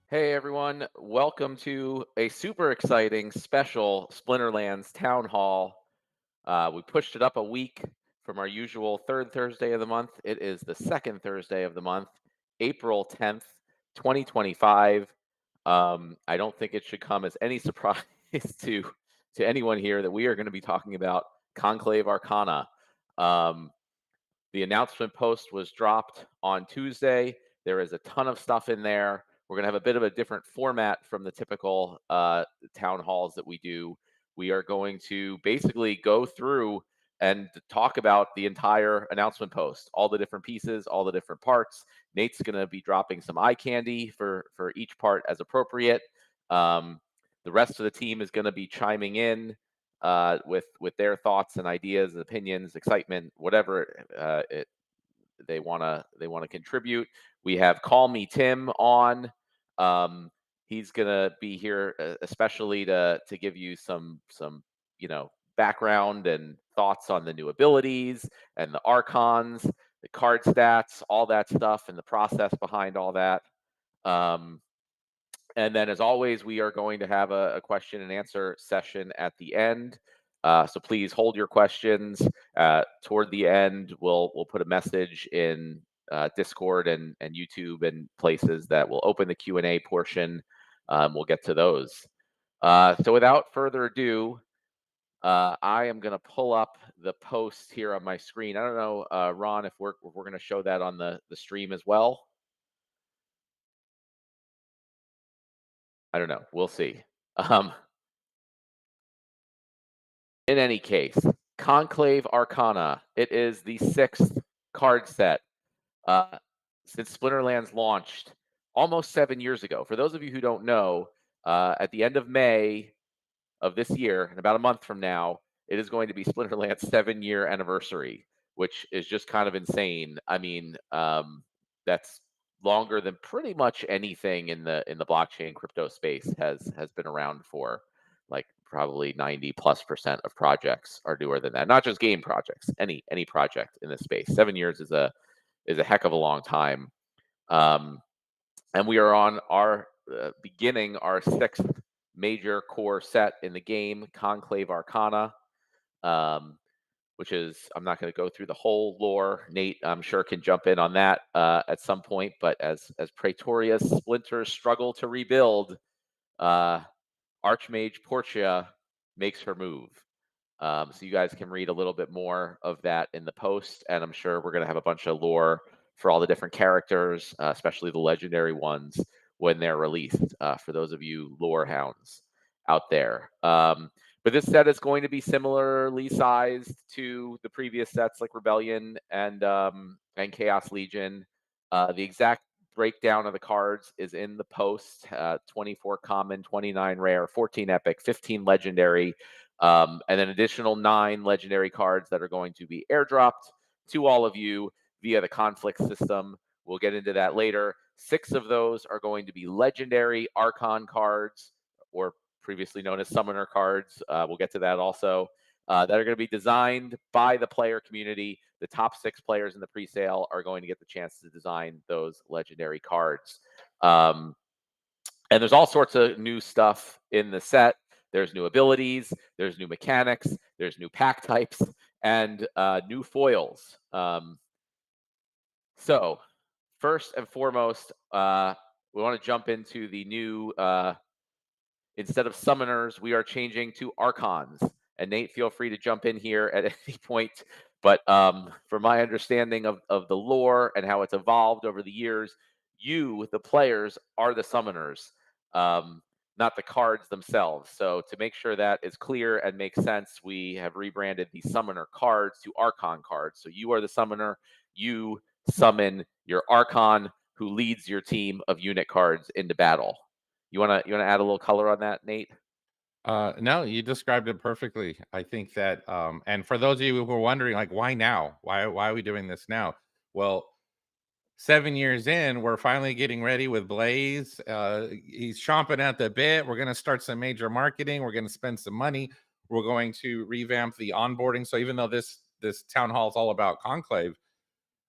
Hey everyone, welcome to a super exciting special Splinterlands town hall. We pushed it up a week from our usual third Thursday of the month. It is the second Thursday of the month, April 10th, 2025. I don't think it should come as any surprise to to anyone here that we are going to be talking about Conclave Arcana. Um, the announcement post was dropped on Tuesday. There is a ton of stuff in there. We're going to have a bit of a different format from the typical town halls that we do. We are going to basically go through and talk about the entire announcement post, all the different pieces, all the different parts. Nate's going to be dropping some eye candy for each part as appropriate. Um, the rest of the team is going to be chiming in with their thoughts and ideas and opinions, excitement, whatever they want to contribute. We have Call Me Tim on. Um, he's gonna be here especially to give you some background and thoughts on the new abilities and the archons, the card stats, all that stuff, and the process behind all that. Um, and then, as always, we are going to have a question and answer session at the end. So please hold your questions. Toward the end, we'll put a message in Discord and YouTube and places that will open the Q&A portion. We'll get to those. So without further ado, I am going to pull up the post here on my screen. I don't know, Ron, if we're going to show that on the stream as well. I don't know. We'll see. Um, In any case, Conclave Arcana. It is the sixth card set uh, since Splinterlands launched almost 7 years ago. For those of you who don't know, at the end of May of this year, in about a month from now, it is going to be Splinterland's 7 year anniversary, which is just kind of insane. I mean, that's longer than pretty much anything in the blockchain crypto space has been around for. Like probably 90+% of projects are newer than that. Not just game projects, any project in this space. 7 years is a heck of a long time. Um, and we are on our beginning our sixth major core set in the game, Conclave Arcana, um, which is I'm not going to go through the whole lore. Nate, I'm sure, can jump in on that at some point. But as Praetoria's splinters struggle to rebuild, uh, Archmage Portia makes her move. So you guys can read a little bit more of that in the post, and I'm sure we're going to have a bunch of lore for all the different characters, especially the legendary ones when they're released. For those of you lore hounds out there, but this set is going to be similarly sized to the previous sets, like Rebellion and Chaos Legion. The exact breakdown of the cards is in the post. 24 common, 29 rare, 14 epic, 15 legendary, and then additional 9 legendary cards that are going to be airdropped to all of you via the conflict system. We'll get into that later. 6 of those are going to be legendary Archon cards, or previously known as summoner cards. We'll get to that also. That are going to be designed by the player community. The top 6 players in the pre-sale are going to get the chance to design those legendary cards. And there's all sorts of new stuff in the set. There's new abilities, there's new mechanics, there's new pack types, and new foils. So, first and foremost, we want to jump into the new. Instead of summoners, we are changing to archons. And Nate, feel free to jump in here at any point. But from my understanding of the lore and how it's evolved over the years, you, the players, are the summoners, um, not the cards themselves. So to make sure that is clear and makes sense, we have rebranded the summoner cards to archon cards. So you are the summoner. You summon your archon, who leads your team of unit cards into battle. You wanna add a little color on that, Nate? No, you described it perfectly. I think that, and for those of you who are wondering, like, why now? Why are we doing this now? Well, 7 years in, we're finally getting ready with Blaze. He's chomping at the bit. We're going to start some major marketing. We're going to spend some money. We're going to revamp the onboarding. So even though this town hall is all about Conclave,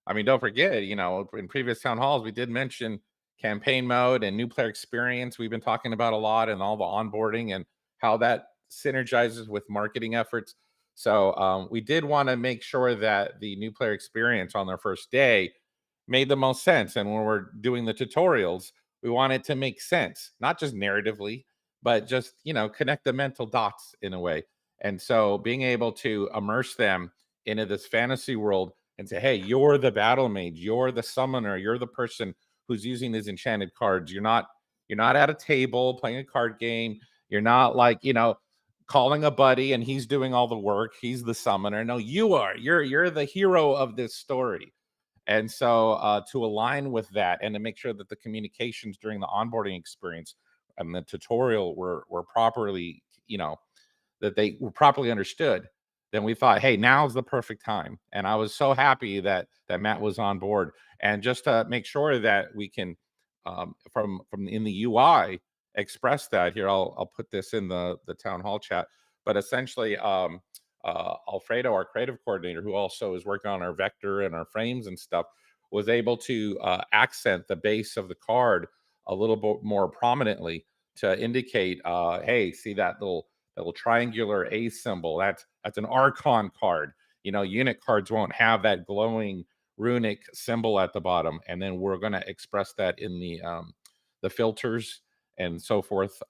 I mean, don't forget, in previous town halls we did mention campaign mode and new player experience we've been talking about a lot, and all the onboarding and how that synergizes with marketing efforts. So we did want to make sure that the new player experience on their first day made the most sense. And when we're doing the tutorials, we want it to make sense, not just narratively, but just, connect the mental dots in a way. And so being able to immerse them into this fantasy world and say, hey, you're the battle mage, you're the summoner, you're the person who's using these enchanted cards. You're not at a table playing a card game. You're not like, calling a buddy and he's doing all the work. He's the summoner. No, you are. You're the hero of this story. And so to align with that and to make sure that the communications during the onboarding experience and the tutorial were properly, that they were properly understood, then we thought, hey, now's the perfect time. And I was so happy that Matt was on board. And just to make sure that we can, from in the UI, express that here, I'll put this in the town hall chat. But essentially, Alfredo, our creative coordinator, who also is working on our vector and our frames and stuff, was able to accent the base of the card a little bit more prominently to indicate, hey, see that little triangular A symbol? That's an Archon card. Unit cards won't have that glowing runic symbol at the bottom, and then we're going to express that in the filters and so forth,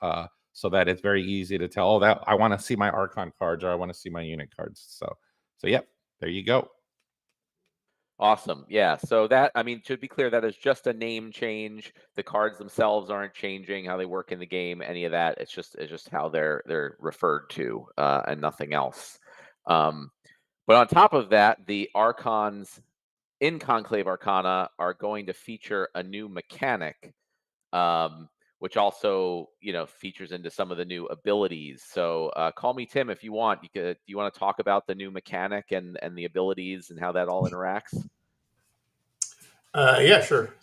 so that it's very easy to tell. Oh, that I want to see my Archon cards, or I want to see my unit cards. So yep, there you go. Awesome. Yeah. So that, I mean, to be clear, that is just a name change. The cards themselves aren't changing how they work in the game, any of that. It's just how they're referred to, and nothing else. Um, but on top of that, the archons in Conclave Arcana are going to feature a new mechanic, um, which also, features into some of the new abilities. So, call me Tim if you want. Do you want to talk about the new mechanic and the abilities and how that all interacts? Yeah, sure.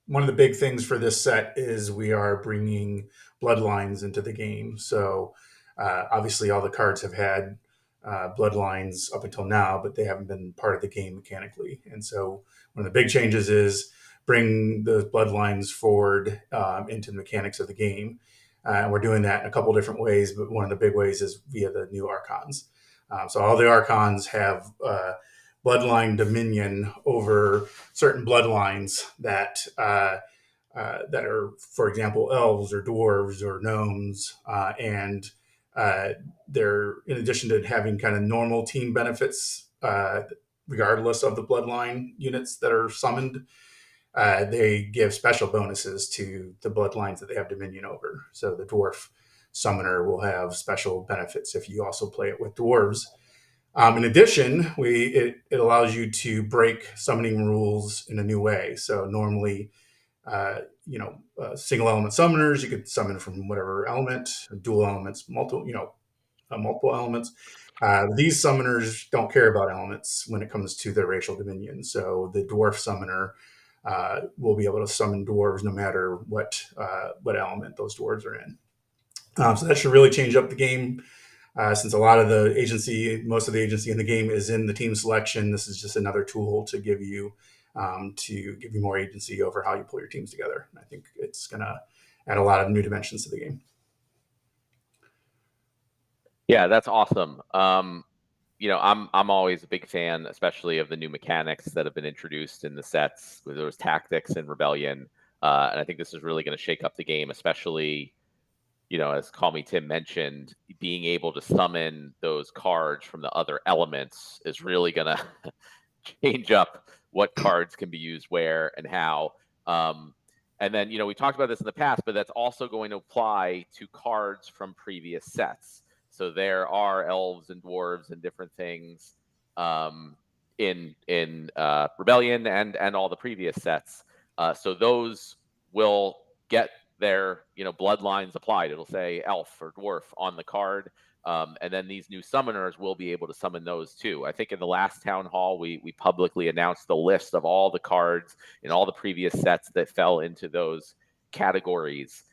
One of the big things for this set is we are bringing Bloodlines into the game. So obviously, all the cards have had Bloodlines up until now, but they haven't been part of the game mechanically. And so one of the big changes is bring the Bloodlines forward into the mechanics of the game. And we're doing that in a couple different ways, but one of the big ways is via the new Archons. So all the Archons have bloodline dominion over certain bloodlines that are, for example, elves or dwarves or gnomes, and they're, in addition to having kind of normal team benefits, regardless of the bloodline units that are summoned, they give special bonuses to the bloodlines that they have dominion over. So the dwarf summoner will have special benefits if you also play it with dwarves. In addition, it allows you to break summoning rules in a new way. So normally, single element summoners, you could summon from whatever element, dual elements, multiple elements. These summoners don't care about elements when it comes to their racial dominion. So the dwarf summoner will be able to summon dwarves no matter what element those dwarves are in. So that should really change up the game. Since a lot of most of the agency in the game is in the team selection, this is just another tool to give you more agency over how you pull your teams together. And I think it's going to add a lot of new dimensions to the game. Yeah, that's awesome. I'm always a big fan, especially of the new mechanics that have been introduced in the sets. Where there was tactics and rebellion, and I think this is really going to shake up the game, especially, as Call Me Tim mentioned, being able to summon those cards from the other elements is really going to change up what cards can be used where and how. And then, we talked about this in the past, but that's also going to apply to cards from previous sets. So there are elves and dwarves and different things, in Rebellion and all the previous sets. So those will get their bloodlines applied. It'll say elf or dwarf on the card, and then these new summoners will be able to summon those too. I think in the last town hall, we publicly announced the list of all the cards in all the previous sets that fell into those categories.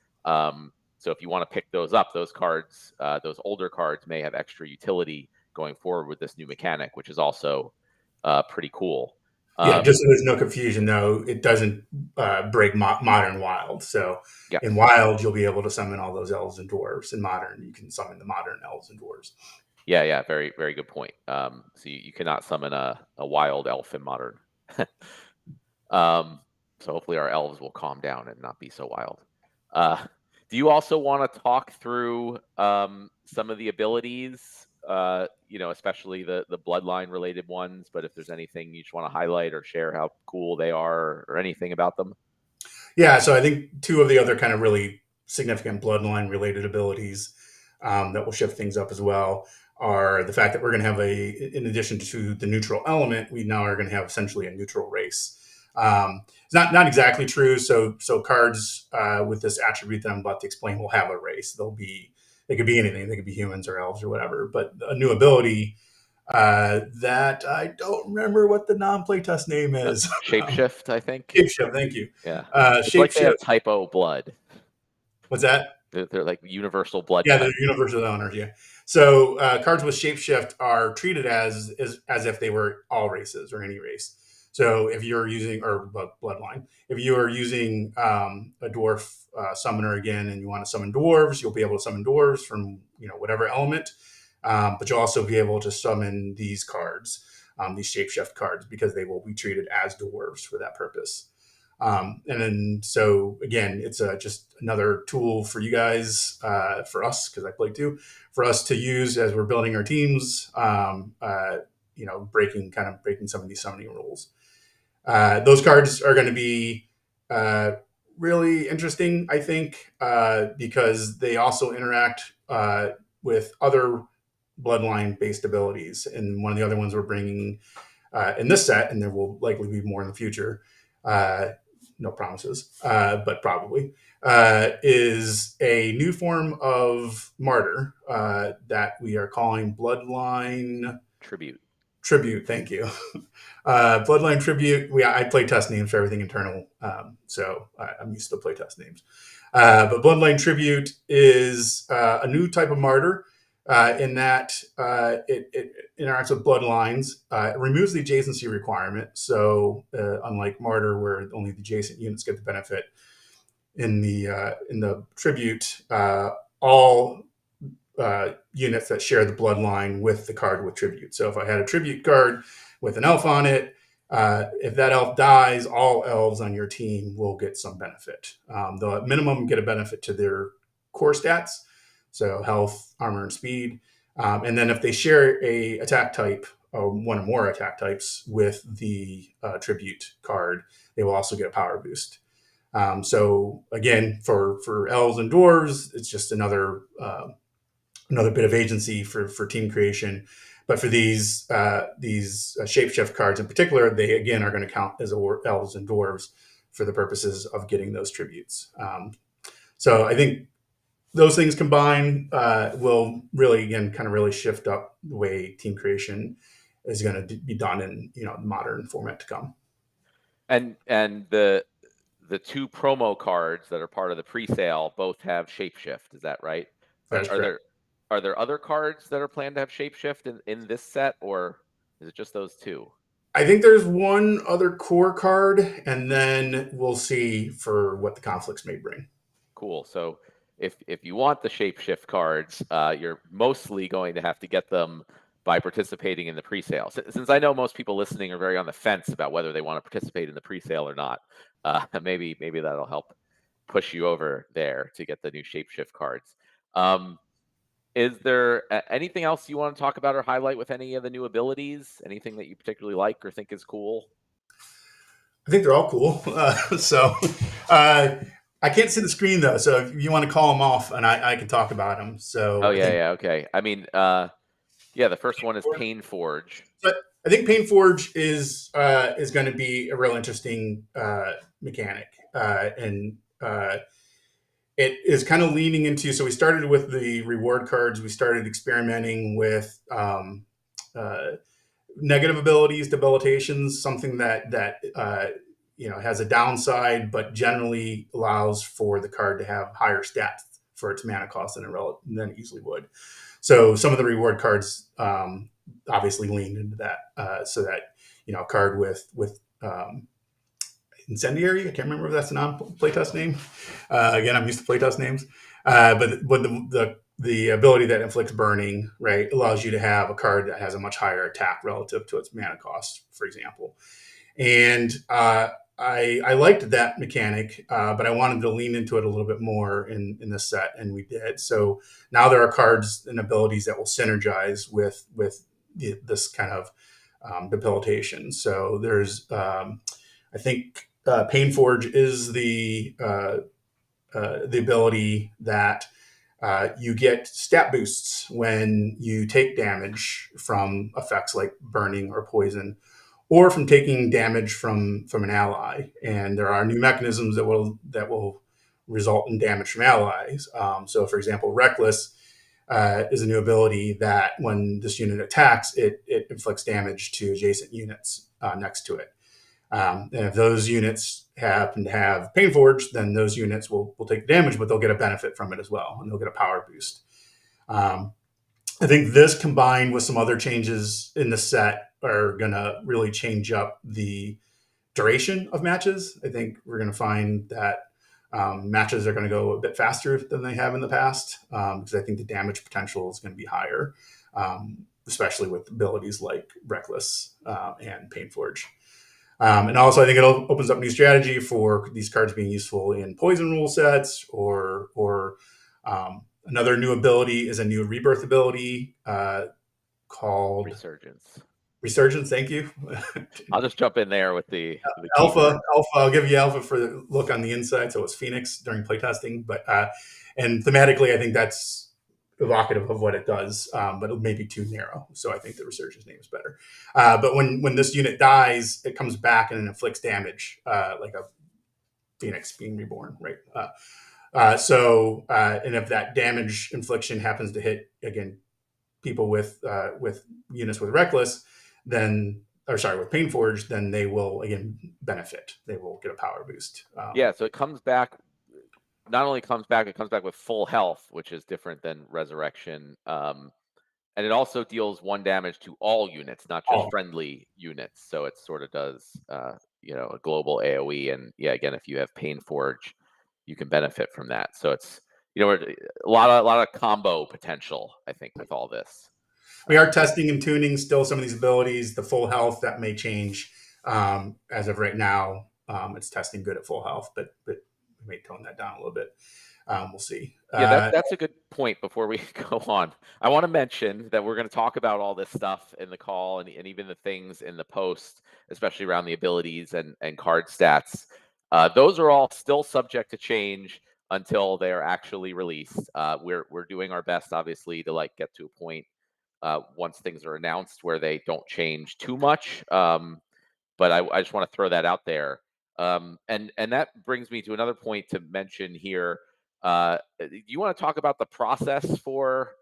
So if you want to pick those up, those cards, those older cards may have extra utility going forward with this new mechanic, which is also pretty cool. Yeah, just so there's no confusion, though, it doesn't break modern wild. So Yes. in wild, you'll be able to summon all those elves and dwarves. In modern, you can summon the modern elves and dwarves. Yeah. Very, very good point. So you cannot summon a wild elf in modern. So hopefully our elves will calm down and not be so wild. Do you also want to talk through some of the abilities, especially the bloodline related ones, but if there's anything you just want to highlight or share how cool they are or anything about them? Yeah, so I think two of the other kind of really significant bloodline related abilities that will shift things up as well are the fact that we're going to have in addition to the neutral element, we now are going to have essentially a neutral race. It's not exactly true. So cards with this attribute that I'm about to explain will have a race. They could be anything. They could be humans or elves or whatever. But a new ability that I don't remember what the non-playtest name is. Shapeshift, I think. Shapeshift. Thank you. Yeah. It's like they Shapeshift. have typo blood. What's that? They're like universal blood Yeah, type. they're universal owners. Yeah. So cards with shapeshift are treated as if they were all races or any race. So if you're using or bloodline, if you are using a dwarf summoner again, and you want to summon dwarves, you'll be able to summon dwarves from whatever element. But you'll also be able to summon these cards, these shapeshift cards, because they will be treated as dwarves for that purpose. And then, so again, it's just another tool for you guys, for us, because I play too, for us to use as we're building our teams, breaking some of these summoning rules. Those cards are going to be really interesting, I think, because they also interact with other bloodline-based abilities. And one of the other ones we're bringing in this set, and there will likely be more in the future, no promises, but probably, is a new form of martyr that we are calling Bloodline Tribute. Thank you. Bloodline Tribute. I play test names for everything internal, so I'm used to play test names. But Bloodline Tribute is a new type of martyr in that it interacts with bloodlines. It removes the adjacency requirement. So unlike martyr, where only the adjacent units get the benefit, in the tribute, all units that share the bloodline with the card with tribute. So if I had a tribute card with an elf on it, if that elf dies, all elves on your team will get some benefit. They'll at minimum get a benefit to their core stats, so health, armor, and speed. And then if they share a attack type, or one or more attack types with the tribute card, they will also get a power boost. So again, for elves and dwarves, it's just another bit of agency for team creation. But for these shapeshift cards in particular, they again are going to count as elves and dwarves for the purposes of getting those tributes. So I think those things combined will really, again, kind of really shift up the way team creation is going to be done in modern format to come. And the two promo cards that are part of the pre-sale both have shapeshift. Is that right? That's correct. Are there other cards that are planned to have shapeshift in this set, or is it just those two? I think there's one other core card, and then we'll see for what the conflicts may bring. Cool. So if you want the shapeshift cards, you're mostly going to have to get them by participating in the pre-sale. Since I know most people listening are very on the fence about whether they want to participate in the pre-sale or not, maybe that'll help push you over there to get the new shapeshift cards. Is there anything else you want to talk about or highlight with any of the new abilities? Anything that you particularly like or think is cool? I think they're all cool. I can't see the screen though, so if you want to call them off, and I can talk about them. So Okay. I mean, the first one is Pain Forge. But I think Pain Forge is going to be a real interesting mechanic, and it is kind of leaning into. So we started with the reward cards. We started experimenting with negative abilities, debilitations, something that has a downside, but generally allows for the card to have higher stats for its mana cost than it easily would. So some of the reward cards obviously leaned into that, so that a card with Incendiary. I can't remember if that's a non-playtest name. Again, I'm used to playtest names. But the ability that inflicts burning, right, allows you to have a card that has a much higher attack relative to its mana cost, for example. And I liked that mechanic, but I wanted to lean into it a little bit more in this set, and we did. So now there are cards and abilities that will synergize with this kind of debilitation. So there's, I think, Painforge is the ability that you get stat boosts when you take damage from effects like burning or poison, or from taking damage from an ally. And there are new mechanisms that will result in damage from allies. So, for example, Reckless is a new ability that when this unit attacks, it inflicts damage to adjacent units next to it. And if those units happen to have Painforge, then those units will take damage, but they'll get a benefit from it as well, and they'll get a power boost. I think this, combined with some other changes in the set, are going to really change up the duration of matches. I think we're going to find that matches are going to go a bit faster than they have in the past, because I think the damage potential is going to be higher, especially with abilities like Reckless and Painforge. And also, I think it opens up new strategy for these cards being useful in poison rule sets, or another new ability is a new rebirth ability called Resurgence. Thank you. I'll just jump in there with the Alpha. I'll give you Alpha for the look on the inside. So it's Phoenix during playtesting, but and thematically, I think that's evocative of what it does, but it may be too narrow. So I think the Resurgence name is better. But when this unit dies, it comes back and it inflicts damage, like a Phoenix being reborn, right? And if that damage infliction happens to hit, again, people with units with Reckless, then, or sorry, with Painforge, then they will again benefit. They will get a power boost. So it comes back. Not only comes back, it comes back with full health, which is different than Resurrection. And it also deals 1 damage to all units, not just friendly units. So it sort of does, a global AoE. And again, if you have Painforge, you can benefit from that. So it's, a lot of combo potential, I think, with all this. We are testing and tuning still some of these abilities. The full health, that may change. As of right now, it's testing good at full health, but we may tone that down a little bit. We'll see. That's a good point. Before we go on, I want to mention that we're going to talk about all this stuff in the call, and even the things in the post, especially around the abilities and card stats. Those are all still subject to change until they're actually released. We're doing our best, obviously, to get to a point once things are announced where they don't change too much. But I just want to throw that out there. And that brings me to another point to mention here. Do you want to talk about the process for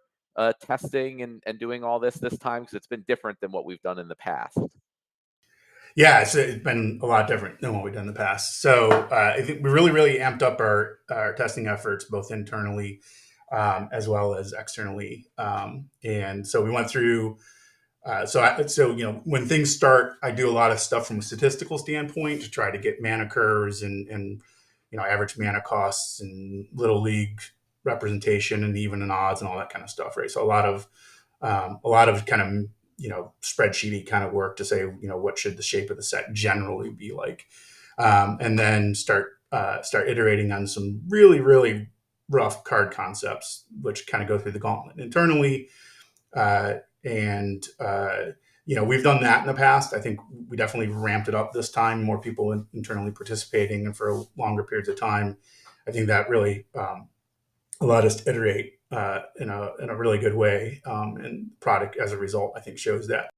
testing and doing all this time? Because it's been different than what we've done in the past. Yeah, it's been a lot different than what we've done in the past. So I think we really amped up our testing efforts, both internally as well as externally. And so we went through. When things start, I do a lot of stuff from a statistical standpoint to try to get mana curves and average mana costs and little league representation and even and odds and all that kind of stuff, right? So a lot of kind of spreadsheety kind of work to say what should the shape of the set generally be like, and then start iterating on some really rough card concepts, which kind of go through the gauntlet internally. We've done that in the past. I think we definitely ramped it up this time, more people internally participating and for longer periods of time. I think that really allowed us to iterate in a really good way. And product as a result, I think, shows that.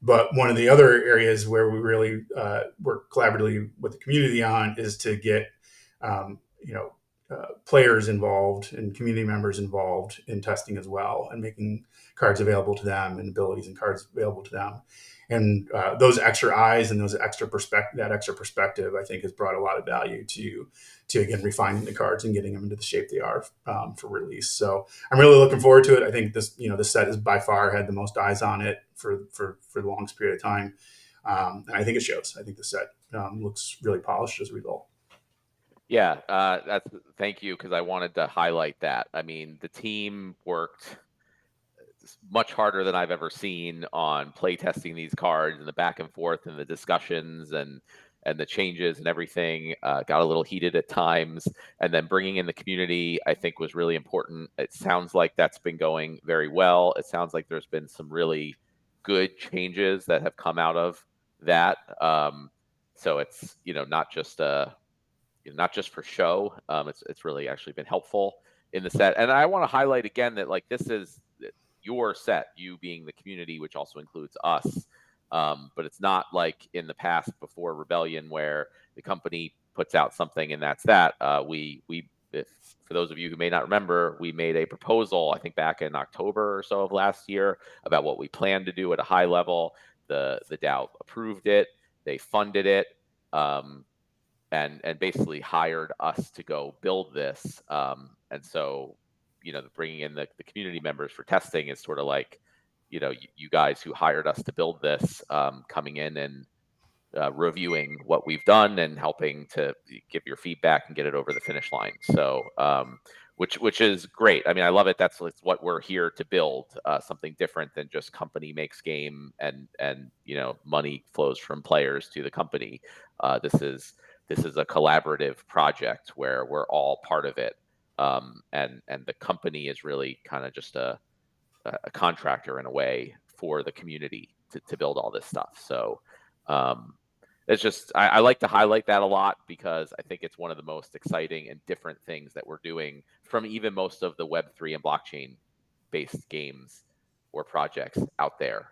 But one of the other areas where we really work collaboratively with the community on is to get players involved and community members involved in testing as well, and making cards available to them and abilities and cards available to them. And those extra eyes and that extra perspective, I think, has brought a lot of value to again, refining the cards and getting them into the shape they are for release. So I'm really looking forward to it. I think this set has by far had the most eyes on it for the longest period of time. And I think it shows. I think the set looks really polished as a result. Yeah, thank you, because I wanted to highlight that. I mean, the team worked much harder than I've ever seen on playtesting these cards, and the back and forth and the discussions and the changes and everything. Got a little heated at times, and then bringing in the community, I think, was really important. It sounds like that's been going very well. It sounds like there's been some really good changes that have come out of that. So it's, not just for show. It's really actually been helpful in the set. And I want to highlight again that, like, this is your set, you being the community, which also includes us. But it's not like in the past before Rebellion, where the company puts out something and that's that. If, for those of you who may not remember, we made a proposal, I think back in October or so of last year, about what we planned to do at a high level. The DAO approved it, they funded it. And basically hired us to go build this. And so, bringing in the community members for testing is sort of like, you guys who hired us to build this, coming in and reviewing what we've done and helping to give your feedback and get it over the finish line. So, which is great. I mean, I love it. That's what we're here to build, something different than just company makes game and money flows from players to the company. This is a collaborative project where we're all part of it, and the company is really kind of just a contractor in a way for the community to build all this stuff. So it's just, I like to highlight that a lot, because I think it's one of the most exciting and different things that we're doing from even most of the Web3 and blockchain based games or projects out there.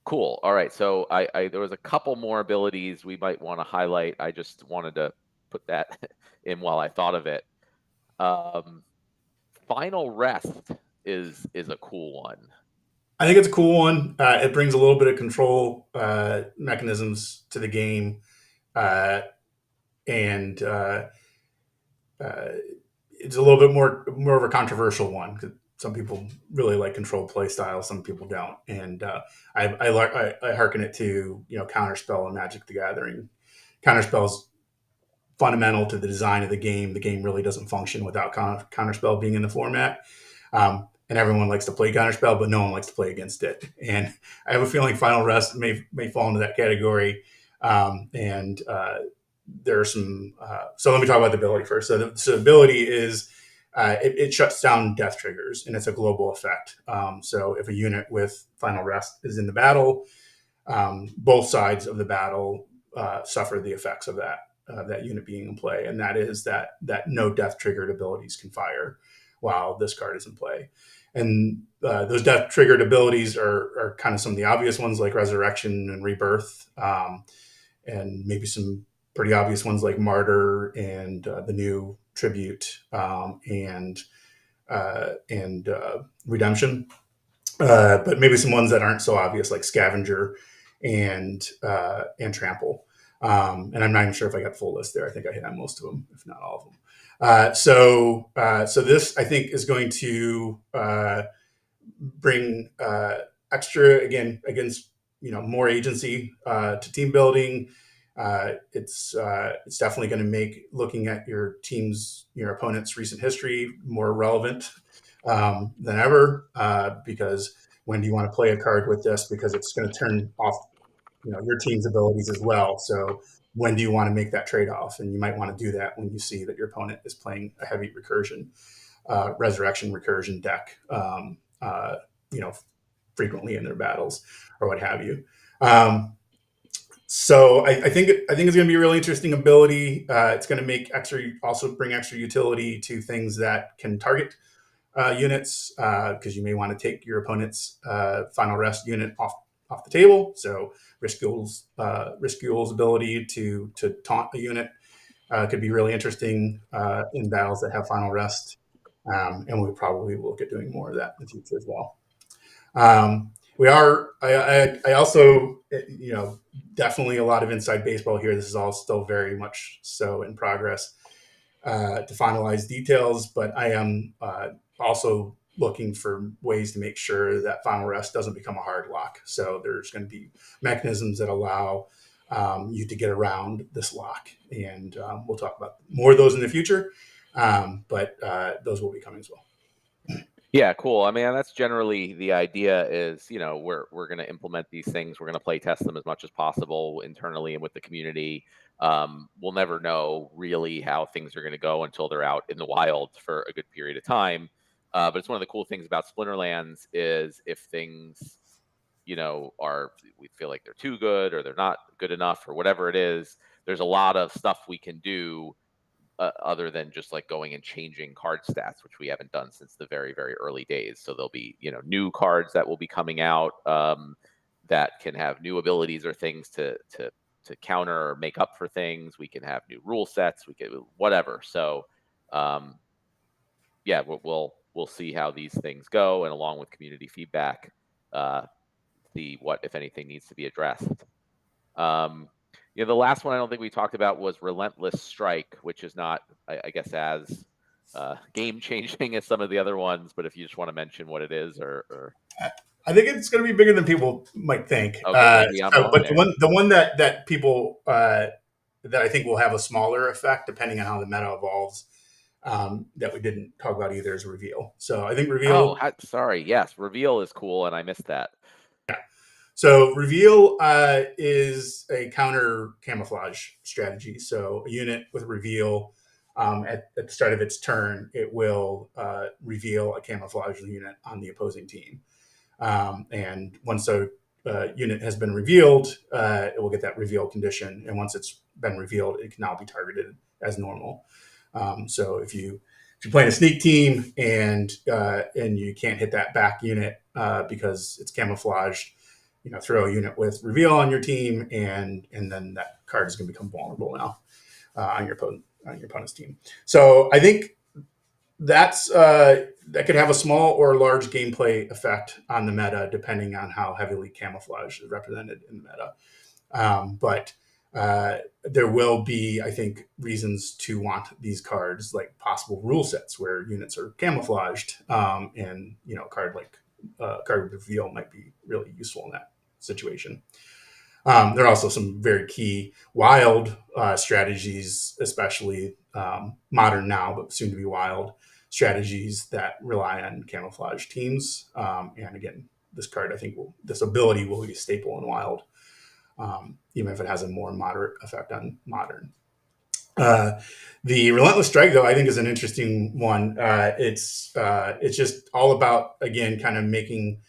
Cool. All right. So there was a couple more abilities we might want to highlight. I just wanted to put that in while I thought of it. Final Rest is a cool one. I think it's a cool one. It brings a little bit of control mechanisms to the game, and it's a little bit more of a controversial one, because some people really like control play style, some people don't. And I hearken it to Counterspell and Magic the Gathering. Counterspell's fundamental to the design of the game. The game really doesn't function without Counterspell being in the format. And everyone likes to play Counterspell, but no one likes to play against it. And I have a feeling Final Rest may fall into that category. And there are some. So let me talk about the ability first. So the ability is it shuts down death triggers, and it's a global effect. So if a unit with Final Rest is in the battle, both sides of the battle suffer the effects of that unit being in play, and that is that no death triggered abilities can fire while this card is in play. And those death triggered abilities are kind of some of the obvious ones, like Resurrection and Rebirth, and maybe some pretty obvious ones like Martyr and the new Tribute, and Redemption. But maybe some ones that aren't so obvious, like Scavenger and Trample. And I'm not even sure if I got the full list there. I think I hit on most of them, if not all of them. So this, I think, is going to bring extra, again, against more agency to team building. It's definitely going to make looking at your opponent's recent history more relevant than ever, because when do you want to play a card with this? Because it's going to turn off your team's abilities as well. So when do you want to make that trade-off? And you might want to do that when you see that your opponent is playing a heavy recursion, resurrection recursion deck, frequently in their battles or what have you. So I think it's going to be a really interesting ability. It's going to also bring extra utility to things that can target units, because you may want to take your opponent's Final Rest unit off the table. So Riskfuel's ability to taunt a unit could be really interesting in battles that have Final Rest, and we probably will look at doing more of that in the future as well. I also, definitely a lot of inside baseball here. This is all still very much so in progress to finalize details, but I am also looking for ways to make sure that final rest doesn't become a hard lock. So there's going to be mechanisms that allow you to get around this lock, and we'll talk about more of those in the future. But those will be coming as well. Yeah, cool. I mean, that's generally the idea is, we're going to implement these things. We're going to play test them as much as possible internally and with the community. We'll never know really how things are going to go until they're out in the wild for a good period of time. But it's one of the cool things about Splinterlands is if things, we feel like they're too good or they're not good enough or whatever it is, there's a lot of stuff we can do other than just like going and changing card stats, which we haven't done since the very, very early days. So there'll be, new cards that will be coming out that can have new abilities or things to counter or make up for things. We can have new rule sets. We can whatever. So yeah, we'll see how these things go, and along with community feedback, see what, if anything, needs to be addressed. The last one I don't think we talked about was Relentless Strike, which is not, I guess, as game changing as some of the other ones. But if you just want to mention what it is, or I think it's going to be bigger than people might think. okay, maybe I'm wrong but there. the one that people that I think will have a smaller effect depending on how the meta evolves, that we didn't talk about either, is Reveal. So I think Reveal. Oh, sorry. Yes, Reveal is cool, and I missed that. So Reveal is a counter camouflage strategy. So a unit with Reveal, at the start of its turn, it will reveal a camouflage unit on the opposing team. And once a unit has been revealed, it will get that reveal condition. And once it's been revealed, it can now be targeted as normal. So if you're playing a sneak team and you can't hit that back unit because it's camouflaged, throw a unit with Reveal on your team, and then that card is going to become vulnerable now on your opponent's team. So I think that's that could have a small or large gameplay effect on the meta, depending on how heavily camouflage is represented in the meta. But there will be, I think, reasons to want these cards, like possible rule sets where units are camouflaged, and a card like card Reveal might be really useful in that situation. There are also some very key wild strategies, especially modern now, but soon to be wild strategies that rely on camouflage teams. And again, this card, I think, this ability will be a staple in wild, even if it has a more moderate effect on modern. The Relentless Strike, though, I think is an interesting one. It's just all about, again, kind of making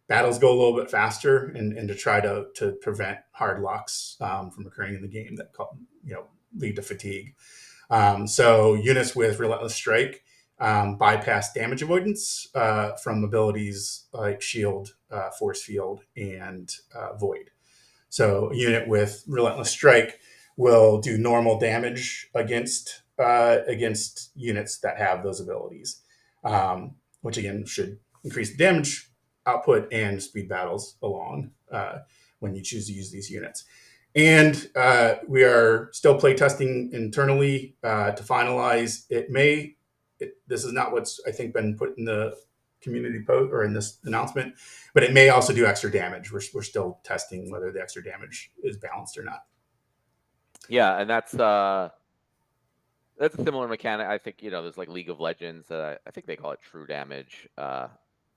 battles go a little bit faster and to try to prevent hard locks from occurring in the game that lead to fatigue. So units with Relentless Strike bypass damage avoidance from abilities like Shield, Force Field, and Void. So a unit with Relentless Strike will do normal damage against units that have those abilities, which again should increase the damage output and speed battles along when you choose to use these units. And we are still play testing internally to finalize. This is not what's, I think, been put in the community post or in this announcement, but it may also do extra damage. We're still testing whether the extra damage is balanced or not. Yeah, and that's a similar mechanic. I think there's like League of Legends. I think they call it true damage.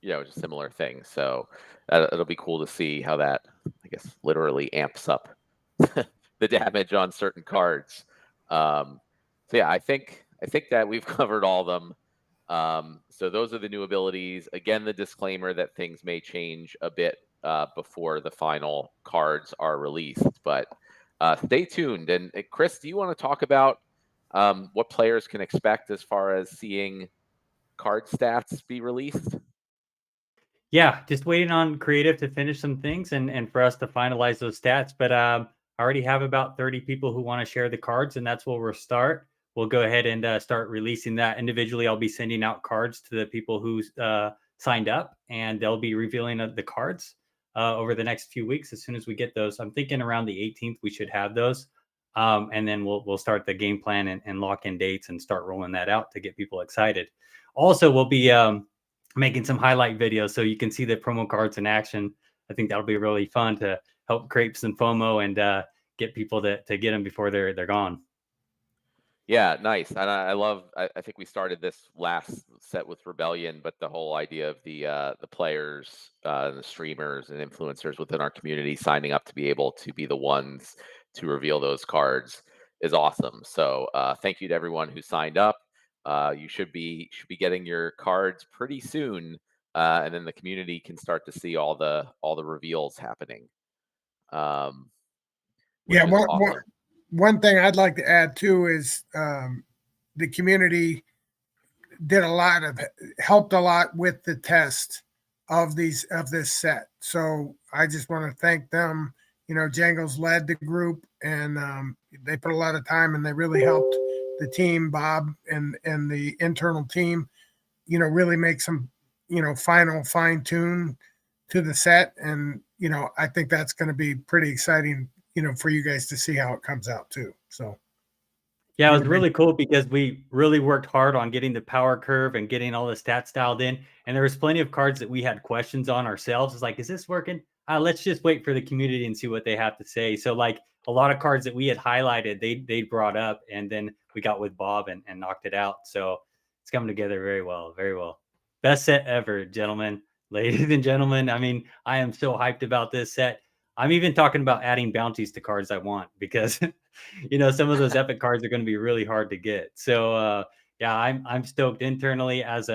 It's a similar thing. So it'll be cool to see how that, I guess, literally amps up the damage on certain cards. So yeah, I think that we've covered all of them. So those are the new abilities. Again, the disclaimer that things may change a bit before the final cards are released, but stay tuned. And Chris, do you want to talk about what players can expect as far as seeing card stats be released? Yeah, just waiting on creative to finish some things and for us to finalize those stats. But I already have about 30 people who want to share the cards, and that's where we'll start. We'll go ahead and start releasing that individually. I'll be sending out cards to the people who signed up, and they'll be revealing the cards over the next few weeks as soon as we get those. I'm thinking around the 18th we should have those, and then we'll start the game plan and lock in dates and start rolling that out to get people excited. Also, we'll be making some highlight videos so you can see the promo cards in action. I think that'll be really fun to help create some FOMO and get people to get them before they're gone. Yeah, nice. And I love. I think we started this last set with Rebellion, but the whole idea of the players, the streamers, and influencers within our community signing up to be able to be the ones to reveal those cards is awesome. So thank you to everyone who signed up. You should be getting your cards pretty soon, and then the community can start to see all the reveals happening, um, which Yeah, is awesome. one thing I'd like to add too is the community did helped a lot with the test of this set. So I just want to thank them. You know, Jangles led the group, and they put a lot of time, and they really helped the team, Bob and the internal team. You know, really make some final fine tune to the set, and I think that's going to be pretty exciting. For you guys to see how it comes out too. So. Yeah, it was really cool because we really worked hard on getting the power curve and getting all the stats dialed in. And there was plenty of cards that we had questions on ourselves. It's like, is this working? Let's just wait for the community and see what they have to say. So like a lot of cards that we had highlighted, they brought up, and then we got with Bob and knocked it out. So it's coming together very well, very well. Best set ever, gentlemen, ladies and gentlemen. I mean, I am so hyped about this set. I'm even talking about adding bounties to cards I want because some of those epic cards are going to be really hard to get. So yeah, I'm stoked internally as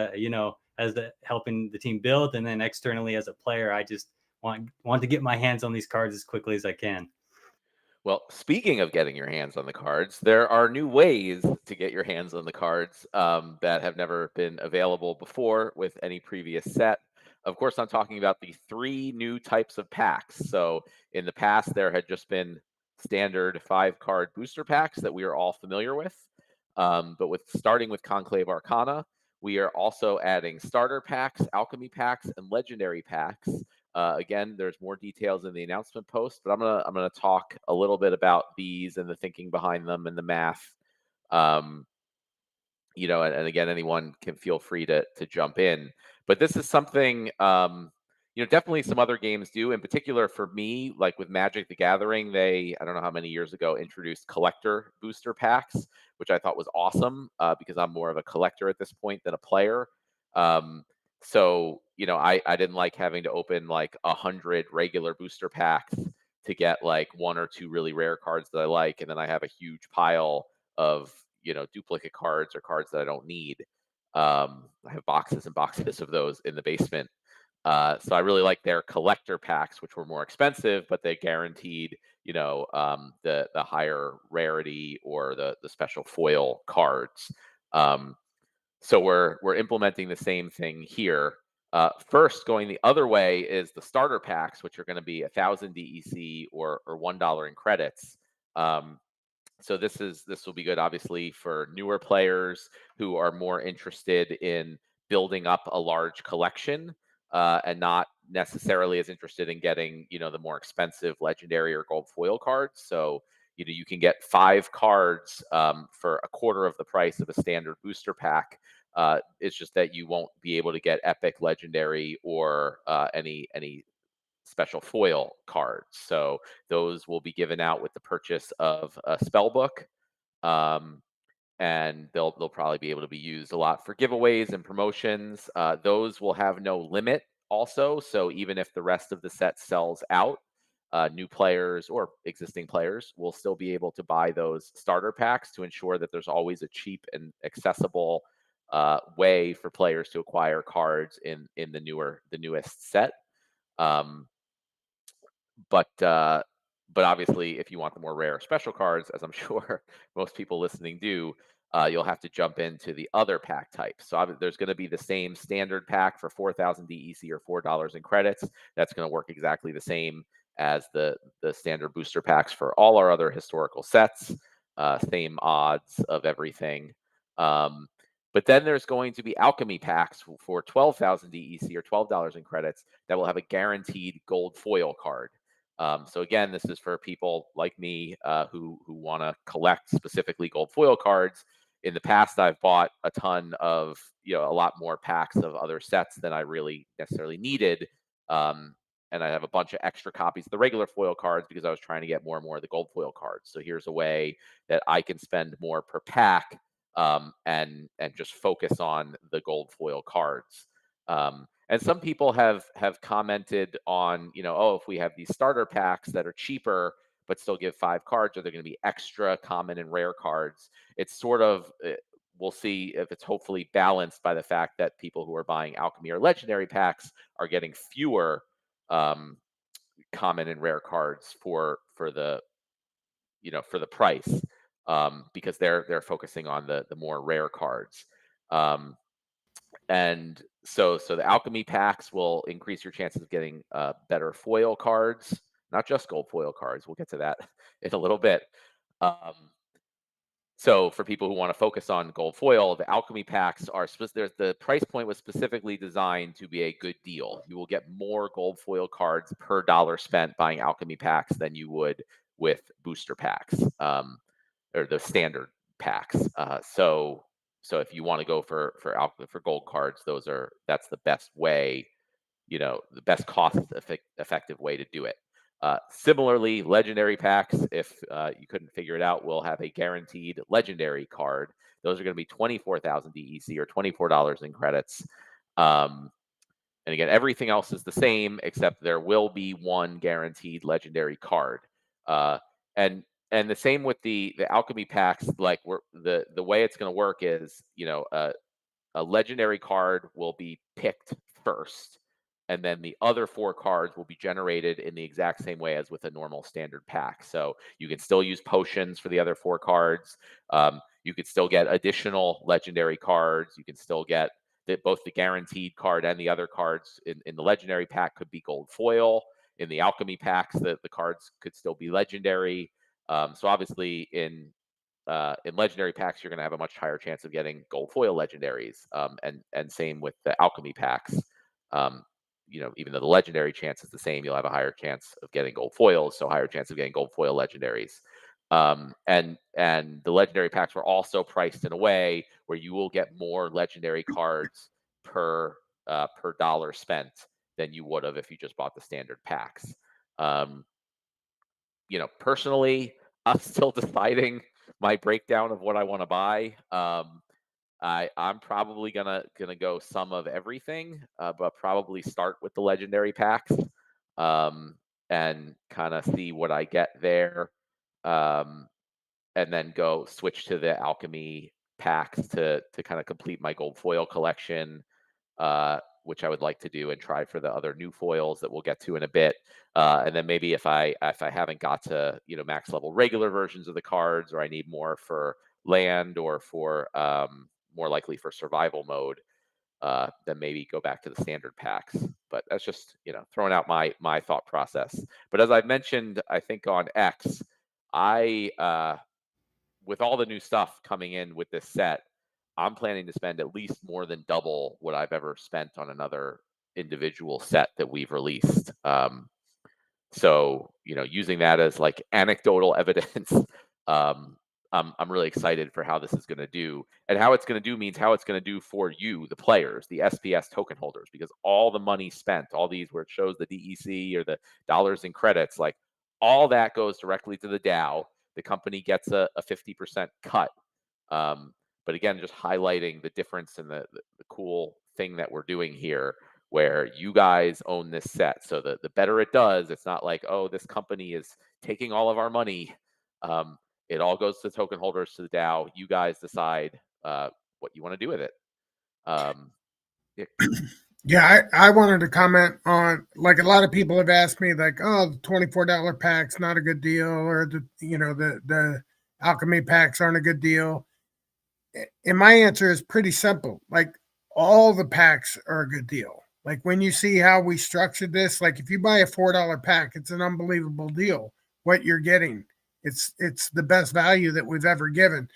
helping the team build, and then externally as a player, I just want to get my hands on these cards as quickly as I can. Well, speaking of getting your hands on the cards, there are new ways to get your hands on the cards that have never been available before with any previous set. Of course, I'm talking about the 3 new types of packs. So in the past, there had just been standard 5-card booster packs that we are all familiar with. But starting with Conclave Arcana, we are also adding starter packs, alchemy packs, and legendary packs. Again, there's more details in the announcement post, but I'm gonna talk a little bit about these and the thinking behind them and the math. And again, anyone can feel free to jump in. But this is something definitely some other games do. In particular, for me, like with Magic: The Gathering, I don't know how many years ago introduced collector booster packs, which I thought was awesome because I'm more of a collector at this point than a player. So I didn't like having to open like 100 regular booster packs to get like 1 or 2 really rare cards that I like, and then I have a huge pile of duplicate cards or cards that I don't need. I have boxes and boxes of those in the basement. So I really like their collector packs, which were more expensive, but they guaranteed the higher rarity or the special foil cards. So we're implementing the same thing here. First, going the other way is the starter packs, which are going to be 1,000 DEC or $1 in credits. So this will be good, obviously, for newer players who are more interested in building up a large collection and not necessarily as interested in getting the more expensive legendary or gold foil cards. So you can get 5 cards for a quarter of the price of a standard booster pack. It's just that you won't be able to get epic, legendary, or any special foil cards. So those will be given out with the purchase of a spell book. And they'll probably be able to be used a lot for giveaways and promotions. Those will have no limit also. So even if the rest of the set sells out, new players or existing players will still be able to buy those starter packs to ensure that there's always a cheap and accessible way for players to acquire cards in the newest set. But obviously, if you want the more rare special cards, as I'm sure most people listening do, you'll have to jump into the other pack types. So there's going to be the same standard pack for 4,000 DEC or $4 in credits. That's going to work exactly the same as the standard booster packs for all our other historical sets. Same odds of everything. But then there's going to be alchemy packs for 12,000 DEC or $12 in credits that will have a guaranteed gold foil card. So again, this is for people like me who want to collect specifically gold foil cards. In the past, I've bought a ton of, a lot more packs of other sets than I really necessarily needed. And I have a bunch of extra copies of the regular foil cards because I was trying to get more and more of the gold foil cards. So here's a way that I can spend more per pack, and just focus on the gold foil cards. And some people have commented on, oh, if we have these starter packs that are cheaper but still give 5 cards, are there going to be extra common and rare cards? It's sort of, we'll see if it's hopefully balanced by the fact that people who are buying alchemy or legendary packs are getting fewer common and rare cards for the price, because they're focusing on the more rare cards. And so the alchemy packs will increase your chances of getting better foil cards, not just gold foil cards. We'll get to that in a little bit. So for people who want to focus on gold foil, the alchemy packs are the price point was specifically designed to be a good deal. You will get more gold foil cards per dollar spent buying alchemy packs than you would with booster packs, or the standard packs. So if you want to go for gold cards, that's the best way, the best cost effective way to do it. Similarly, legendary packs, if you couldn't figure it out, will have a guaranteed legendary card. Those are going to be 24,000 DEC or $24 in credits. And again, everything else is the same, except there will be one guaranteed legendary card. And the same with the alchemy packs. Like the way it's going to work is, a legendary card will be picked first, and then the other 4 cards will be generated in the exact same way as with a normal standard pack. So you can still use potions for the other 4 cards. You could still get additional legendary cards. You can still get both the guaranteed card and the other cards in the legendary pack could be gold foil. In the alchemy packs, the cards could still be legendary. So obviously in legendary packs, you're going to have a much higher chance of getting gold foil legendaries, and same with the alchemy packs. Even though the legendary chance is the same, you'll have a higher chance of getting gold foils, so higher chance of getting gold foil legendaries. And the legendary packs were also priced in a way where you will get more legendary cards per dollar spent than you would have if you just bought the standard packs. Personally, I'm still deciding my breakdown of what I want to buy. I'm probably gonna go some of everything, but probably start with the legendary packs, and kind of see what I get there, and then go switch to the alchemy packs to kind of complete my gold foil collection, which I would like to do, and try for the other new foils that we'll get to in a bit. And then maybe if I haven't got to max level regular versions of the cards, or I need more for land or for more likely for survival mode, then maybe go back to the standard packs. But that's just throwing out my thought process. But as I've mentioned, I think on X, with all the new stuff coming in with this set, I'm planning to spend at least more than double what I've ever spent on another individual set that we've released. So, using that as like anecdotal evidence, I'm really excited for how this is going to do, and how it's going to do means how it's going to do for you, the players, the SPS token holders, because all the money spent, all these where it shows the DEC or the dollars and credits, like all that goes directly to the DAO. The company gets a 50% cut. But again, just highlighting the difference in the cool thing that we're doing here, where you guys own this set. So the better it does, it's not like, oh, this company is taking all of our money. It all goes to the token holders, to the DAO. You guys decide what you want to do with it. Yeah, I wanted to comment on, like, a lot of people have asked me, like, oh, the $24 pack's not a good deal, or the alchemy packs aren't a good deal. And my answer is pretty simple. Like, all the packs are a good deal. Like, when you see how we structured this, like, if you buy a $4 pack, it's an unbelievable deal. What you're getting, it's the best value that we've ever given.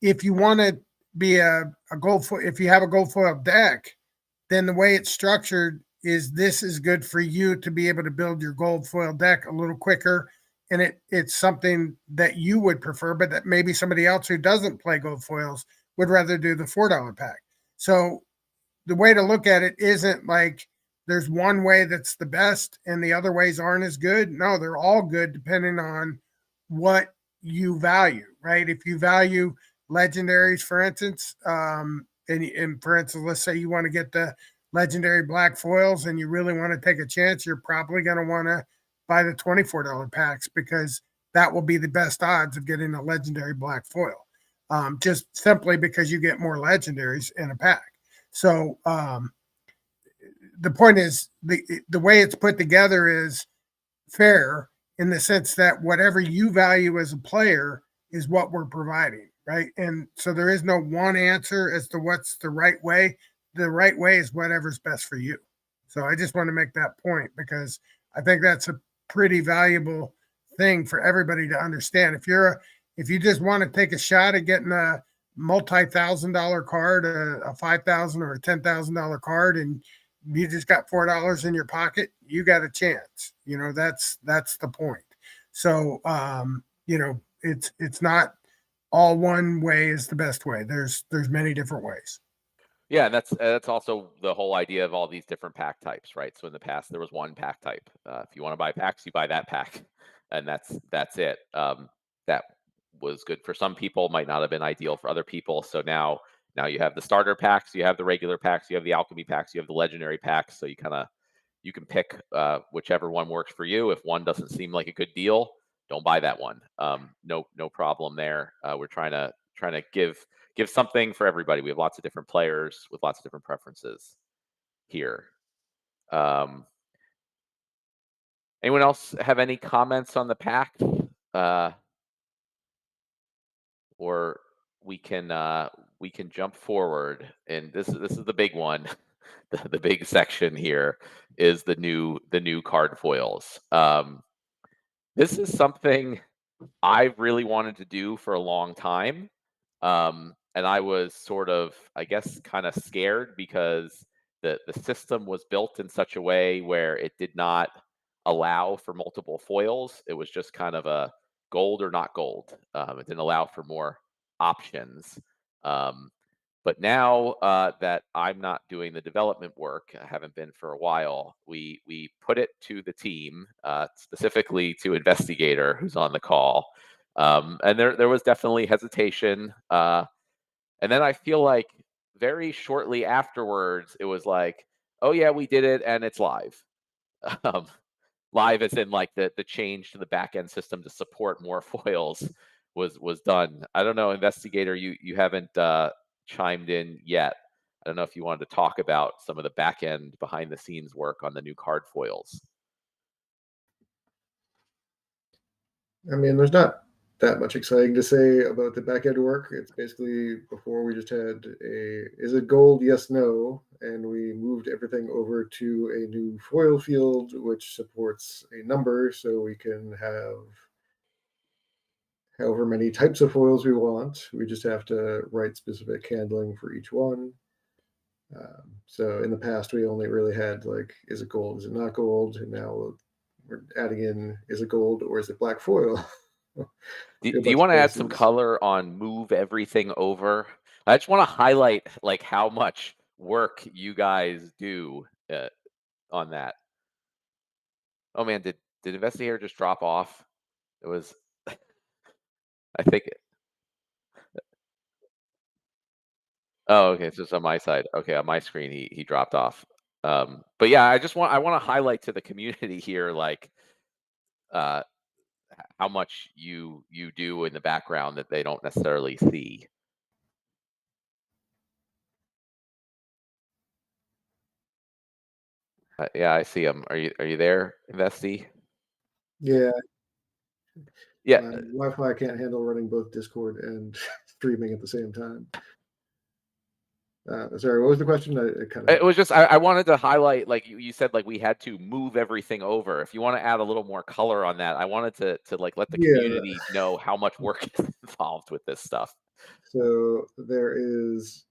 If you want to be a gold foil, if you have a gold foil deck, then the way it's structured is this is good for you to be able to build your gold foil deck a little quicker and it's something that you would prefer, but that maybe somebody else who doesn't play gold foils would rather do the $4 pack. So the way to look at it isn't like there's one way that's the best and the other ways aren't as good. No, they're all good depending on what you value, right? If you value legendaries, for instance, and for instance, let's say you want to get the legendary black foils and you really want to take a chance, you're probably going to want to buy the $24 packs because that will be the best odds of getting a legendary black foil, just simply because you get more legendaries in a pack. So the point is the way it's put together is fair in the sense that whatever you value as a player is what we're providing, right? And so there is no one answer as to what's the right way. The right way is whatever's best for you. So I just want to make that point because I think that's a pretty valuable thing for everybody to understand. If you just want to take a shot at getting a multi-$1,000 card, a $5,000 or a $10,000 card, and you just got $4 in your pocket, you got a chance. That's the point. So it's not all one way is the best way. There's many different ways. Yeah, and that's also the whole idea of all these different pack types, right? So in the past, there was one pack type. If you want to buy packs, you buy that pack, and that's it. That was good for some people, might not have been ideal for other people. So now you have the starter packs, you have the regular packs, you have the alchemy packs, you have the legendary packs. So you can pick whichever one works for you. If one doesn't seem like a good deal, don't buy that one. No problem there. We're trying to give something for everybody. We have lots of different players with lots of different preferences here. Anyone else have any comments on the pack? Or we can jump forward, and this is the big one. The big section here is the new card foils. This is something I really wanted to do for a long time. And I was sort of, I guess, kind of scared because the system was built in such a way where it did not allow for multiple foils. It was just kind of a gold or not gold. It didn't allow for more options. But now that I'm not doing the development work, I haven't been for a while, we put it to the team, specifically to Investigator, who's on the call. And there was definitely hesitation. And then I feel like very shortly afterwards, it was like, oh yeah, we did it and it's live. Um, Live as in like the change to the back end system to support more foils was done. I don't know, Investigator, you haven't chimed in yet. I don't know if you wanted to talk about some of the back end behind the scenes work on the new card foils. I mean, there's not that much exciting to say about the back end work. It's basically before we just had is it gold? Yes, no. And we moved everything over to a new foil field, which supports a number so we can have however many types of foils we want. We just have to write specific handling for each one. So in the past, we only really had like, is it gold? Is it not gold? And now we're adding in, is it gold or is it black foil? Do you want to add some color on move everything over? I just want to highlight like how much work you guys do on that. Oh man, did Investigator just drop off? It was, I think. Oh, okay, it's just on my side. Okay, on my screen, he dropped off. But yeah, I want to highlight to the community here, like, how much you do in the background that they don't necessarily see. Yeah, I see him. Are you there, Investi? Yeah. Yeah. Wi-Fi can't handle running both Discord and streaming at the same time. Sorry, what was the question? It was just I wanted to highlight, like you said, like we had to move everything over. If you want to add a little more color on that, I wanted to like let the community know how much work is involved with this stuff. So there is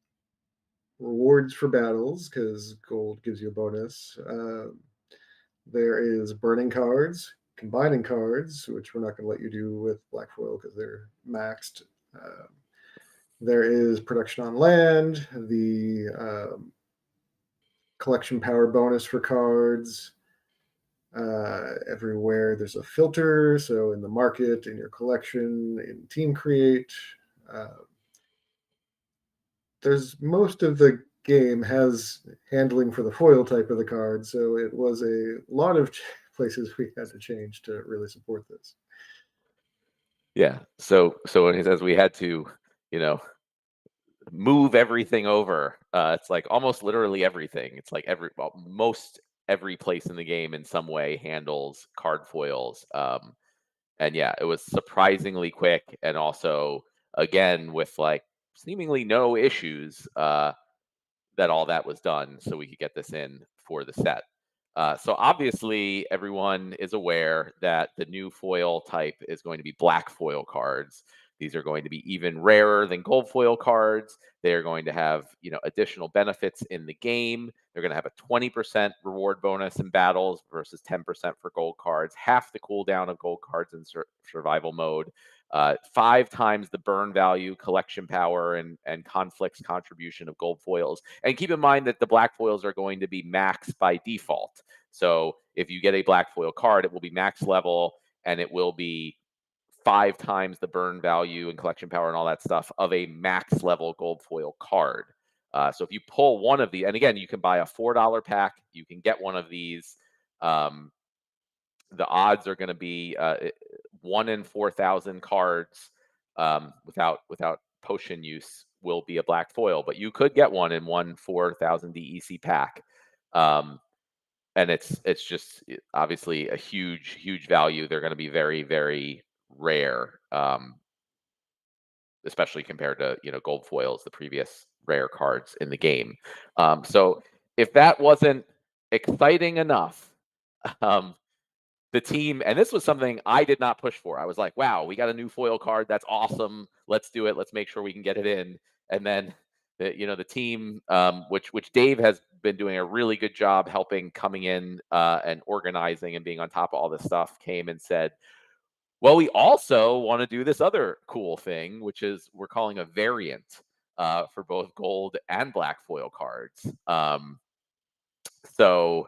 rewards for battles because gold gives you a bonus. There is burning cards combining cards, which we're not going to let you do with black foil because they're maxed. There is production on land, the collection power bonus for cards. Everywhere there's a filter, so in the market, in your collection, in Team Create, there's most of the game has handling for the foil type of the card, so it was a lot of places we had to change to really support this. Yeah. So when he says we had to, move everything over, it's like almost literally everything. It's like most every place in the game in some way handles card foils. And yeah, it was surprisingly quick, and also again with like seemingly no issues, that all that was done so we could get this in for the set. So obviously everyone is aware that the new foil type is going to be black foil cards. These are going to be even rarer than gold foil cards. They are going to have, additional benefits in the game. They're going to have a 20% reward bonus in battles versus 10% for gold cards, half the cooldown of gold cards in survival mode, 5 times the burn value, collection power, and conflicts contribution of gold foils. And keep in mind that the black foils are going to be max by default. So if you get a black foil card, it will be max level, and it will be 5 times the burn value and collection power and all that stuff of a max level gold foil card. So if you pull one of the, and again, you can buy a $4 pack, you can get one of these. The odds are going to be 1 in 4,000 cards without potion use will be a black foil, but you could get one in 4,000 DEC pack. And it's just obviously a huge value. They're going to be very, very rare, especially compared to gold foils, the previous rare cards in the game. So if that wasn't exciting enough, the team, and this was something I did not push for. I was like, wow, we got a new foil card. That's awesome. Let's do it. Let's make sure we can get it in. And then the team, which Dave has been doing a really good job helping, coming in and organizing and being on top of all this stuff, came and said, well, we also want to do this other cool thing, which is we're calling a variant for both gold and black foil cards. So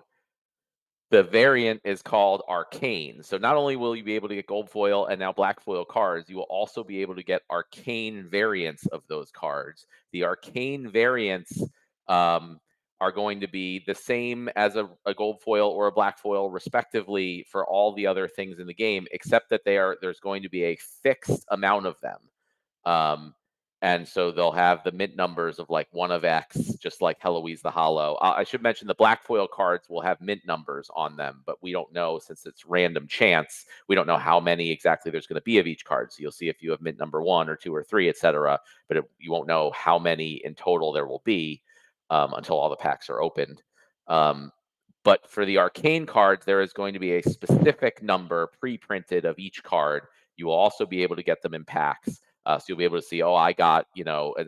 the variant is called Arcane. So not only will you be able to get gold foil and now black foil cards, you will also be able to get arcane variants of those cards. The arcane variants are going to be the same as a gold foil or a black foil, respectively, for all the other things in the game, except that there's going to be a fixed amount of them. And so they'll have the mint numbers of like 1 of X, just like Heloise the Hollow. I should mention the black foil cards will have mint numbers on them, but we don't know, since it's random chance, we don't know how many exactly there's going to be of each card. So you'll see if you have mint number 1 or 2 or 3, etc. But you won't know how many in total there will be until all the packs are opened. But for the arcane cards, there is going to be a specific number pre-printed of each card. You will also be able to get them in packs. So you'll be able to see, I got,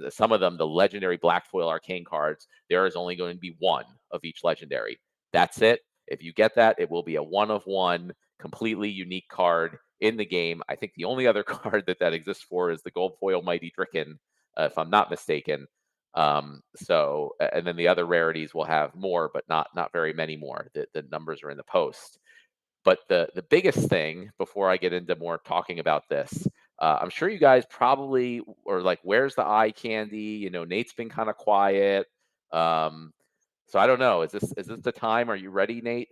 some of them, the legendary black foil arcane cards, there is only going to be 1 of each legendary. That's it. If you get that, it will be a 1 of 1, completely unique card in the game. I think the only other card that exists for is the gold foil Mighty Dricken, if I'm not mistaken. And then the other rarities will have more, but not very many more. The numbers are in the post. But the biggest thing, before I get into more talking about this, I'm sure you guys probably are like, where's the eye candy? Nate's been kind of quiet. So I don't know. Is this the time? Are you ready, Nate?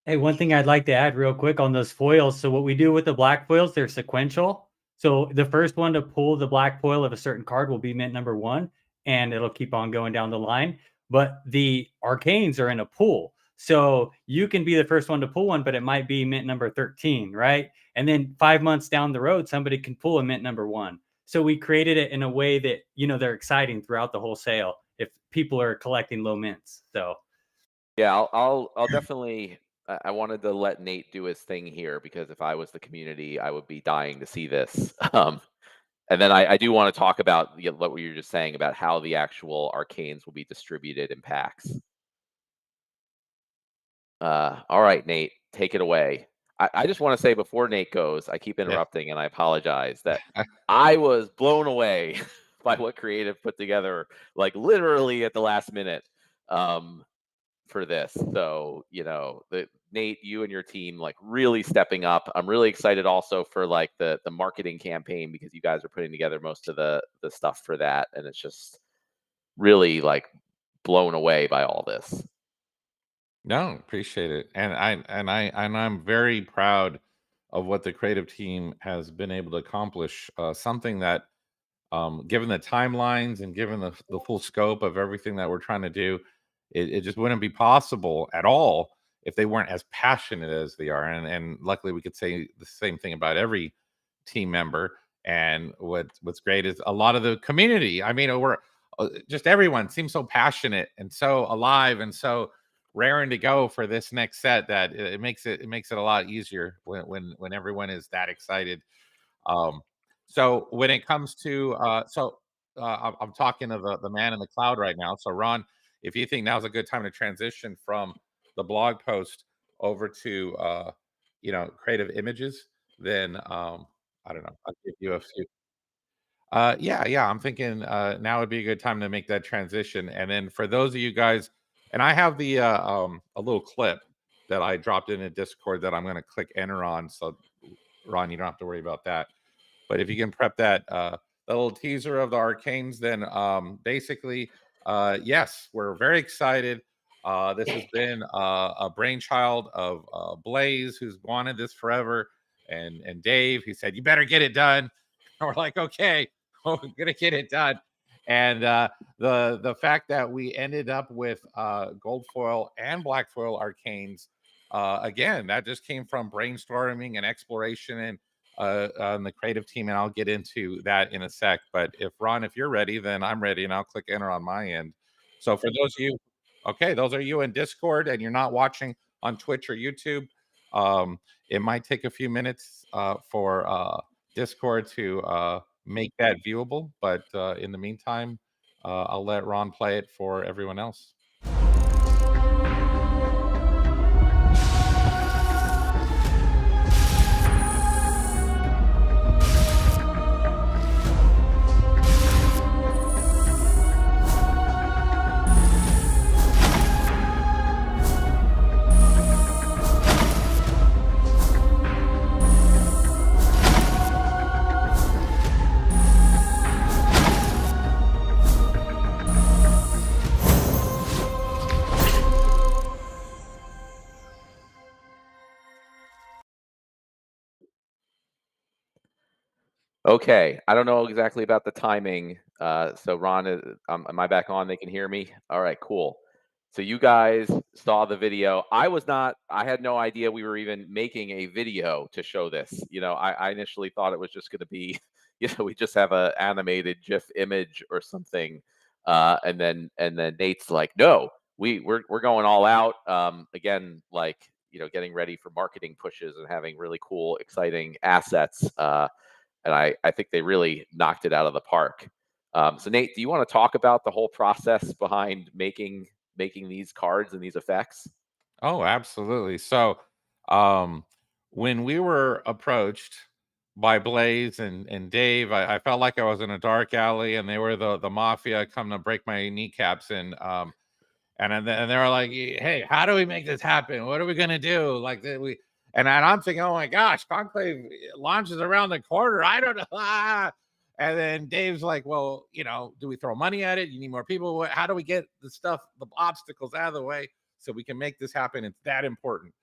Hey, one thing I'd like to add real quick on those foils. So what we do with the black foils, they're sequential. So the first one to pull the black foil of a certain card will be mint number 1, and it'll keep on going down the line. But the arcanes are in a pool. So you can be the first one to pull one, but it might be mint number 13, right? And then 5 months down the road, somebody can pull a mint number 1. So we created it in a way that, they're exciting throughout the whole sale if people are collecting low mints. So yeah, I'll definitely. I wanted to let Nate do his thing here, because if I was the community, I would be dying to see this. And then I do want to talk about what you were just saying about how the actual arcanes will be distributed in packs. All right, Nate, take it away. I just want to say before Nate goes, I keep interrupting and I apologize that I was blown away by what Creative put together, like literally at the last minute for this. So, Nate, you and your team like really stepping up. I'm really excited also for like the marketing campaign because you guys are putting together most of the stuff for that. And it's just really like blown away by all this. No, appreciate it. And I'm very proud of what the creative team has been able to accomplish. Something that, given the timelines and given the full scope of everything that we're trying to do, it just wouldn't be possible at all if they weren't as passionate as they are. And luckily we could say the same thing about every team member. And what's great is a lot of the community. I mean, we're just everyone seems so passionate and so alive and so raring to go for this next set that it makes it a lot easier when everyone is that excited. So when it comes to I'm talking to the man in the cloud right now. So Ron, if you think now's a good time to transition from the blog post over to creative images, then I don't know. I'll give you a few. Yeah. I'm thinking now would be a good time to make that transition. And then for those of you guys, and I have the a little clip that I dropped in a Discord that I'm going to click enter on. So Ron, you don't have to worry about that. But if you can prep that little teaser of the arcanes, then basically, yes, we're very excited. This has been a brainchild of Blaze, who's wanted this forever, and Dave, who said, "You better get it done." And we're like, "Okay, we're gonna get it done." And the fact that we ended up with gold foil and black foil arcanes, again, that just came from brainstorming and exploration and on the creative team, and I'll get into that in a sec. But if Ron, if you're ready, then I'm ready, and I'll click enter on my end. So for those of you, okay, those are you in Discord, and you're not watching on Twitch or YouTube. It might take a few minutes for Discord to make that viewable, but in the meantime, I'll let Ron play it for everyone else. Okay, I don't know exactly about the timing. So Ron, am I back on? They can hear me? All right, cool. So you guys saw the video. I had no idea we were even making a video to show this. I initially thought it was just going to be, we just have a animated GIF image or something. And then Nate's like, no, we're going all out. Again, like, getting ready for marketing pushes and having really cool, exciting assets. And I think they really knocked it out of the park. So Nate, do you want to talk about the whole process behind making these cards and these effects? Oh, absolutely. So, um, when we were approached by Blaze and Dave, I felt like I was in a dark alley, and they were the mafia come to break my kneecaps, and they were like, "Hey, how do we make this happen? What are we gonna do?" And I'm thinking, "Oh my gosh, Conclave launches around the corner. I don't know." And then Dave's like, "Well, do we throw money at it? You need more people. How do we get the obstacles out of the way so we can make this happen? It's that important."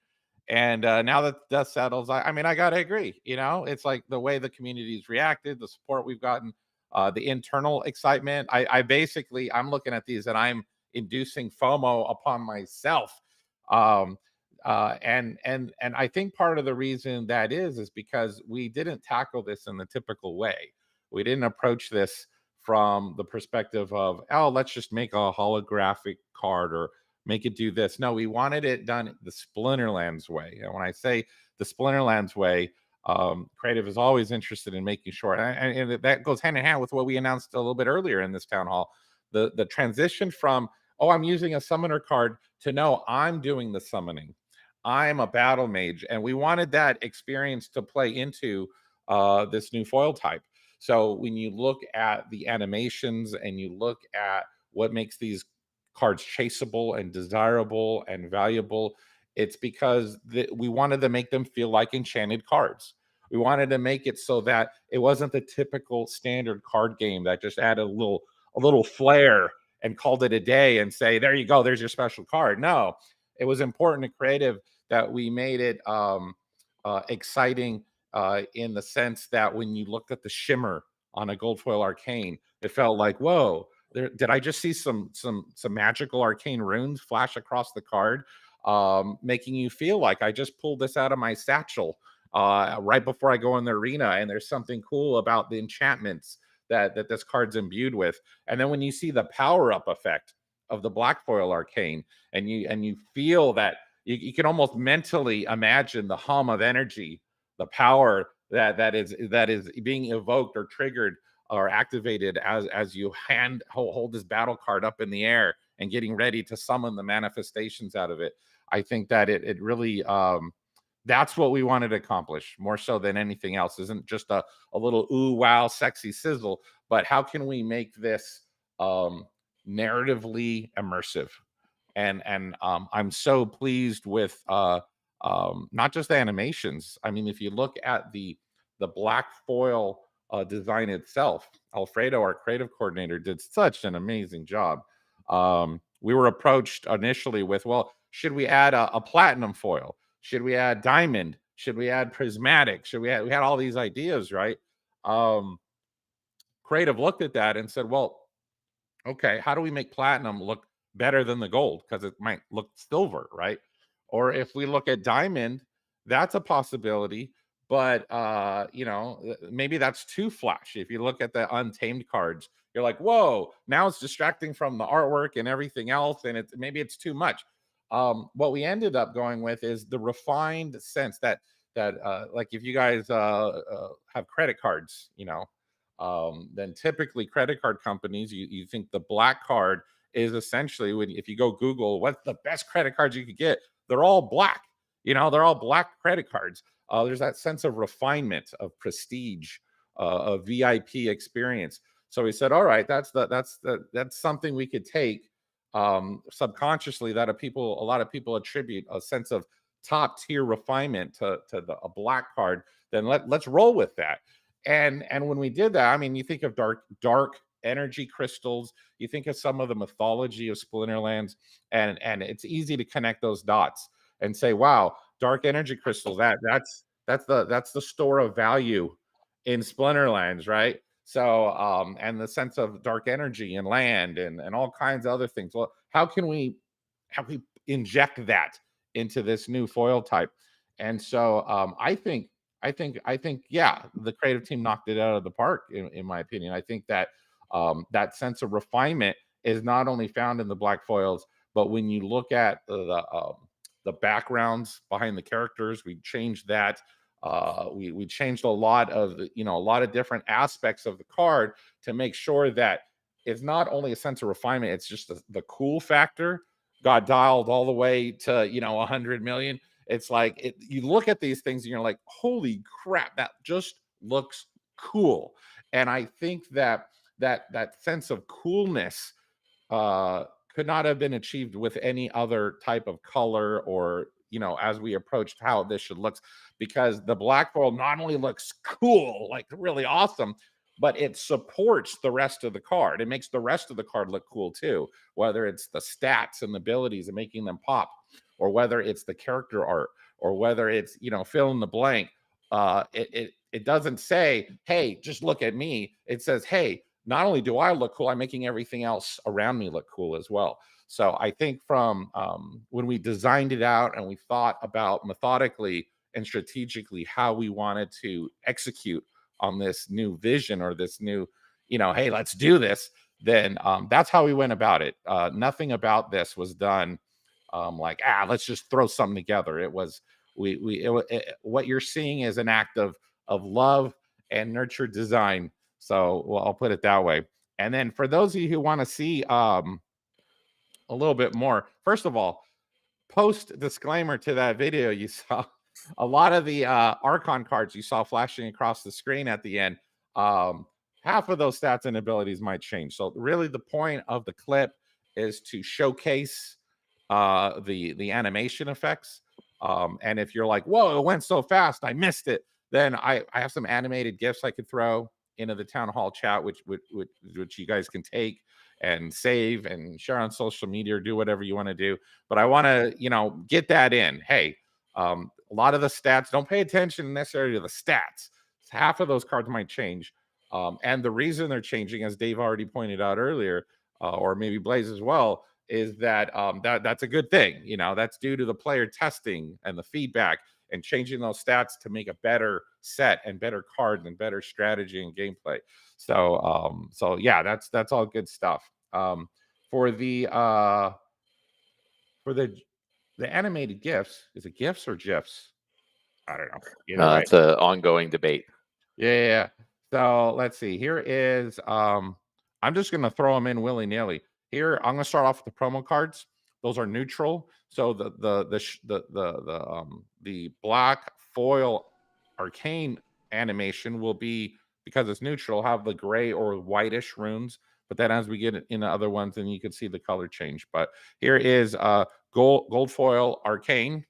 And now that dust settles, I mean, I gotta agree. It's like the way the community's reacted, the support we've gotten, the internal excitement. I'm looking at these and I'm inducing FOMO upon myself. Um, and I think part of the reason that is because we didn't tackle this in the typical way. We didn't approach this from the perspective of, oh, let's just make a holographic card or make it do this. No, we wanted it done the Splinterlands way. And when I say the Splinterlands way, creative is always interested in making sure, and that goes hand in hand with what we announced a little bit earlier in this town hall. The transition from, oh, I'm using a summoner card to, no, I'm doing the summoning. I'm a battle mage, and we wanted that experience to play into this new foil type. So when you look at the animations and you look at what makes these cards chaseable and desirable and valuable, it's because we wanted to make them feel like enchanted cards. We wanted to make it so that it wasn't the typical standard card game that just added a little flair and called it a day and say, there you go, there's your special card. No, it was important and creative that we made it exciting in the sense that when you looked at the shimmer on a gold foil arcane, it felt like, whoa, did I just see some magical arcane runes flash across the card, making you feel like I just pulled this out of my satchel right before I go in the arena, and there's something cool about the enchantments that this card's imbued with. And then when you see the power up effect of the black foil arcane, and you feel that you can almost mentally imagine the hum of energy, the power that is being evoked or triggered or activated as you hold this battle card up in the air and getting ready to summon the manifestations out of it. I think that it really that's what we wanted to accomplish more so than anything else. Isn't just a little ooh wow sexy sizzle, but how can we make this narratively immersive? And I'm so pleased with not just the animations. I mean, if you look at the black foil design itself, Alfredo, our creative coordinator, did such an amazing job. We were approached initially with, well, should we add a platinum foil? Should we add diamond? Should we add prismatic? We had all these ideas, right? Creative looked at that and said, well, okay, how do we make platinum look better than the gold? Because it might look silver, right? Or if we look at diamond, that's a possibility, but maybe that's too flashy. If you look at the untamed cards, you're like, whoa, now it's distracting from the artwork and everything else, and maybe it's too much. What we ended up going with is the refined sense that like if you guys have credit cards, then typically credit card companies, you think the black card is essentially, if you go Google what's the best credit cards you could get, they're all black. They're all black credit cards. There's that sense of refinement, of prestige, a VIP experience. So we said, all right, that's something we could take subconsciously, that a lot of people attribute a sense of top tier refinement to a black card. Then let's roll with that. And when we did that, I mean, you think of dark energy crystals, you think of some of the mythology of Splinterlands, and it's easy to connect those dots and say, wow, dark energy crystals, that's the store of value in Splinterlands, right? So and the sense of dark energy and land and all kinds of other things. Well, how can we inject that into this new foil type? And so I think, yeah, the creative team knocked it out of the park, in my opinion. I think that that sense of refinement is not only found in the black foils, but when you look at the backgrounds behind the characters, we changed that. We changed a lot of different aspects of the card to make sure that it's not only a sense of refinement, it's just the cool factor got dialed all the way to 100 million. It's like you look at these things and you're like, holy crap, that just looks cool. And I think that sense of coolness could not have been achieved with any other type of color, or as we approached how this should look, because the black foil not only looks cool, like really awesome, but it supports the rest of the card. It makes the rest of the card look cool too, whether it's the stats and the abilities and making them pop, or whether it's the character art, or whether it's fill in the blank. It doesn't say, hey, just look at me. It says, hey, not only do I look cool, I'm making everything else around me look cool as well. So I think from when we designed it out and we thought about methodically and strategically how we wanted to execute on this new vision, or this new, hey, let's do this, then that's how we went about it. Nothing about this was done like, let's just throw something together. It was, what you're seeing is an act of love and nurtured design. So, well, I'll put it that way. And then for those of you who want to see a little bit more, first of all, post disclaimer to that video, you saw a lot of the Archon cards you saw flashing across the screen at the end. Half of those stats and abilities might change. So really the point of the clip is to showcase the animation effects. And if you're like, whoa, it went so fast, I missed it, then I have some animated GIFs I could throw into the town hall chat, which you guys can take and save and share on social media or do whatever you want to do. But I want to, get that in. Hey, a lot of the stats, don't pay attention necessarily to the stats. Half of those cards might change. And the reason they're changing, as Dave already pointed out earlier, or maybe Blaze as well, is that that's a good thing. That's due to the player testing and the feedback and changing those stats to make a better set and better cards and better strategy and gameplay. So yeah, that's all good stuff. For the animated GIFs, is it GIFs or GIFs? I don't know. Either way. It's an ongoing debate. Yeah. So let's see. Here is I'm just gonna throw them in willy-nilly. Here, I'm gonna start off with the promo cards. Those are neutral. So the black foil arcane animation will be, because it's neutral, have the gray or whitish runes. But then as we get into other ones, then you can see the color change. But here is gold foil arcane.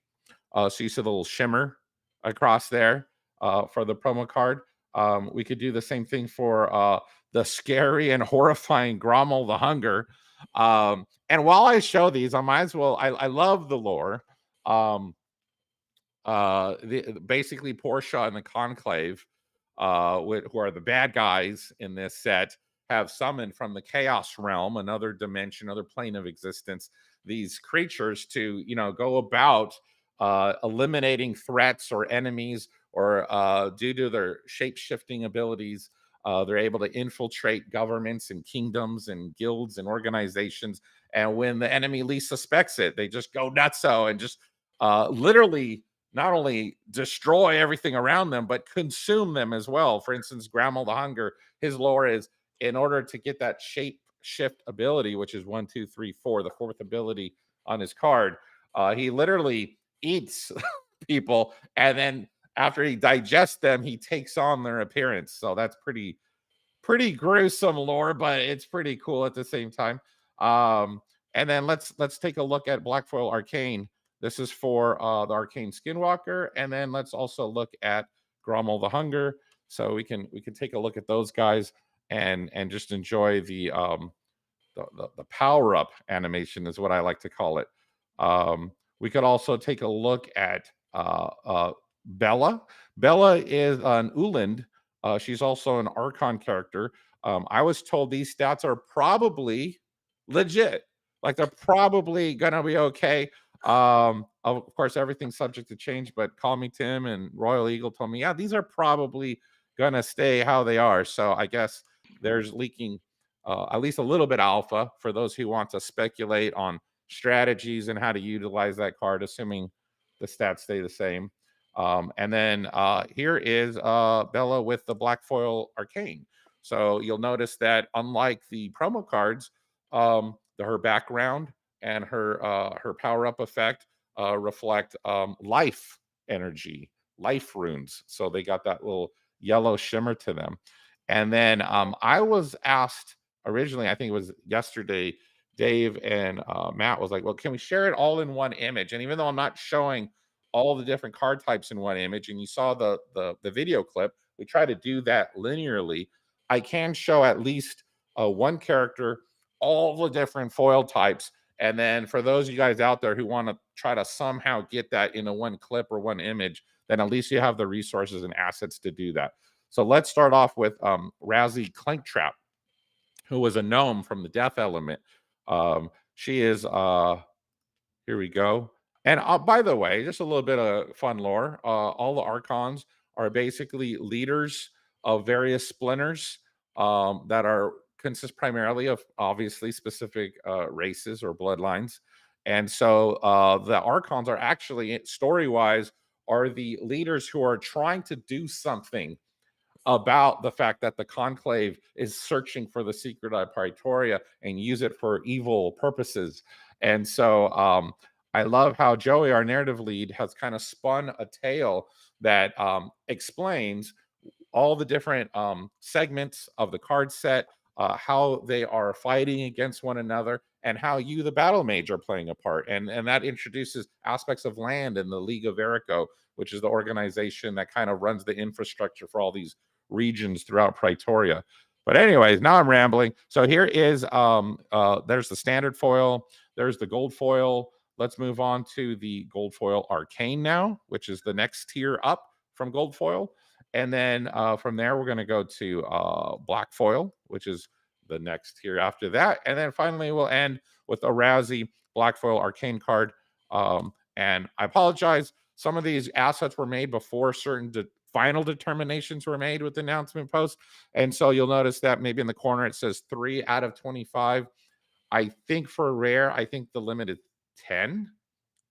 So you see the little shimmer across there for the promo card. We could do the same thing for the scary and horrifying Grommel the Hunger. And while I show these, I might as well, I love the lore. Basically Portia and the Conclave, who are the bad guys in this set, have summoned from the Chaos Realm, another dimension, another plane of existence, these creatures to, go about eliminating threats or enemies, or due to their shape-shifting abilities, they're able to infiltrate governments and kingdoms and guilds and organizations. And when the enemy least suspects it, they just go nutso and just literally not only destroy everything around them, but consume them as well. For instance, Grammel the Hunger, his lore is, in order to get that shape shift ability, which is 1, 2, 3, 4, the fourth ability on his card, he literally eats people, and then after he digests them, he takes on their appearance. So that's pretty gruesome lore, but it's pretty cool at the same time. And then let's take a look at Black Foil Arcane. This is for the Arcane Skinwalker, and then let's also look at Grommel the Hunger. So we can take a look at those guys and just enjoy the power up animation, is what I like to call it. We could also take a look at Bella. Bella is an Uland. She's also an Archon character. I was told these stats are probably legit. Like, they're probably gonna be okay. Of course, everything's subject to change, but Call Me Tim and Royal Eagle told me, yeah, these are probably gonna stay how they are. So I guess there's leaking at least a little bit alpha for those who want to speculate on strategies and how to utilize that card, assuming the stats stay the same. And then here is Bella with the Black Foil Arcane. So you'll notice that unlike the promo cards, her background and her power up effect reflect life energy, life runes. So they got that little yellow shimmer to them. And then I was asked originally, I think it was yesterday, Dave and Matt was like, well, can we share it all in one image? And even though I'm not showing all the different card types in one image, and you saw the video clip, we try to do that linearly, I can show at least one character, all the different foil types. And then for those of you guys out there who want to try to somehow get that into one clip or one image, then at least you have the resources and assets to do that. So let's start off with Razzie Clanktrap, who was a gnome from the death element. She is, here we go. And by the way, just a little bit of fun lore. All the Archons are basically leaders of various splinters that consist primarily of obviously specific races or bloodlines. And so the Archons are actually, story-wise, are the leaders who are trying to do something about the fact that the Conclave is searching for the secret of Praetoria and use it for evil purposes. And so I love how Joey, our narrative lead, has kind of spun a tale that explains all the different segments of the card set, how they are fighting against one another, and how you, the battle mage, are playing a part. And that introduces aspects of land in the League of Verico, which is the organization that kind of runs the infrastructure for all these regions throughout Praetoria. But anyways, now I'm rambling. So here is there's the standard foil, there's the gold foil. Let's move on to the gold foil arcane now, which is the next tier up from gold foil. And then from there, we're going to go to black foil, which is the next tier after that. And then finally, we'll end with a Rousey black foil arcane card. And I apologize. Some of these assets were made before certain final determinations were made with the announcement post. And so you'll notice that maybe in the corner, it says 3 out of 25. I think for rare, I think the limit is 10,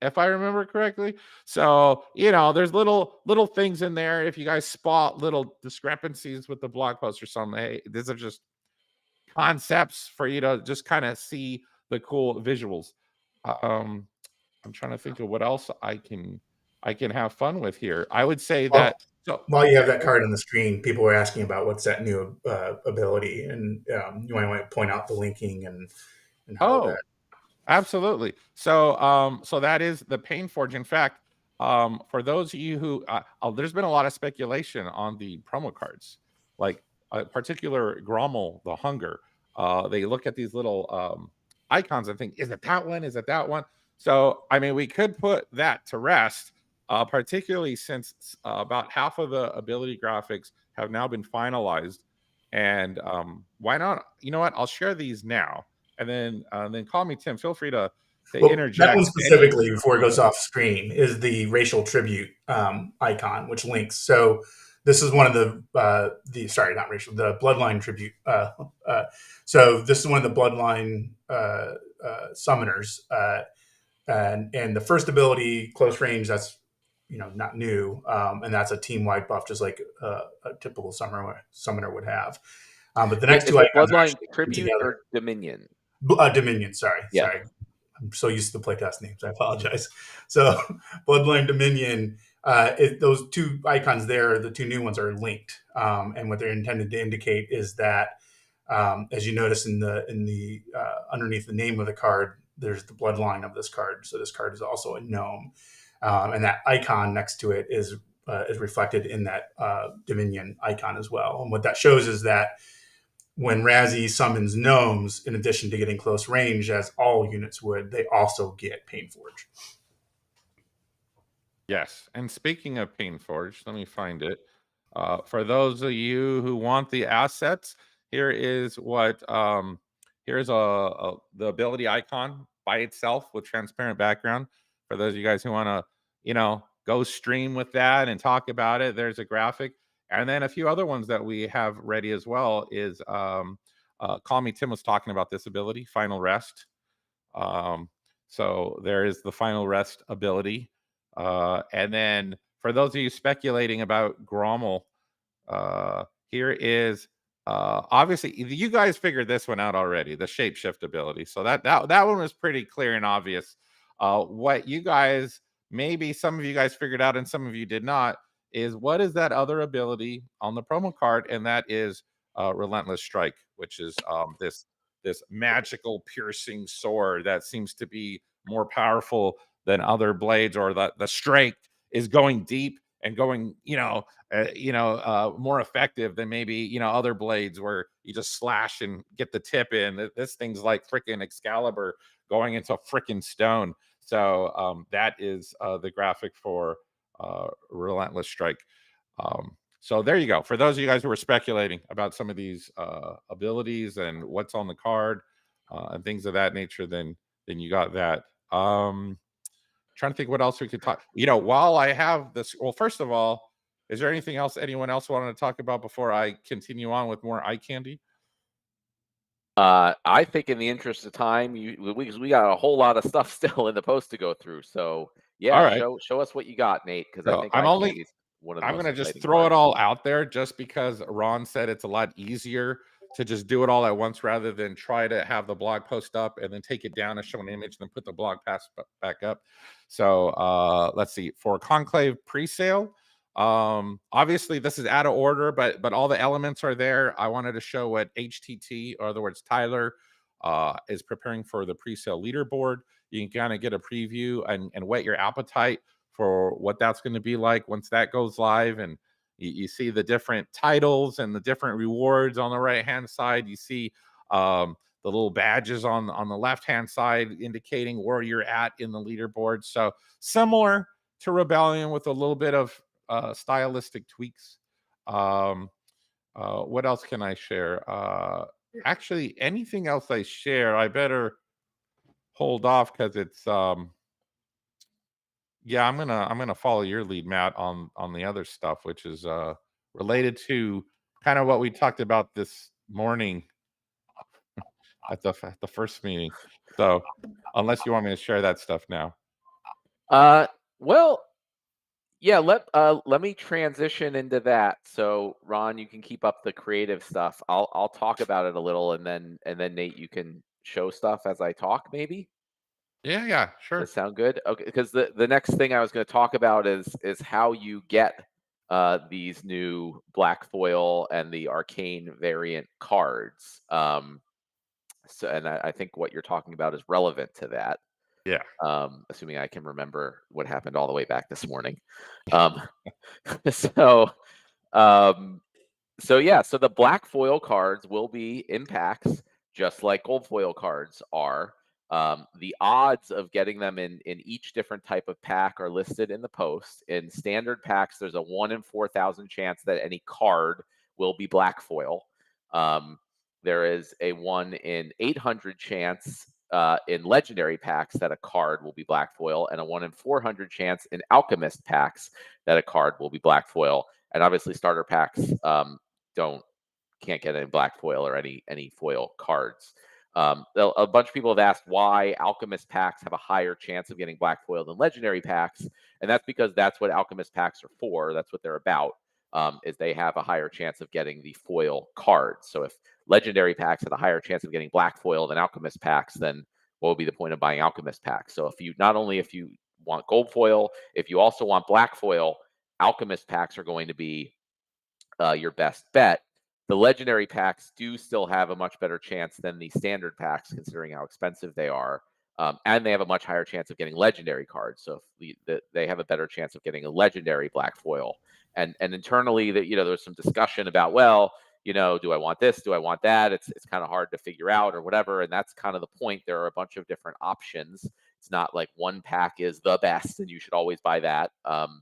if I remember correctly. So, there's little things in there. If you guys spot little discrepancies with the blog post or something, hey, these are just concepts for you to just kind of see the cool visuals. I'm trying to think of what else I can have fun with here. I would say that while you have that card on the screen, people were asking about what's that new ability, and you might want to point out the linking and how that. Absolutely. So that is the Pain Forge. In fact, for those of you who there's been a lot of speculation on the promo cards, like particular Grommel, the Hunger. They look at these little icons and think, is it that one? Is it that one? So I mean, we could put that to rest, particularly since about half of the ability graphics have now been finalized. And why not? You know what? I'll share these now. And then call me Tim. Feel free to interject. That one specifically, before it goes off screen, is the racial tribute icon, which links. So this is one of the Bloodline tribute. So this is one of the Bloodline summoners, and the first ability, close range. That's not new, and that's a team wide buff, just like a typical summoner would have. But the next two icons Bloodline tribute or Dominion. Dominion, sorry. I'm so used to the playtest names. I apologize. So, Bloodline Dominion, those two icons there, the two new ones are linked, and what they're intended to indicate is that, as you notice in the underneath the name of the card, there's the bloodline of this card. So this card is also a gnome, and that icon next to it is reflected in that Dominion icon as well. And what that shows is that when Razzie summons gnomes, in addition to getting close range, as all units would, they also get Painforge. Yes. And speaking of Painforge, let me find it. For those of you who want the assets, here is what here's the ability icon by itself with transparent background. For those of you guys who want to, go stream with that and talk about it, there's a graphic. And then a few other ones that we have ready as well is Call Me Tim was talking about this ability, Final Rest. So there is the Final Rest ability. And then for those of you speculating about Grommel, here is obviously you guys figured this one out already, the shapeshift ability. So that one was pretty clear and obvious. What you guys, maybe some of you guys figured out and some of you did not, is what is that other ability on the promo card, and that is Relentless Strike, which is this magical piercing sword that seems to be more powerful than other blades, or the strength is going deep and going more effective than maybe other blades where you just slash and get the tip in. This thing's like freaking Excalibur going into freaking stone. So that is the graphic for Relentless Strike. So there you go. For those of you guys who were speculating about some of these abilities and what's on the card and things of that nature, then you got that. Trying to think what else we could talk. While I have this, well, first of all, is there anything else anyone else wanted to talk about before I continue on with more eye candy? I think in the interest of time, we got a whole lot of stuff still in the post to go through. So yeah, right. show us what you got, Nate, because I think I'm going to just throw it all out there just because Ron said it's a lot easier to just do it all at once rather than try to have the blog post up and then take it down and show an image and then put the blog post back up. So let's see, for Conclave pre-sale, obviously this is out of order, but all the elements are there. I wanted to show what HTT, or in other words Tyler, is preparing for the pre-sale leaderboard. You can kind of get a preview and whet your appetite for what that's going to be like once that goes live. And you see the different titles and the different rewards on the right hand side. You see the little badges on the left hand side indicating where you're at in the leaderboard. So similar to Rebellion with a little bit of stylistic tweaks. What else can I share? Actually, anything else I share, I better hold off because it's yeah, I'm gonna follow your lead, Matt, on the other stuff, which is related to kind of what we talked about this morning at the first meeting. So unless you want me to share that stuff now. Well, yeah, let me transition into that. So Ron, you can keep up the creative stuff. I'll talk about it a little, and then Nate, you can show stuff as I talk, maybe. Yeah, sure. Does that sound good? Okay, because the next thing I was going to talk about is how you get these new black foil and the arcane variant cards. So, and I think what you're talking about is relevant to that. Yeah. Assuming I can remember what happened all the way back this morning. So yeah, so the black foil cards will be in packs, just like gold foil cards are. The odds of getting them in each different type of pack are listed in the post. In standard packs, there's a 1 in 4,000 chance that any card will be black foil. There is a 1 in 800 chance in legendary packs that a card will be black foil, and a 1 in 400 chance in alchemist packs that a card will be black foil. And obviously starter packs can't get any black foil or any foil cards. A bunch of people have asked why alchemist packs have a higher chance of getting black foil than legendary packs, and that's because that's what alchemist packs are for. That's what they're about. Is they have a higher chance of getting the foil cards. So if legendary packs had a higher chance of getting black foil than alchemist packs, then what would be the point of buying alchemist packs? So if you want gold foil, if you also want black foil, alchemist packs are going to be your best bet. The legendary packs do still have a much better chance than the standard packs, considering how expensive they are. And they have a much higher chance of getting legendary cards. So if they have a better chance of getting a legendary black foil. And internally, there's some discussion about, well, do I want this? Do I want that? It's kind of hard to figure out or whatever. And that's kind of the point. There are a bunch of different options. It's not like one pack is the best and you should always buy that. And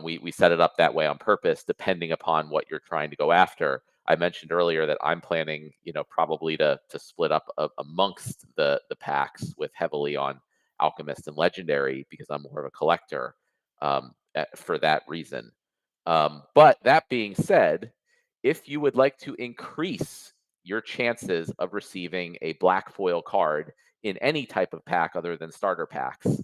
we set it up that way on purpose, depending upon what you're trying to go after. I mentioned earlier that I'm planning, probably to split up amongst the packs with heavily on alchemist and legendary, because I'm more of a collector for that reason. But that being said, if you would like to increase your chances of receiving a black foil card in any type of pack other than starter packs,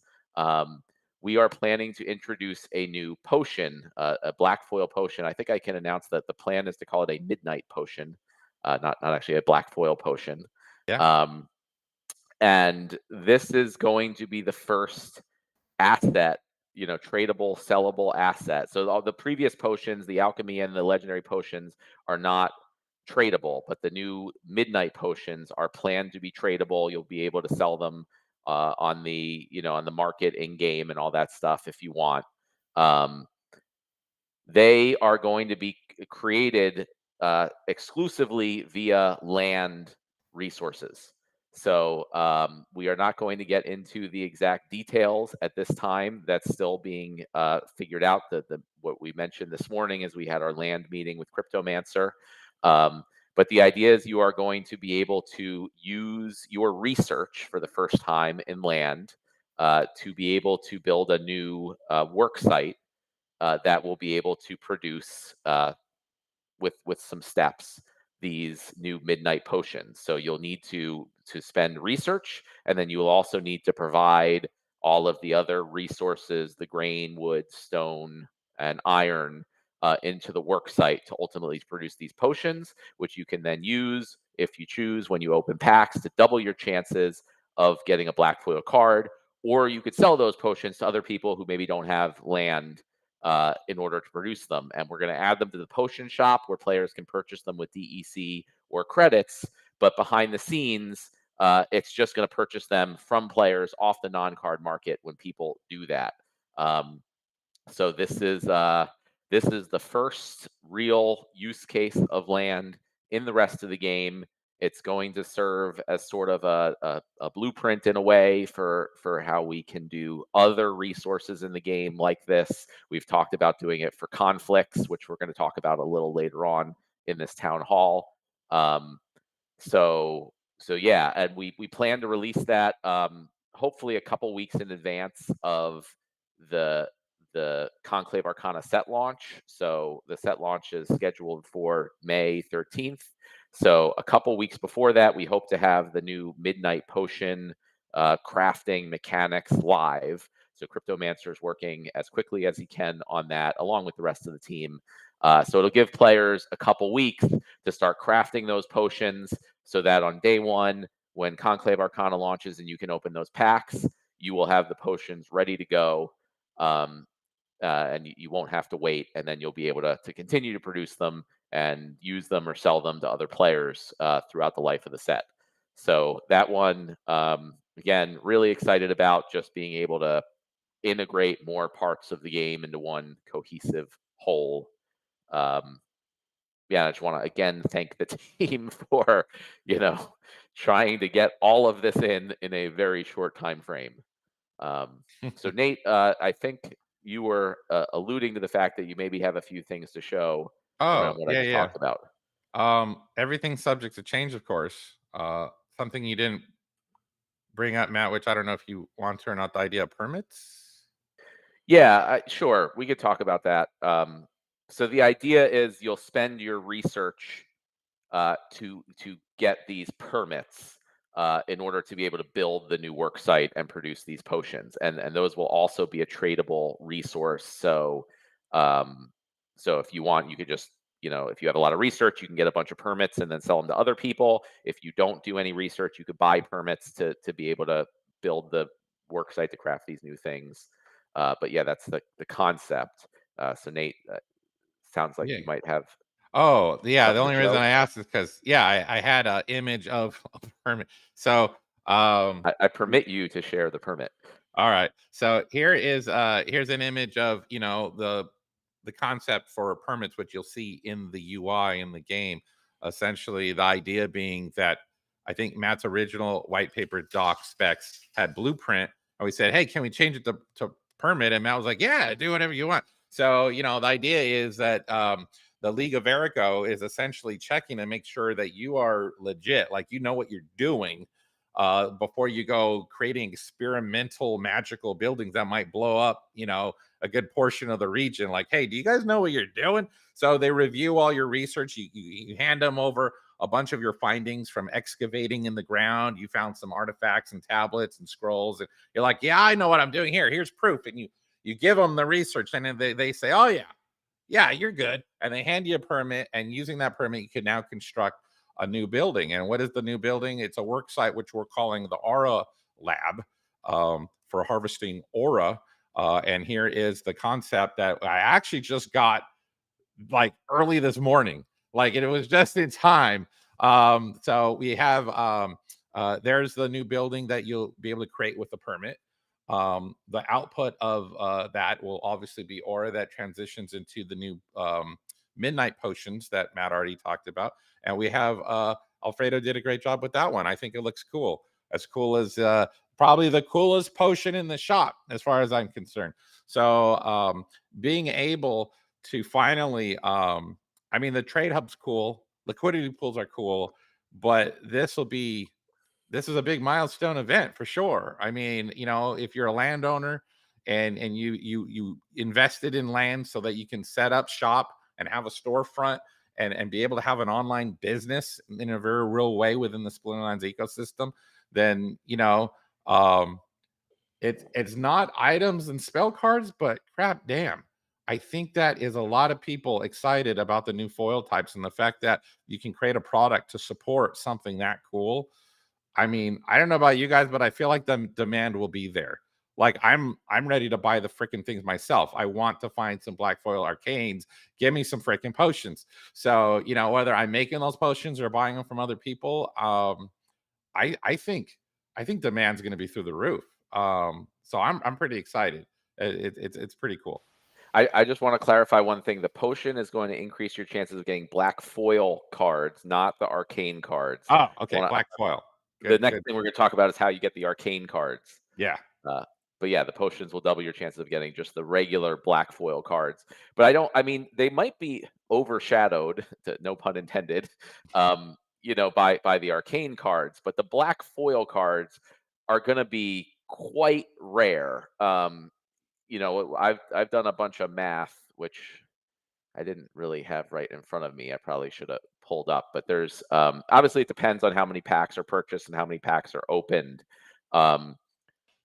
we are planning to introduce a new potion, a black foil potion. I think I can announce that the plan is to call it a midnight potion, not actually a black foil potion. Yeah. And this is going to be the first asset, tradable, sellable asset. So all the previous potions, the alchemy and the legendary potions, are not tradable, but the new midnight potions are planned to be tradable. You'll be able to sell them on the market in game and all that stuff if you want. They are going to be created exclusively via land resources. So we are not going to get into the exact details at this time. That's still being figured out. What we mentioned this morning is we had our land meeting with Cryptomancer. But the idea is you are going to be able to use your research for the first time in land to be able to build a new work site that will be able to produce with some steps these new midnight potions. So you'll need to spend research, and then you will also need to provide all of the other resources, the grain, wood, stone, and iron, into the work site to ultimately produce these potions, which you can then use if you choose when you open packs to double your chances of getting a black foil card. Or you could sell those potions to other people who maybe don't have land in order to produce them. And we're going to add them to the potion shop where players can purchase them with DEC or credits. But behind the scenes, it's just going to purchase them from players off the non-card market when people do that. So this is the first real use case of land in the rest of the game. It's going to serve as sort of a blueprint in a way for how we can do other resources in the game like this. We've talked about doing it for conflicts, which we're going to talk about a little later on in this town hall. So yeah, and we plan to release that hopefully a couple weeks in advance of the Conclave Arcana set launch. So the set launch is scheduled for May 13th. So a couple weeks before that, we hope to have the new Midnight Potion crafting mechanics live. So Cryptomancer is working as quickly as he can on that, along with the rest of the team. So it'll give players a couple weeks to start crafting those potions so that on day one, when Conclave Arcana launches and you can open those packs, you will have the potions ready to go. And you won't have to wait, and then you'll be able to continue to produce them and use them or sell them to other players throughout the life of the set. So that one, again, really excited about just being able to integrate more parts of the game into one cohesive whole. Yeah, I just want to again thank the team for trying to get all of this in a very short time frame. So Nate, I think you were alluding to the fact that you maybe have a few things to show around Oh, what I yeah, just yeah. talked about. Everything's subject to change, of course. Something you didn't bring up, Matt, which I don't know if you want to or not, the idea of permits. Yeah, sure. We could talk about that. So the idea is you'll spend your research to get these permits in order to be able to build the new work site and produce these potions, and those will also be a tradable resource. So if you want, you could just if you have a lot of research, you can get a bunch of permits and then sell them to other people. If you don't do any research, you could buy permits to be able to build the work site to craft these new things. But yeah, that's the concept. So Nate, sounds like Yeah. you might have. Oh, yeah. The Something to only reason show? I asked is because, yeah, I had an image of a permit. So, I permit you to share the permit. all right. So here's an image of the concept for permits, which you'll see in the UI in the game. Essentially, the idea being that I think Matt's original white paper doc specs had blueprint, and we said, "Hey, can we change it to permit?" And Matt was like, "Yeah, do whatever you want." So the idea is that the League of Erico is essentially checking to make sure that you are legit, like you know what you're doing before you go creating experimental magical buildings that might blow up, a good portion of the region. Like, hey, do you guys know what you're doing? So they review all your research. You hand them over a bunch of your findings from excavating in the ground. You found some artifacts and tablets and scrolls, and you're like, yeah, I know what I'm doing here. Here's proof. And you give them the research, and then they say, oh yeah, you're good. And they hand you a permit, and using that permit, you can now construct a new building. And what is the new building? It's a work site, which we're calling the Aura Lab, for harvesting aura. And here is the concept that I actually just got like early this morning. Like it was just in time. So we have there's the new building that you'll be able to create with the permit. The output of that will obviously be aura that transitions into the new midnight potions that Matt already talked about. And we have Alfredo did a great job with that one. I think it looks cool. As cool as probably the coolest potion in the shop, as far as I'm concerned. So being able to finally, I mean, the trade hub's cool, liquidity pools are cool, but this is a big milestone event for sure. I mean, if you're a landowner and you invested in land so that you can set up shop and have a storefront and be able to have an online business in a very real way within the Splinterlands ecosystem, then it's not items and spell cards, but crap damn. I think that is a lot of people excited about the new foil types and the fact that you can create a product to support something that cool. I mean, I don't know about you guys, but I feel like the demand will be there. Like I'm ready to buy the freaking things myself. I want to find some black foil arcanes. Give me some freaking potions. So, you know, whether I'm making those potions or buying them from other people, I think demand's going to be through the roof. So I'm pretty excited. It's pretty cool. I just want to clarify one thing. The potion is going to increase your chances of getting black foil cards, not the arcane cards. Oh, okay, Wanna- black foil. the Good, next good. thing we're going to talk about is how you get the arcane cards. Yeah. But yeah, the potions will double your chances of getting just the regular black foil cards. But I mean, they might be overshadowed, no pun intended, you know, by the arcane cards. But the black foil cards are going to be quite rare. You know, I've done a bunch of math, which I didn't really have right in front of me. I probably should have pulled up, but there's obviously it depends on how many packs are purchased and how many packs are opened. Um,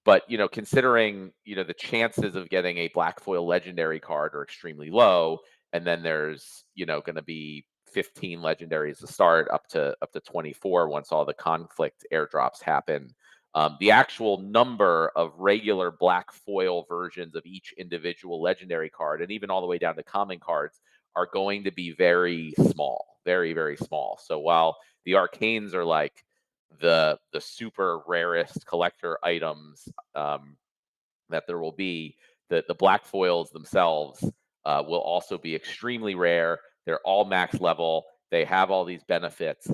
but you know, considering you know the chances of getting a black foil legendary card are extremely low, and then there's you know going to be 15 legendaries to start up to 24 once all the conflict airdrops happen. The actual number of regular black foil versions of each individual legendary card, and even all the way down to common cards, are going to be very small, very, very small. So while the arcanes are like the super rarest collector items that there will be, the black foils themselves will also be extremely rare. They're all max level. They have all these benefits.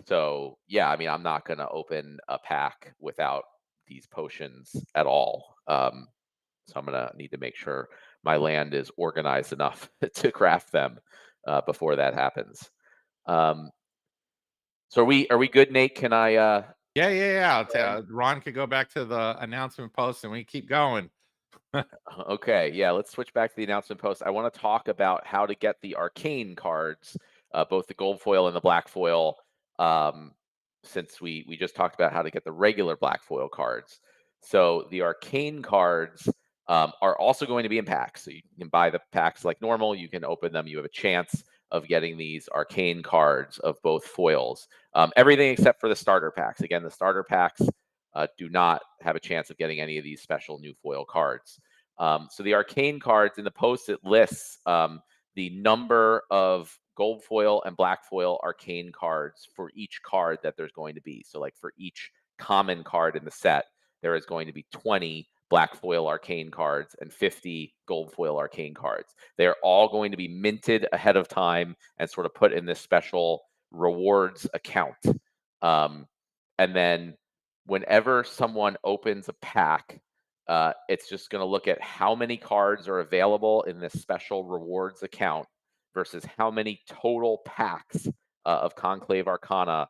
So yeah, I mean, I'm not going to open a pack without these potions at all. So I'm going to need to make sure my land is organized enough to craft them before that happens. Um, so are we good, Nate? Can I Yeah. Ron could go back to the announcement post and we keep going. Okay, yeah, let's switch back to the announcement post. I want to talk about how to get the arcane cards, both the gold foil and the black foil, since we just talked about how to get the regular black foil cards. So the arcane cards are also going to be in packs. So you can buy the packs like normal. You can open them. You have a chance of getting these arcane cards of both foils. Everything except for the starter packs. Again, the starter packs do not have a chance of getting any of these special new foil cards. So the arcane cards in the post, it lists the number of gold foil and black foil arcane cards for each card that there's going to be. So like for each common card in the set, there is going to be 20 black foil arcane cards and 50 gold foil arcane cards. They're all going to be minted ahead of time and sort of put in this special rewards account. And then whenever someone opens a pack, it's just going to look at how many cards are available in this special rewards account versus how many total packs of Conclave Arcana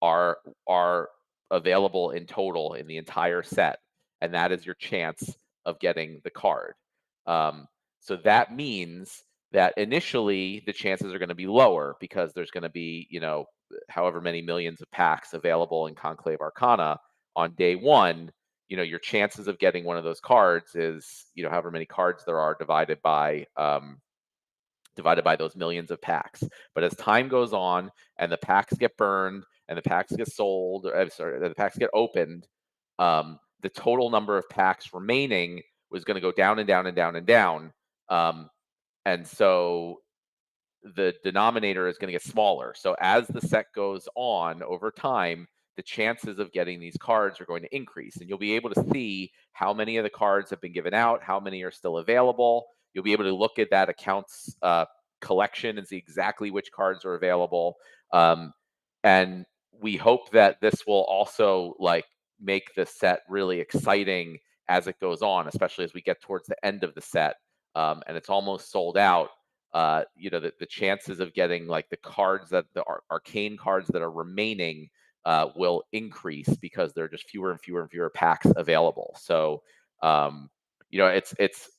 are available in total in the entire set, and that is your chance of getting the card. So that means that initially the chances are going to be lower because there's going to be however many millions of packs available in Conclave Arcana on day one. Your chances of getting one of those cards is however many cards there are divided by those millions of packs. But as time goes on and the packs get burned and the packs get sold, the packs get opened, the total number of packs remaining was going to go down and down and down and down. And so the denominator is going to get smaller. So as the set goes on over time, the chances of getting these cards are going to increase. And you'll be able to see how many of the cards have been given out, how many are still available. You'll be able to look at that account's collection and see exactly which cards are available. And we hope that this will also make the set really exciting as it goes on, especially as we get towards the end of the set and it's almost sold out. The chances of getting the cards that the arcane cards that are remaining will increase because there are just fewer and fewer and fewer packs available. So, it's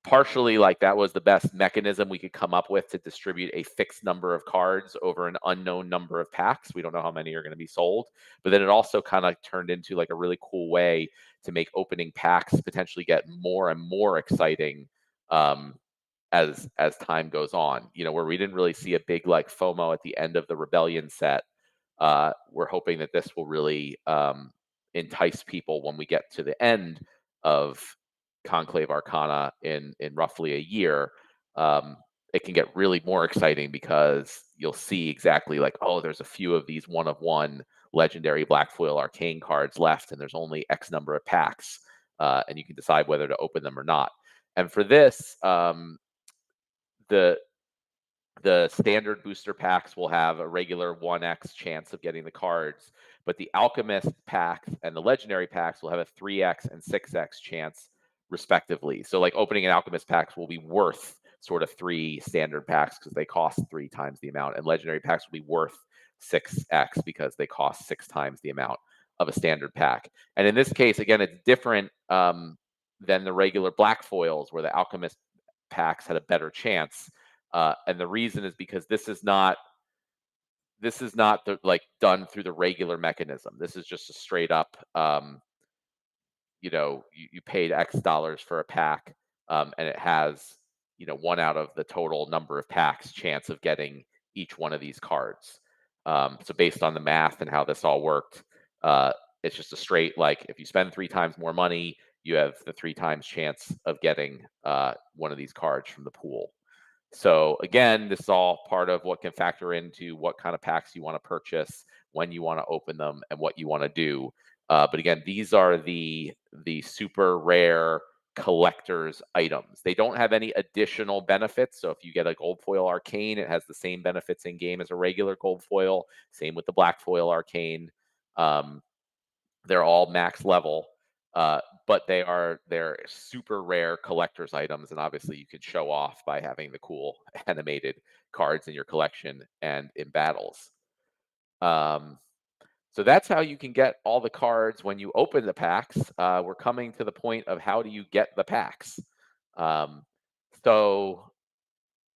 partially that was the best mechanism we could come up with to distribute a fixed number of cards over an unknown number of packs. We don't know how many are going to be sold, but then it also kind of turned into a really cool way to make opening packs potentially get more and more exciting as time goes on. You know, where we didn't really see a big like FOMO at the end of the Rebellion set. We're hoping that this will really entice people when we get to the end of Conclave Arcana in roughly a year. It can get really more exciting because you'll see exactly like, oh, there's a few of these one of one legendary black foil arcane cards left, and there's only X number of packs, and you can decide whether to open them or not. And for this, the standard booster packs will have a regular 1x chance of getting the cards, but the Alchemist packs and the Legendary packs will have a 3x and 6x chance, respectively. So, like, opening an Alchemist packs will be worth sort of 3 standard packs because they cost 3 times the amount, and Legendary packs will be worth 6x because they cost 6 times the amount of a standard pack. And in this case, again, it's different than the regular black foils where the Alchemist packs had a better chance. And the reason is because this is not like done through the regular mechanism. This is just a straight up, you paid X dollars for a pack, and it has, 1 out of the total number of packs chance of getting each one of these cards. So based on the math and how this all worked, it's just a straight, like, if you spend 3 times more money, you have the 3 times chance of getting one of these cards from the pool. So again, this is all part of what can factor into what kind of packs you want to purchase, when you want to open them, and what you want to do. But again, these are the super rare collector's items. They don't have any additional benefits. So if you get a gold foil arcane, it has the same benefits in game as a regular gold foil. Same with the black foil arcane. They're all max level. But they're super rare collector's items, and obviously you can show off by having the cool animated cards in your collection and in battles. So that's how you can get all the cards when you open the packs. We're coming to the point of how do you get the packs. So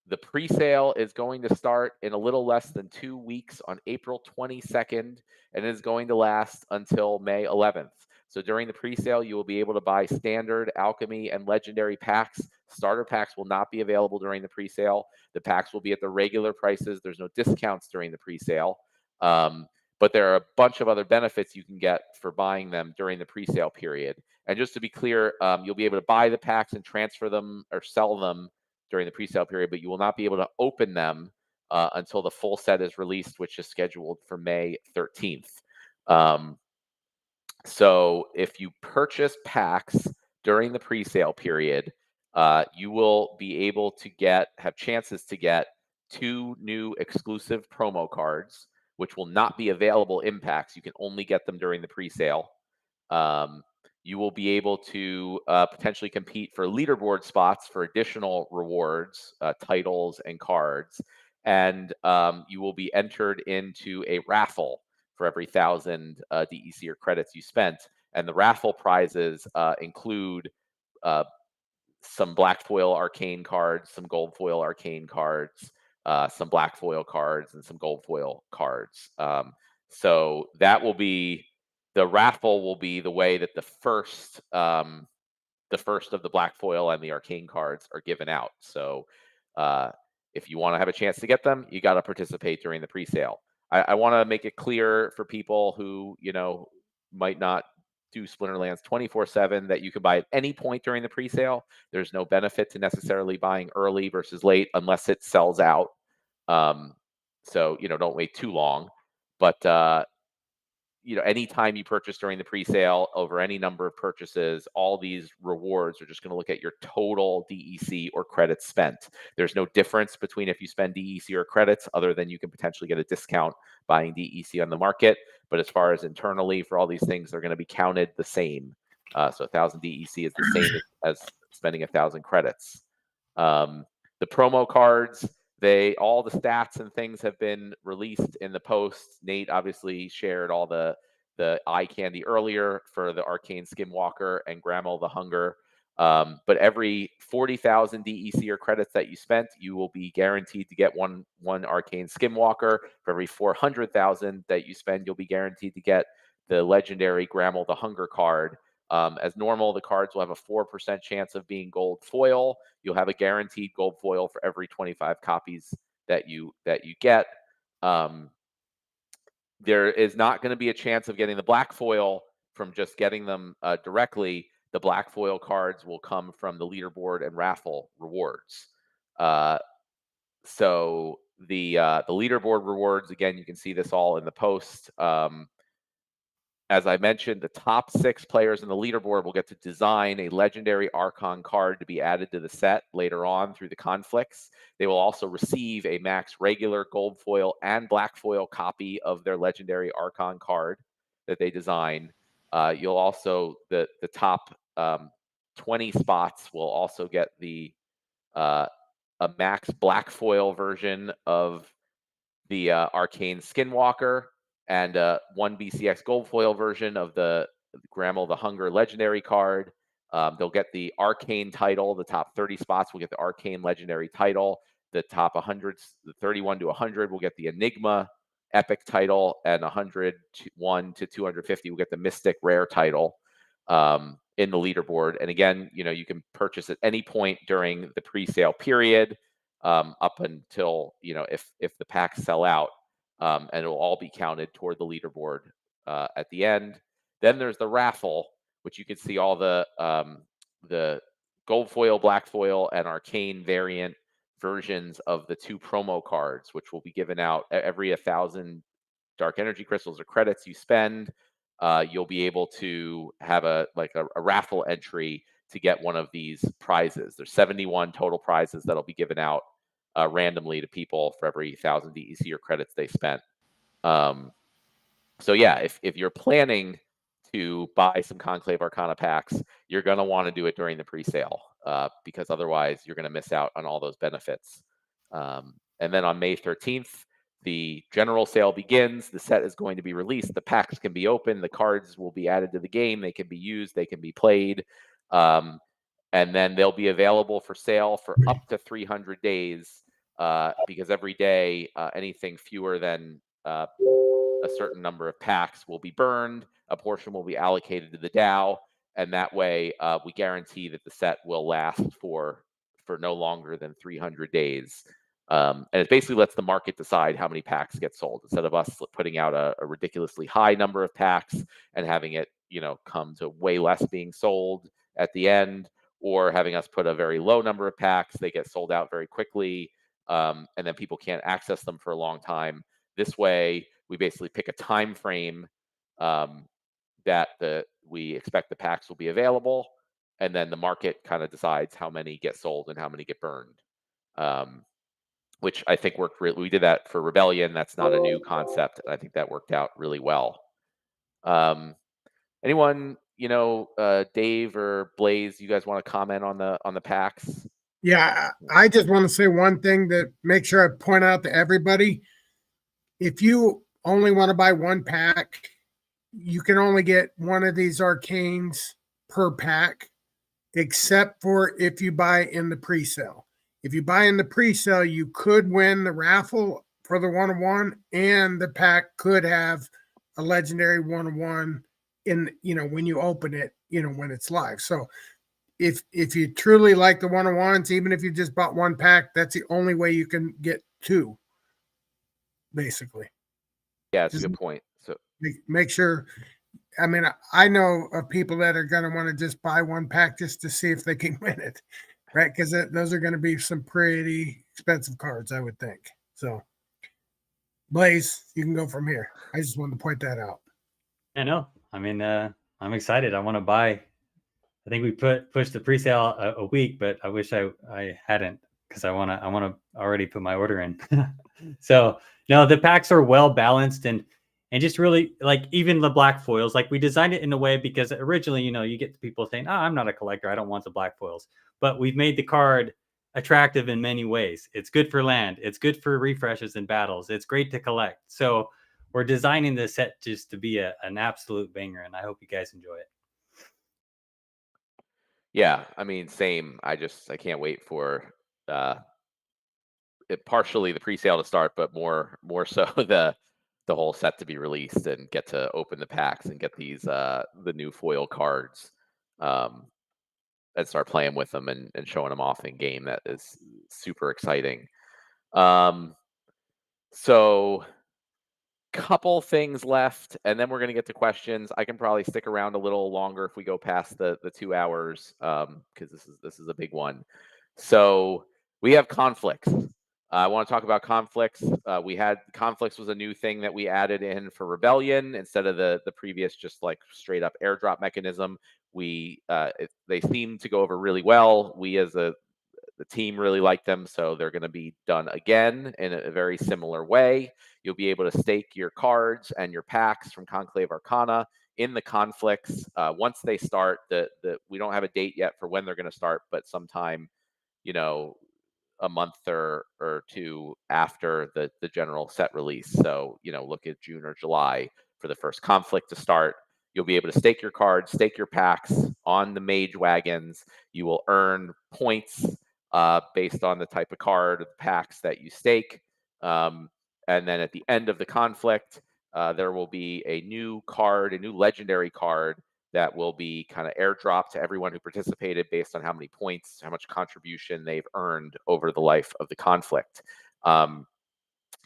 the pre-sale is going to start in a little less than 2 weeks on April 22nd, and is going to last until May 11th. So during the pre-sale, you will be able to buy standard, alchemy, and legendary packs. Starter packs will not be available during the pre-sale. The packs will be at the regular prices. There's no discounts during the pre-sale. But there are a bunch of other benefits you can get for buying them during the pre-sale period. And just to be clear, you'll be able to buy the packs and transfer them or sell them during the pre-sale period, but you will not be able to open them until the full set is released, which is scheduled for May 13th. So if you purchase packs during the pre-sale period, you will be able to have chances to get 2 new exclusive promo cards, which will not be available in packs. You can only get them during the pre-sale. You will be able to potentially compete for leaderboard spots for additional rewards, titles, and cards. And you will be entered into a raffle for every 1,000 DEC or credits you spent. And the raffle prizes include some black foil arcane cards, some gold foil arcane cards, some black foil cards, and some gold foil cards. So that will be, the raffle will be the way that the first of the black foil and the arcane cards are given out. So if you want to have a chance to get them, you got to participate during the pre-sale. I want to make it clear for people who, might not do Splinterlands 24/7 that you can buy at any point during the pre-sale. There's no benefit to necessarily buying early versus late unless it sells out. So, don't wait too long. But anytime you purchase during the pre-sale over any number of purchases, all these rewards are just going to look at your total DEC or credits spent. There's no difference between if you spend DEC or credits, other than you can potentially get a discount buying DEC on the market. But as far as internally for all these things, they're going to be counted the same. So 1,000 DEC is the same as spending 1,000 credits. The promo cards, all the stats and things have been released in the post. Nate obviously shared all the eye candy earlier for the Arcane Skinwalker and Grammel the Hunger. But every 40,000 DEC or credits that you spent, you will be guaranteed to get one Arcane Skinwalker. For every 400,000 that you spend, you'll be guaranteed to get the legendary Grammel the Hunger card. As normal, the cards will have a 4% chance of being gold foil. You'll have a guaranteed gold foil for every 25 copies that you get. There is not going to be a chance of getting the black foil from just getting them directly. The black foil cards will come from the leaderboard and raffle rewards. So the leaderboard rewards, again, you can see this all in the post. As I mentioned, the top 6 players in the leaderboard will get to design a legendary Archon card to be added to the set later on through the conflicts. They will also receive a max regular gold foil and black foil copy of their legendary Archon card that they design. You'll also, the top 20 spots will also get a max black foil version of the arcane Skinwalker, and 1 BCX gold foil version of the Grammel the Hunger legendary card. They'll get the arcane title. The top 30 spots will get the arcane legendary title. The top 100, the 31 to 100 will get the Enigma epic title, and 101 to 250 will get the Mystic rare title in the leaderboard. And again, you can purchase at any point during the pre-sale period up until, if the packs sell out. And it will all be counted toward the leaderboard at the end. Then there's the raffle, which you can see all the gold foil, black foil, and arcane variant versions of the 2 promo cards, which will be given out every 1,000 dark energy crystals or credits you spend. You'll be able to have a raffle entry to get one of these prizes. There's 71 total prizes that'll be given out randomly to people for every 1,000 DEC or credits they spent. So yeah, if you're planning to buy some Conclave Arcana packs, you're going to want to do it during the pre-sale because otherwise you're going to miss out on all those benefits. And then on May 13th, the general sale begins. The set is going to be released. The packs can be opened. The cards will be added to the game. They can be used. They can be played. And then they'll be available for sale for up to 300 days because every day, anything fewer than a certain number of packs will be burned. A portion will be allocated to the DAO. And that way, we guarantee that the set will last for no longer than 300 days. And it basically lets the market decide how many packs get sold instead of us putting out a ridiculously high number of packs and having it, come to way less being sold at the end, or having us put a very low number of packs. They get sold out very quickly, and then people can't access them for a long time. This way, we basically pick a time frame that we expect the packs will be available, and then the market kind of decides how many get sold and how many get burned. Which I think worked we did that for Rebellion. That's not a new concept, and I think that worked out really well. Anyone, Dave or Blaze, you guys want to comment on the packs? Yeah, I just want to say one thing that make sure I point out to everybody. If you only want to buy 1 pack, you can only get one of these arcanes per pack, except for if you buy in the pre-sale. If you buy in the pre-sale, you could win the raffle for the 1-of-1, and the pack could have a legendary 1-of-1 in, when you open it, when it's live. So if you truly like the 1-of-1s, even if you just bought 1 pack, that's the only way you can get 2, basically. Yeah, that's a good point. So make sure. I mean, I know of people that are going to want to just buy 1 pack just to see if they can win it, right? Because those are going to be some pretty expensive cards, I would think. So, Blaze, you can go from here. I just wanted to point that out. I know. I mean, I'm excited. I want to buy. I think we pushed the pre-sale a week, but I wish I hadn't, because I want to already put my order in. So no, the packs are well balanced and just really, like, even the black foils, like, we designed it in a way because originally, you get people saying, "Oh, I'm not a collector. I don't want the black foils." But we've made the card attractive in many ways. It's good for land. It's good for refreshes and battles. It's great to collect. So we're designing this set just to be an absolute banger, and I hope you guys enjoy it. yeah, I mean, same. I can't wait for partially the pre-sale to start, but more so the whole set to be released and get to open the packs and get these the new foil cards, and start playing with them and showing them off in game. That is super exciting. So couple things left, and then we're going to get to questions. I can probably stick around a little longer if we go past the 2 hours, because this is a big one. So we have conflicts. I want to talk about conflicts. We had conflicts was a new thing that we added in for Rebellion instead of the previous just like straight up airdrop mechanism. They seem to go over really well. We as the team really like them, so they're going to be done again in a very similar way. You'll be able to stake your cards and your packs from Conclave Arcana in the conflicts once they start. We don't have a date yet for when they're going to start, but sometime, a month or two after the general set release. So, look at June or July for the first conflict to start. You'll be able to stake your cards, stake your packs on the mage wagons. You will earn points based on the type of card or the packs that you stake. And then at the end of the conflict, there will be a new legendary card that will be kind of airdropped to everyone who participated based on how many points, how much contribution they've earned over the life of the conflict.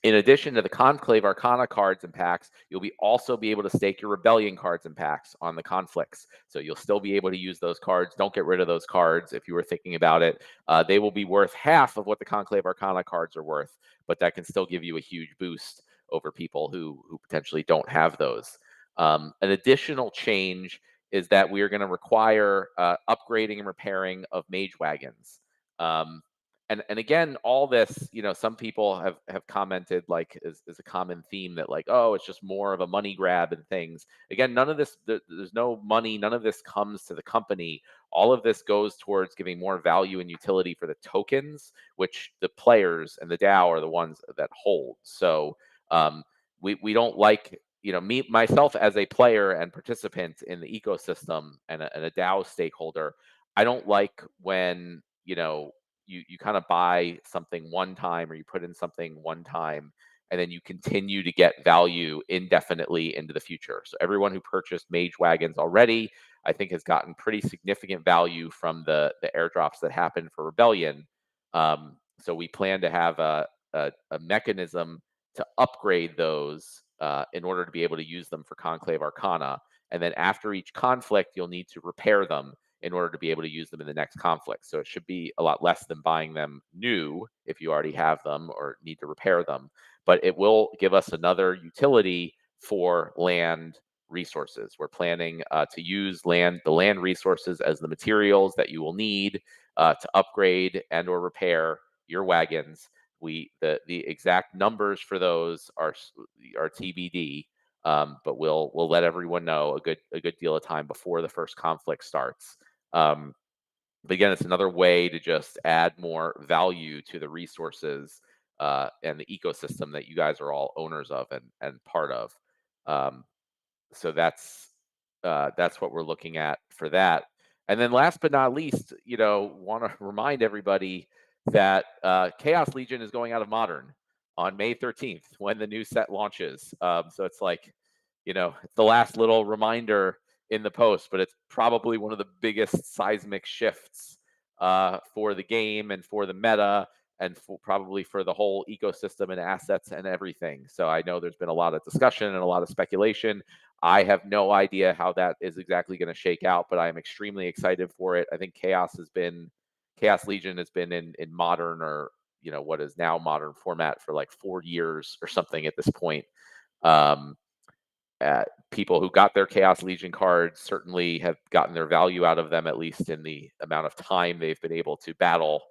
In addition to the Conclave Arcana cards and packs, you'll also be able to stake your Rebellion cards and packs on the conflicts. So you'll still be able to use those cards. Don't get rid of those cards if you were thinking about it. They will be worth half of what the Conclave Arcana cards are worth, but that can still give you a huge boost over people who potentially don't have those. An additional change is that we are going to require upgrading and repairing of mage wagons. And again, all this, some people have commented like is a common theme that like, oh, it's just more of a money grab and things. Again, none of this, there's no money. None of this comes to the company. All of this goes towards giving more value and utility for the tokens, which the players and the DAO are the ones that hold. So we don't like, myself as a player and participant in the ecosystem and a DAO stakeholder, I don't like when, you kind of buy something one time or you put in something one time and then you continue to get value indefinitely into the future. So everyone who purchased mage wagons already, I think, has gotten pretty significant value from the airdrops that happened for Rebellion. So we plan to have a mechanism to upgrade those in order to be able to use them for Conclave Arcana. And then after each conflict, you'll need to repair them in order to be able to use them in the next conflict. So it should be a lot less than buying them new if you already have them or need to repair them. But it will give us another utility for land resources. We're planning to use the land resources as the materials that you will need to upgrade and or repair your wagons. The exact numbers for those are TBD. But we'll let everyone know a good deal of time before the first conflict starts. But again, it's another way to just add more value to the resources and the ecosystem that you guys are all owners of and part of. So that's what we're looking at for that. And then last but not least, want to remind everybody that Chaos Legion is going out of Modern on May 13th when the new set launches. So it's like, it's the last little reminder in the post, but it's probably one of the biggest seismic shifts for the game and for the meta and probably for the whole ecosystem and assets and everything. So I know there's been a lot of discussion and a lot of speculation. I have no idea how that is exactly going to shake out, but I am extremely excited for it. I think Chaos Legion has been in Modern, or what is now Modern format, for like 4 years or something at this point. People who got their Chaos Legion cards certainly have gotten their value out of them, at least in the amount of time they've been able to battle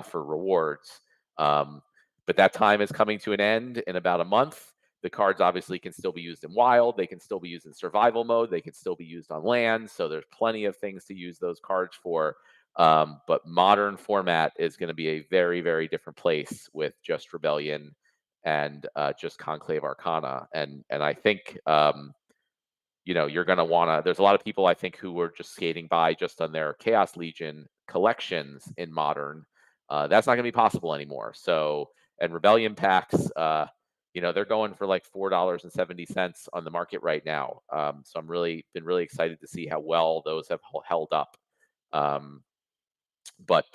for rewards. But that time is coming to an end in about a month. The cards obviously can still be used in wild. They can still be used in survival mode. They can still be used on land. So there's plenty of things to use those cards for. But Modern format is going to be a very, very different place with just Rebellion and just Conclave Arcana. And I think, you're going to want to, there's a lot of people I think who were just skating by just on their Chaos Legion collections in Modern. That's not going to be possible anymore. So, and Rebellion packs, they're going for like $4.70 on the market right now. So I'm been really excited to see how well those have held up. But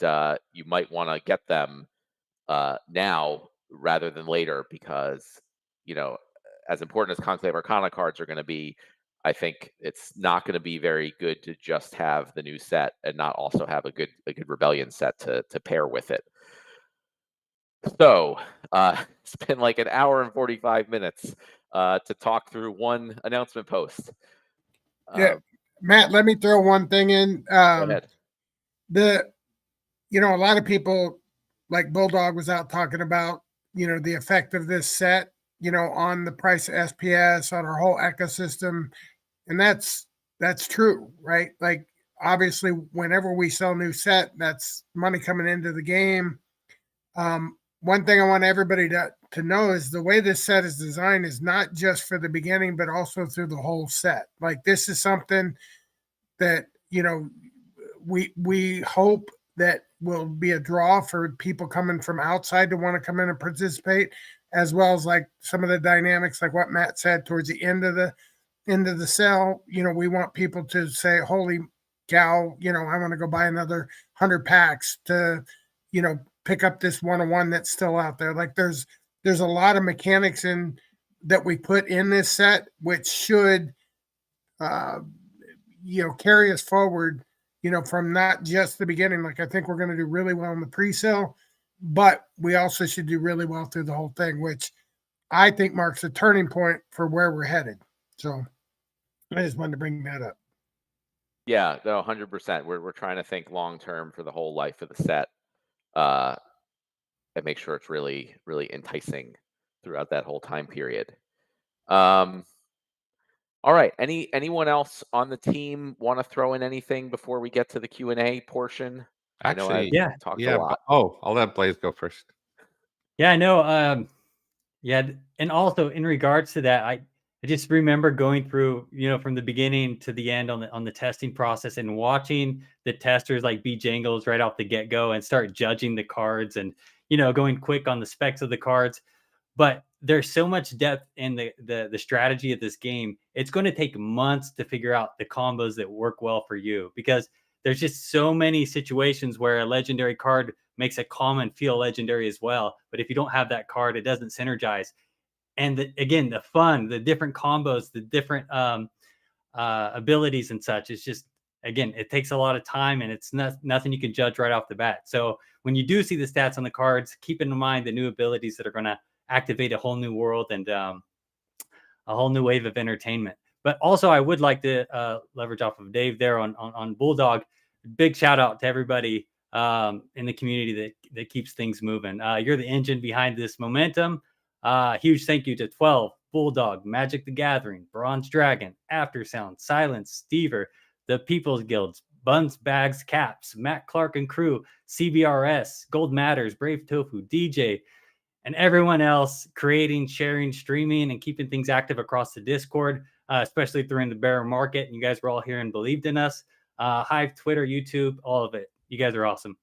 you might want to get them now rather than later, because as important as Conclave Arcana cards are going to be, I think it's not going to be very good to just have the new set and not also have a good Rebellion set to pair with it. So it's been like an hour and 45 minutes to talk through one announcement post. Yeah, Matt, let me throw one thing in. Go ahead. A lot of people, like Bulldog was out talking about, the effect of this set, on the price of SPS, on our whole ecosystem. And that's true, right? Like, obviously, whenever we sell new set, that's money coming into the game. One thing I want everybody to know is the way this set is designed is not just for the beginning, but also through the whole set. Like, this is something that, we hope that will be a draw for people coming from outside to want to come in and participate, as well as like some of the dynamics, like what Matt said towards the end of the sale. We want people to say, holy cow, I want to go buy another 100 packs to, pick up this 101 that's still out there. Like, there's a lot of mechanics in that we put in this set, which should, carry us forward, from not just the beginning. Like, I think we're going to do really well in the pre-sale, but we also should do really well through the whole thing, which I think marks a turning point for where we're headed. So I just wanted to bring that up. Yeah, no, 100%. We're trying to think long term for the whole life of the set, and make sure it's really, really enticing throughout that whole time period. All right. Anyone else on the team want to throw in anything before we get to the Q&A portion? Actually, I know I've talked a lot. I'll let Blaze go first. Yeah, I know. Yeah, and also in regards to that, I just remember going through, from the beginning to the end on the testing process and watching the testers like B Jangles right off the get-go and start judging the cards and, going quick on the specs of the cards. But there's so much depth in the strategy of this game. It's going to take months to figure out the combos that work well for you, because there's just so many situations where a legendary card makes a common feel legendary as well. But if you don't have that card, it doesn't synergize. And again, the fun, the different combos, the different abilities and such, it's just, again, it takes a lot of time, and it's nothing you can judge right off the bat. So when you do see the stats on the cards, keep in mind the new abilities that are going to activate a whole new world and a whole new wave of entertainment. But also, I would like to leverage off of Dave there on Bulldog. Big shout out to everybody in the community that keeps things moving. You're the engine behind this momentum. Huge thank you to 12, Bulldog, Magic the Gathering, Bronze Dragon, Aftersound, Silence, Stever, the People's Guilds, Buns, Bags, Caps, Matt Clark and crew, CBRS, Gold Matters, Brave Tofu, DJ, and everyone else creating, sharing, streaming, and keeping things active across the Discord, especially during the bear market. And you guys were all here and believed in us. Hive, Twitter, YouTube, all of it. You guys are awesome.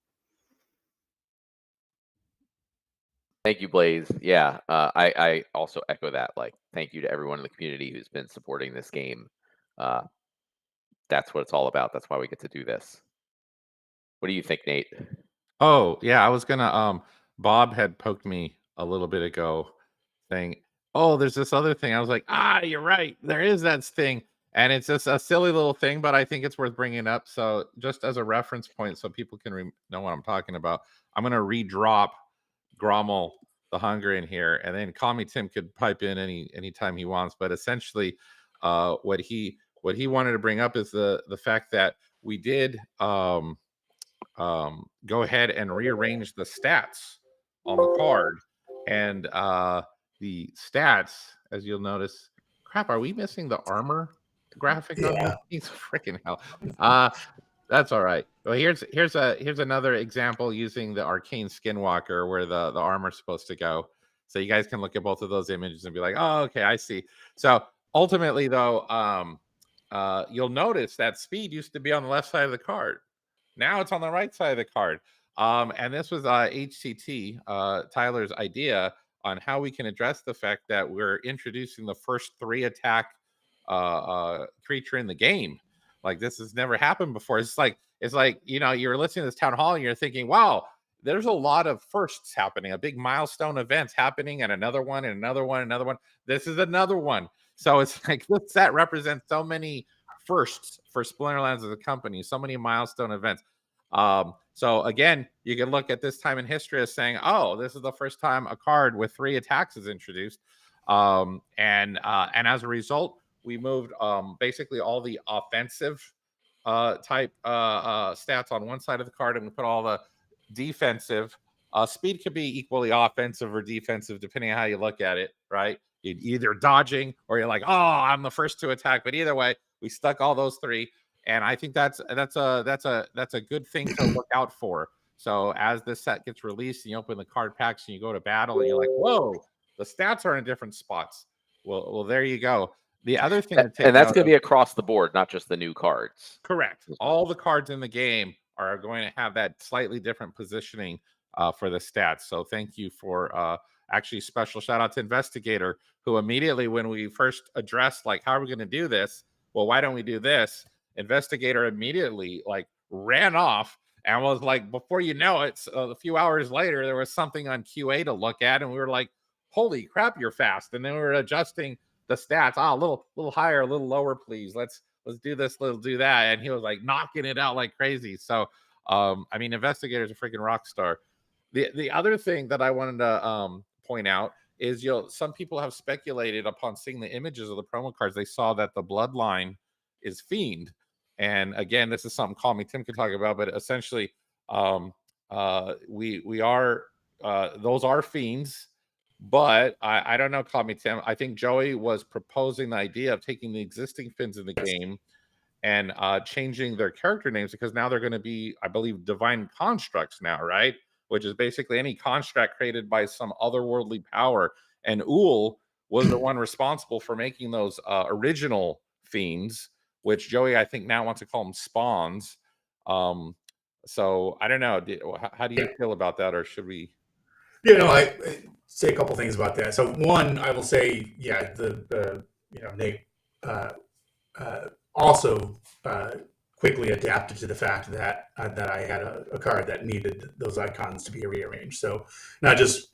Thank you, Blaze. Yeah, I also echo that. Like, thank you to everyone in the community who's been supporting this game. That's what it's all about. That's why we get to do this. What do you think, Nate? Oh, yeah, I was gonna Bob had poked me a little bit ago saying, "Oh, there's this other thing." I was like, you're right. There is that thing. And it's just a silly little thing, but I think it's worth bringing up. So just as a reference point, so people can know what I'm talking about, I'm going to redrop Grommel the Hunger in here, and then Call Me Tim could pipe in anytime he wants. But essentially, what he wanted to bring up is the fact that we did go ahead and rearrange the stats on the card, and the stats, as you'll notice, crap, are we missing the armor graphic on this? He's freaking hell. That's all right. Well, here's another example using the arcane skinwalker where the armor's supposed to go. So you guys can look at both of those images and be like, oh, okay, I see. So ultimately, though, you'll notice that speed used to be on the left side of the card. Now it's on the right side of the card. And this was HCT, Tyler's idea on how we can address the fact that we're introducing the first 3 attack creature in the game. Like, this has never happened before. It's like, you know, you're listening to this town hall and you're thinking, wow, there's a lot of firsts happening, a big milestone events happening, and another one, and another one, another one. This is another one. So it's like, this set represents so many firsts for Splinterlands as a company, so many milestone events. So again, you can look at this time in history as saying, oh, this is the first time a card with 3 attacks is introduced. And as a result, we moved basically all the offensive type stats on one side of the card, and we put all the defensive. Speed could be equally offensive or defensive depending on how you look at it, right? You're either dodging or you're like, oh, I'm the first to attack. But either way, we stuck all those 3, and I think that's a good thing to look out for. So as this set gets released and you open the card packs and you go to battle and you're like, whoa, the stats are in different spots. Well, there you go. The other thing to take and that's note going to of- be across the board, not just the new cards. Correct. All the cards in the game are going to have that slightly different positioning for the stats. So thank you for actually special shout out to Investigator, who immediately, when we first addressed, like, how are we going to do this? Well, why don't we do this? Investigator immediately like ran off and was like, before you know it, a few hours later, there was something on QA to look at, and we were like, holy crap, you're fast. And then we were adjusting the stats. A little higher, a little lower, please. Let's do this, let's do that. And he was like knocking it out like crazy. So I mean, Investigator's a freaking rock star. The other thing that I wanted to point out is, some people have speculated upon seeing the images of the promo cards. They saw that the bloodline is Fiend. And again, this is something Call Me Tim can talk about, but essentially we are those are fiends. But I don't know, Call Me Tim. I think Joey was proposing the idea of taking the existing fins in the game and changing their character names, because now they're going to be, I believe, divine constructs now, right? Which is basically any construct created by some otherworldly power. And Uhl was the one responsible for making those original fiends, which Joey, I think, now wants to call them spawns. So I don't know. How do you feel about that, or should we? Yeah, no, I say a couple things about that. So one, I will say, yeah, Nate also quickly adapted to the fact that I had a card that needed those icons to be rearranged. So not just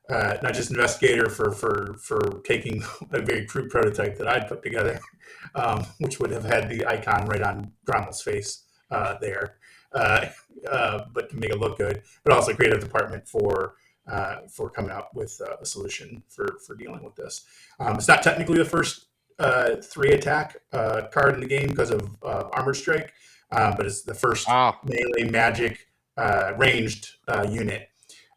Investigator for taking a very crude prototype that I'd put together, which would have had the icon right on Grommel's face there, but to make it look good, but also creative department for coming up with a solution for dealing with this. It's not technically the first 3 attack card in the game because of Armored Strike, but it's the first melee magic ranged unit.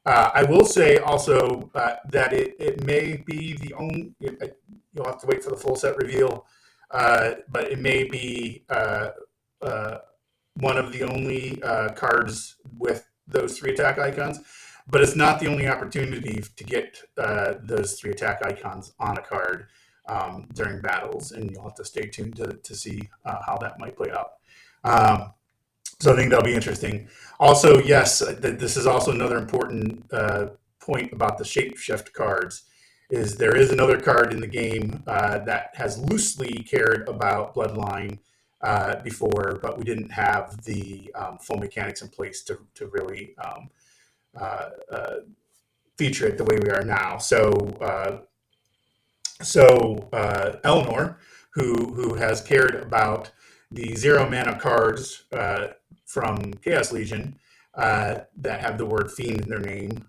I will say also that it may be the only, you'll have to wait for the full set reveal, but it may be one of the only cards with those 3 attack icons. But it's not the only opportunity to get those 3 attack icons on a card during battles, and you'll have to stay tuned to see how that might play out. So I think that'll be interesting. Also, yes, this is also another important point about the shapeshift cards, is there is another card in the game that has loosely cared about Bloodline before, but we didn't have the full mechanics in place to really feature it the way we are now. So Eleanor, who has cared about the 0 mana cards from Chaos Legion that have the word fiend in their name,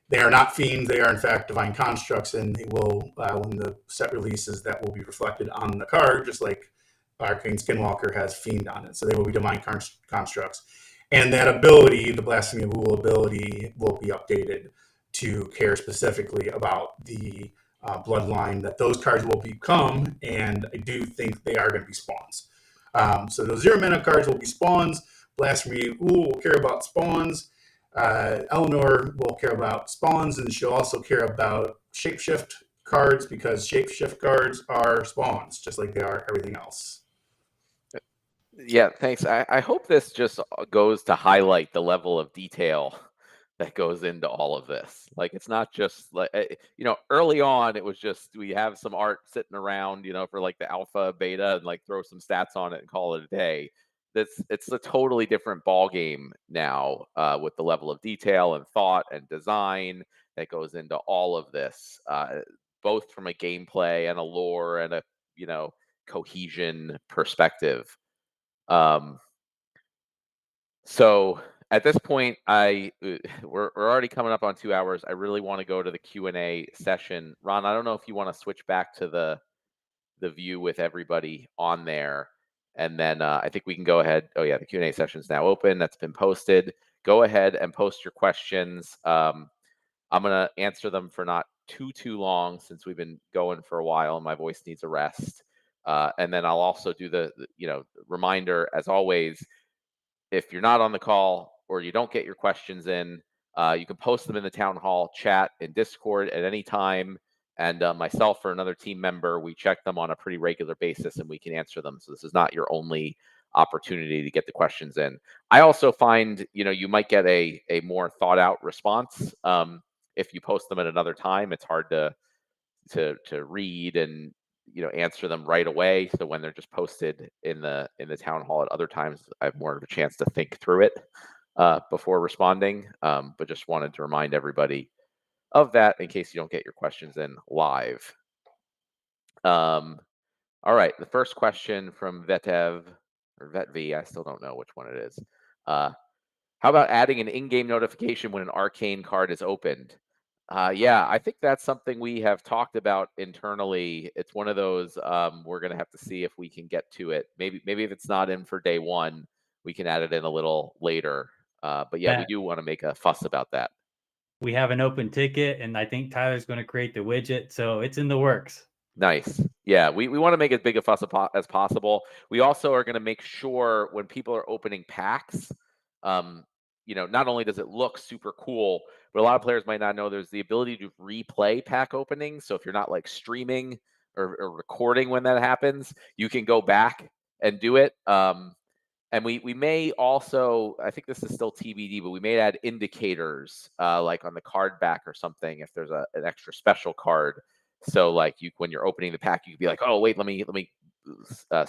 they are not fiends. They are in fact divine constructs, and they will, when the set releases, that will be reflected on the card, just like Arcane Skinwalker has fiend on it. So they will be divine constructs. And that ability, the Blasphemy of Uhl ability, will be updated to care specifically about the bloodline that those cards will become, and I do think they are going to be spawns. So those 0 mana cards will be spawns. Blasphemy of Uhl will care about spawns. Eleanor will care about spawns, and she'll also care about shapeshift cards, because shapeshift cards are spawns, just like they are everything else. Yeah, thanks. I hope this just goes to highlight the level of detail that goes into all of this. Like, it's not just like, early on it was just we have some art sitting around, for like the alpha, beta, and like throw some stats on it and call it a day. It's a totally different ball game now, with the level of detail and thought and design that goes into all of this, both from a gameplay and a lore and a cohesion perspective. So at this point, we're already coming up on 2 hours. I really want to go to the Q&A session. Ron, I don't know if you want to switch back to the view with everybody on there, and then I think we can go ahead. Oh yeah, the Q&A session is now open. That's been posted. Go ahead and post your questions. I'm gonna answer them for not too long, since we've been going for a while and my voice needs a rest. And then I'll also do the reminder, as always. If you're not on the call or you don't get your questions in, you can post them in the town hall chat in Discord at any time. And myself or another team member, we check them on a pretty regular basis and we can answer them. So this is not your only opportunity to get the questions in. I also find, you might get a more thought out response. If you post them at another time, it's hard to read and answer them right away. So when they're just posted in the town hall at other times, I have more of a chance to think through it before responding. But just wanted to remind everybody of that in case you don't get your questions in live. All right, the first question from Vetev or Vetv, I still don't know which one it is. How about adding an in-game notification when an arcane card is opened? Yeah, I think that's something we have talked about internally. It's one of those, we're going to have to see if we can get to it. Maybe if it's not in for day one, we can add it in a little later. But yeah, we do want to make a fuss about that. We have an open ticket, and I think Tyler's going to create the widget, so it's in the works. Nice. Yeah, we want to make as big a fuss as possible. We also are going to make sure when people are opening packs, not only does it look super cool, but a lot of players might not know there's the ability to replay pack openings. So if you're not like streaming or recording when that happens, you can go back and do it. And we may also, I think this is still TBD, but we may add indicators like on the card back or something if there's an extra special card. So like when you're opening the pack, you can be like, oh wait, let me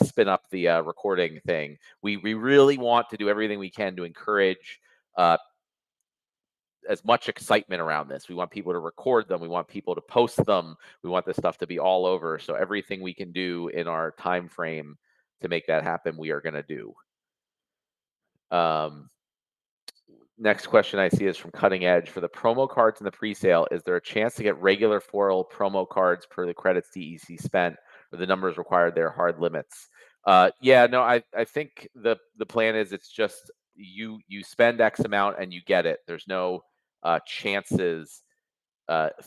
spin up the recording thing. We really want to do everything we can to encourage as much excitement around this. We want people to record them. We want people to post them. We want this stuff to be all over. So everything we can do in our time frame to make that happen, we are going to do. Next question I see is from Cutting Edge. For the promo cards in the presale, is there a chance to get regular foil promo cards per the credits DEC spent, or the numbers required there hard limits? Yeah, no, I think the plan is it's just you spend X amount and you get it. There's no chances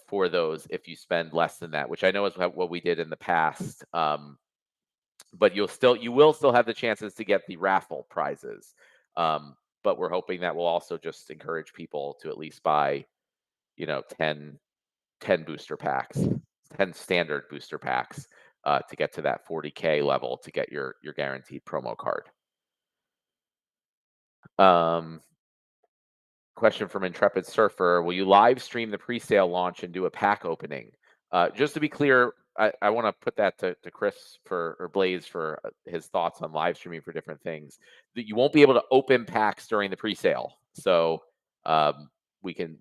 for those if you spend less than that, which I know is what we did in the past. But you will still have the chances to get the raffle prizes. But we're hoping that will also just encourage people to at least buy, 10 booster packs, 10 standard booster packs to get to that 40K level to get your guaranteed promo card. Question from Intrepid Surfer. Will you live stream the pre-sale launch and do a pack opening? Just to be clear, I want to put that to Chris or Blaze for his thoughts on live streaming for different things. That you won't be able to open packs during the pre-sale, so we can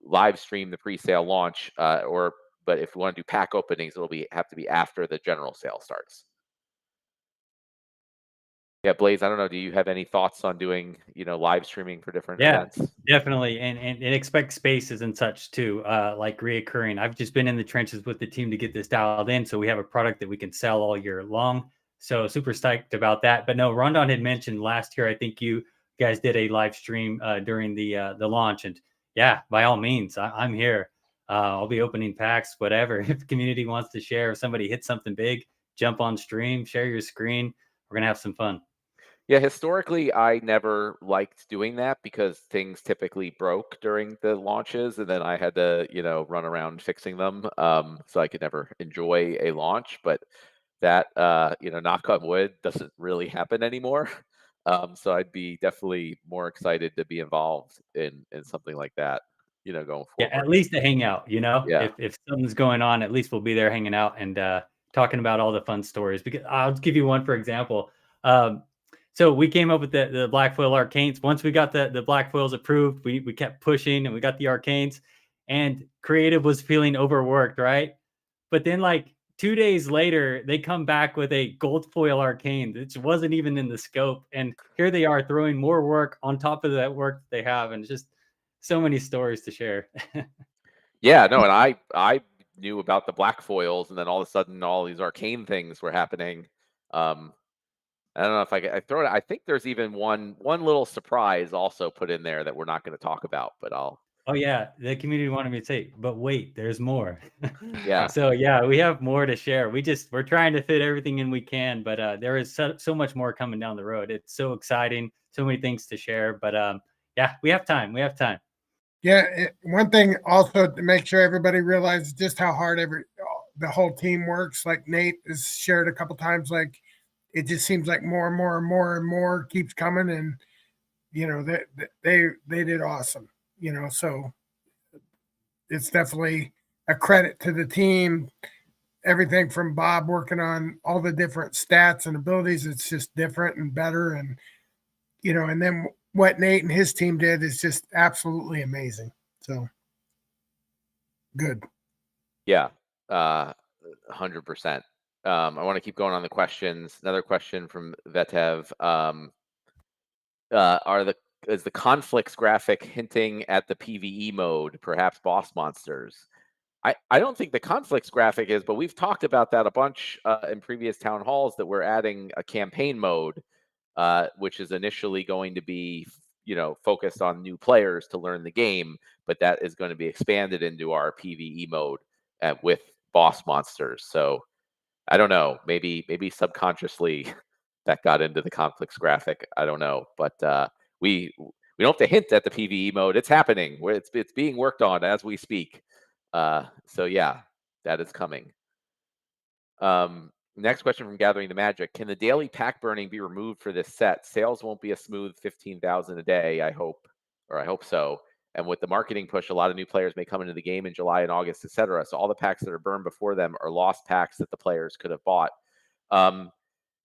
live stream the pre-sale launch, but if we want to do pack openings, it'll have to be after the general sale starts. Yeah, Blaze, I don't know. Do you have any thoughts on doing, live streaming for different events? Definitely, and expect spaces and such too, like reoccurring. I've just been in the trenches with the team to get this dialed in, so we have a product that we can sell all year long. So super stoked about that. But no, Rondon had mentioned last year, I think you guys did a live stream during the launch, and yeah, by all means, I'm here. I'll be opening packs, whatever. If the community wants to share, if somebody hits something big, jump on stream, share your screen. We're gonna have some fun. Yeah, historically, I never liked doing that because things typically broke during the launches, and then I had to, run around fixing them. So I could never enjoy a launch. But that, knock on wood, doesn't really happen anymore. So I'd be definitely more excited to be involved in something like that, going Yeah, forward. at least to hang out, Yeah. If something's going on, at least we'll be there hanging out and talking about all the fun stories. Because I'll give you one for example. So we came up with the black foil arcanes. Once we got the black foils approved, we kept pushing and we got the arcanes, and creative was feeling overworked, right? But then like 2 days later, they come back with a gold foil arcane, which wasn't even in the scope. And here they are throwing more work on top of that work that they have. And it's just so many stories to share. Yeah, no, and I knew about the black foils, and then all of a sudden, all these arcane things were happening. I don't know if I throw it. I think there's even one little surprise also put in there that we're not going to talk about, but I'll. Oh yeah, the community wanted me to say, but wait, there's more. Yeah. So yeah, we have more to share. We're trying to fit everything in we can, but there is so much more coming down the road. It's so exciting, so many things to share. But yeah, we have time. We have time. Yeah, one thing also to make sure everybody realizes just how hard the whole team works. Like Nate has shared a couple times, like it just seems like more and more and more and more keeps coming, and they did awesome. So it's definitely a credit to the team. Everything from Bob working on all the different stats and abilities, it's just different and better, and then what Nate and his team did is just absolutely amazing. So good. Yeah. 100%. I want to keep going on the questions. Another question from Vetev. Is the conflicts graphic hinting at the PvE mode, perhaps boss monsters? I don't think the conflicts graphic is, but we've talked about that a bunch in previous town halls, that we're adding a campaign mode, which is initially going to be, focused on new players to learn the game, but that is going to be expanded into our PvE mode with boss monsters. So I don't know, maybe subconsciously that got into the conflicts graphic. I don't know, but we don't have to hint at the PvE mode. It's happening. It's being worked on as we speak. So yeah, that is coming. Next question from Gathering the Magic: can the daily pack burning be removed for this set? Sales won't be a smooth 15,000 a day, I hope so. And with the marketing push, a lot of new players may come into the game in July and August, etc. So all the packs that are burned before them are lost packs that the players could have bought.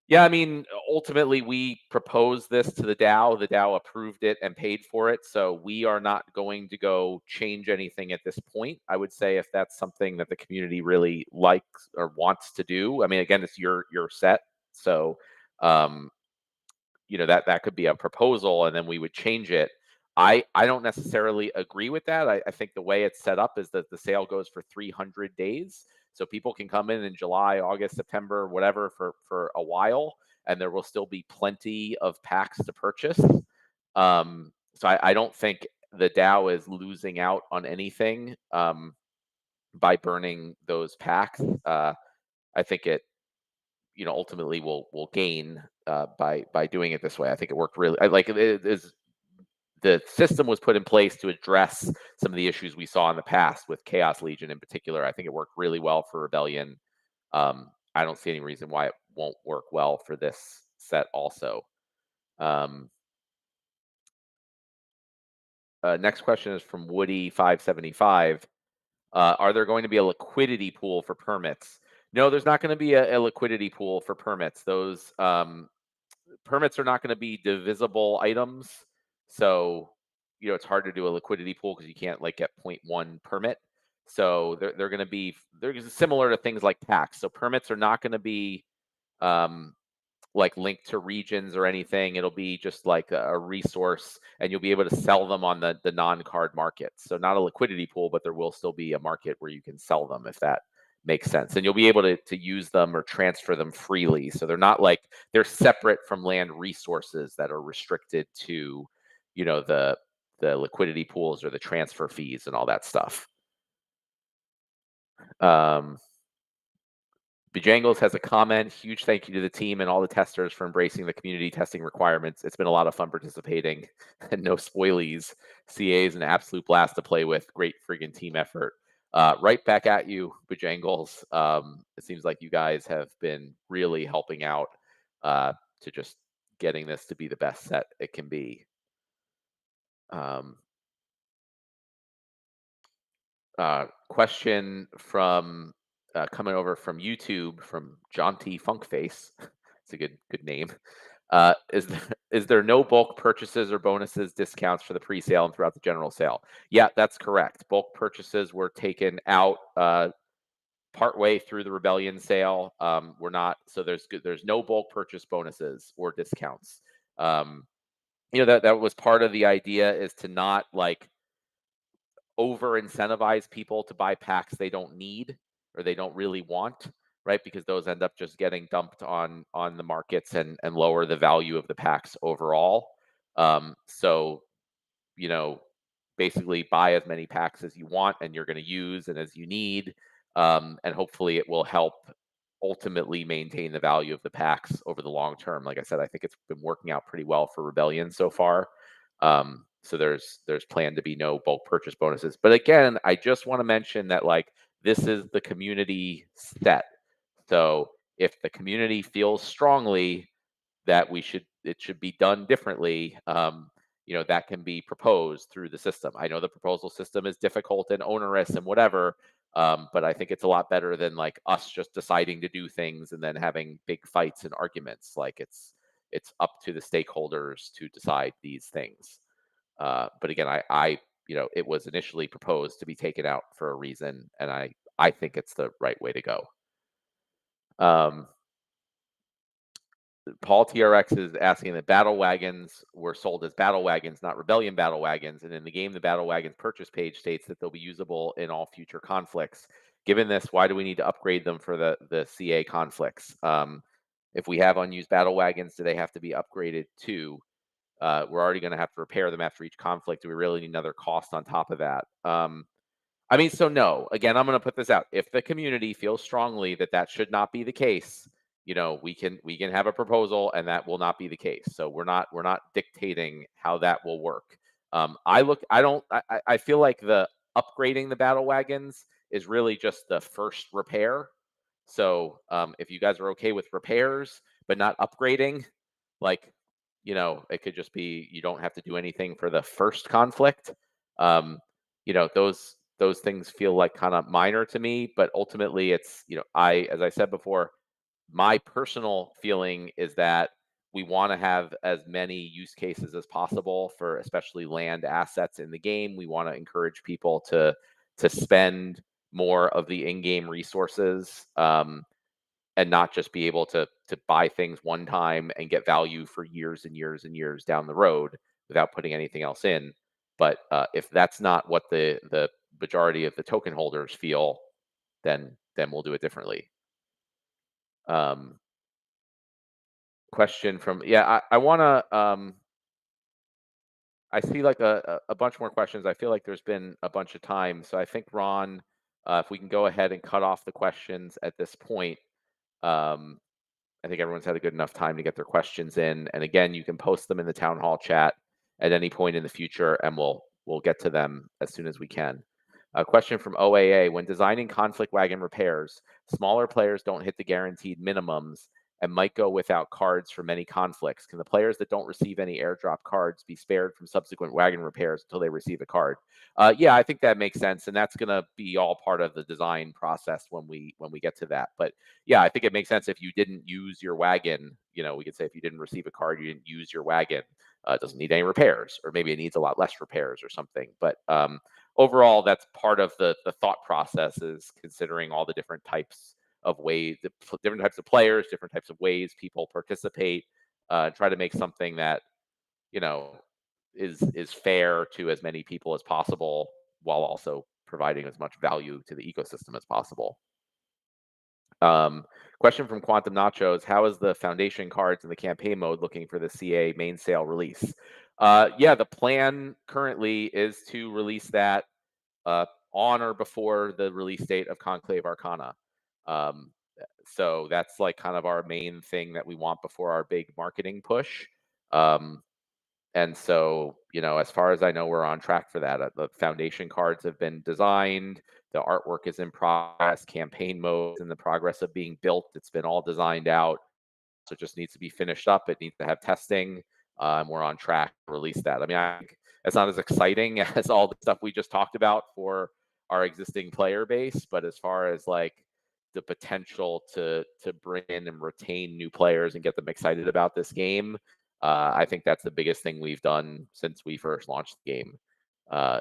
Yeah, I mean, ultimately, we proposed this to the DAO. The DAO approved it and paid for it. So we are not going to go change anything at this point. I would say if that's something that the community really likes or wants to do. I mean, again, it's your set. So, that could be a proposal, and then we would change it. I don't necessarily agree with that. I think the way it's set up is that the sale goes for 300 days. So people can come in July, August, September, whatever, for a while, and there will still be plenty of packs to purchase. So I don't think the DAO is losing out on anything by burning those packs. I think it, ultimately will gain by doing it this way. I think it worked really. It is. The system was put in place to address some of the issues we saw in the past with Chaos Legion in particular. I think it worked really well for Rebellion. I don't see any reason why it won't work well for this set also. Next question is from Woody575. Are there going to be a liquidity pool for permits? No, there's not going to be a liquidity pool for permits. Those permits are not going to be divisible items. So, it's hard to do a liquidity pool because you can't get 0.1 permit. So they're going to be, they're similar to things like packs. So permits are not going to be linked to regions or anything. It'll be just like a resource, and you'll be able to sell them on the non-card market. So not a liquidity pool, but there will still be a market where you can sell them, if that makes sense. And you'll be able to use them or transfer them freely. So they're not they're separate from land resources that are restricted to, the liquidity pools or the transfer fees and all that stuff. Bejangles has a comment. Huge thank you to the team and all the testers for embracing the community testing requirements. It's been a lot of fun participating and no spoilies. CA is an absolute blast to play with. Great friggin' team effort. Right back at you, Bejangles. It seems like you guys have been really helping out to just getting this to be the best set it can be. Question from coming over from YouTube from Jaunty Funkface. It's a good name. Is there no bulk purchases or bonuses discounts for the pre-sale and throughout the general sale? Yeah, that's correct. Bulk purchases were taken out partway through the Rebellion sale. We're not, so there's no bulk purchase bonuses or discounts. That was part of the idea, is to not like over incentivize people to buy packs they don't need or they don't really want, right? Because those end up just getting dumped on the markets and lower the value of the packs overall. So basically buy as many packs as you want and you're going to use and as you need, and hopefully it will help ultimately maintain the value of the packs over the long term. Like I said, I think it's been working out pretty well for Rebellion so far. So there's planned to be no bulk purchase bonuses. But again, I just want to mention that like this is the community set. So if the community feels strongly that it should be done differently, that can be proposed through the system. I know the proposal system is difficult and onerous and whatever, but I think it's a lot better than like us just deciding to do things and then having big fights and arguments. Like it's up to the stakeholders to decide these things. But again, it was initially proposed to be taken out for a reason, and I think it's the right way to go. Paul TRX is asking that battle wagons were sold as battle wagons, not Rebellion battle wagons. And in the game, the battle wagons purchase page states that they'll be usable in all future conflicts. Given this, why do we need to upgrade them for the CA conflicts? If we have unused battle wagons, do they have to be upgraded too? We're already going to have to repair them after each conflict. Do we really need another cost on top of that? So no. Again, I'm going to put this out. If the community feels strongly that that should not be the case, we can have a proposal, and that will not be the case. So we're not dictating how that will work. I feel like the upgrading the battle wagons is really just the first repair. So if you guys are okay with repairs but not upgrading, like it could just be you don't have to do anything for the first conflict. Those things feel like kind of minor to me, but ultimately it's as I said before, my personal feeling is that we want to have as many use cases as possible for especially land assets in the game. We want to encourage people to spend more of the in-game resources, and not just be able to buy things one time and get value for years and years and years down the road without putting anything else in. But if that's not what the majority of the token holders feel, then we'll do it differently. Question from I want to I see like a bunch more questions. I feel like there's been a bunch of time, so I think Ron, if we can go ahead and cut off the questions at this point. I think everyone's had a good enough time to get their questions in, and again, you can post them in the town hall chat at any point in the future, and we'll get to them as soon as we can. A question from OAA: when designing conflict wagon repairs, smaller players don't hit the guaranteed minimums and might go without cards for many conflicts. Can the players that don't receive any airdrop cards be spared from subsequent wagon repairs until they receive a card? Yeah, I think that makes sense, and that's going to be all part of the design process when we get to that. But yeah, I think it makes sense if you didn't use your wagon. We could say if you didn't receive a card, you didn't use your wagon. It doesn't need any repairs, or maybe it needs a lot less repairs or something. But overall, that's part of the thought process, is considering all the different types of ways, different types of players, different types of ways people participate, try to make something that is fair to as many people as possible, while also providing as much value to the ecosystem as possible. Question from Quantum Nachos: how is the foundation cards in the campaign mode looking for the CA main sale release? The plan currently is to release that on or before the release date of Conclave Arcana. So that's like kind of our main thing that we want before our big marketing push. And so, as far as I know, we're on track for that. The foundation cards have been designed. The artwork is in progress. Campaign mode is in the progress of being built. It's been all designed out. so it just needs to be finished up. It needs to have testing, and we're on track to release that. I mean, I think it's not as exciting as all the stuff we just talked about for our existing player base, but as far as like the potential to bring in and retain new players and get them excited about this game, I think that's the biggest thing we've done since we first launched the game,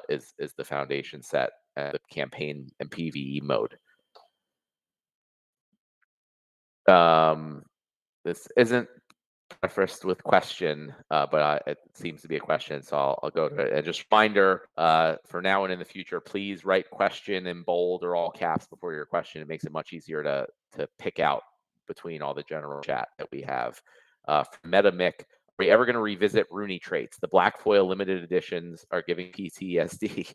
is the foundation set, the campaign and PvE mode. This isn't prefaced with question, but it seems to be a question, so I'll go to it. And just reminder, for now and in the future, please write question in bold or all caps before your question. It makes it much easier to pick out between all the general chat that we have. MetaMick, are we ever going to revisit Rooney traits? The Black Foil limited editions are giving PTSD.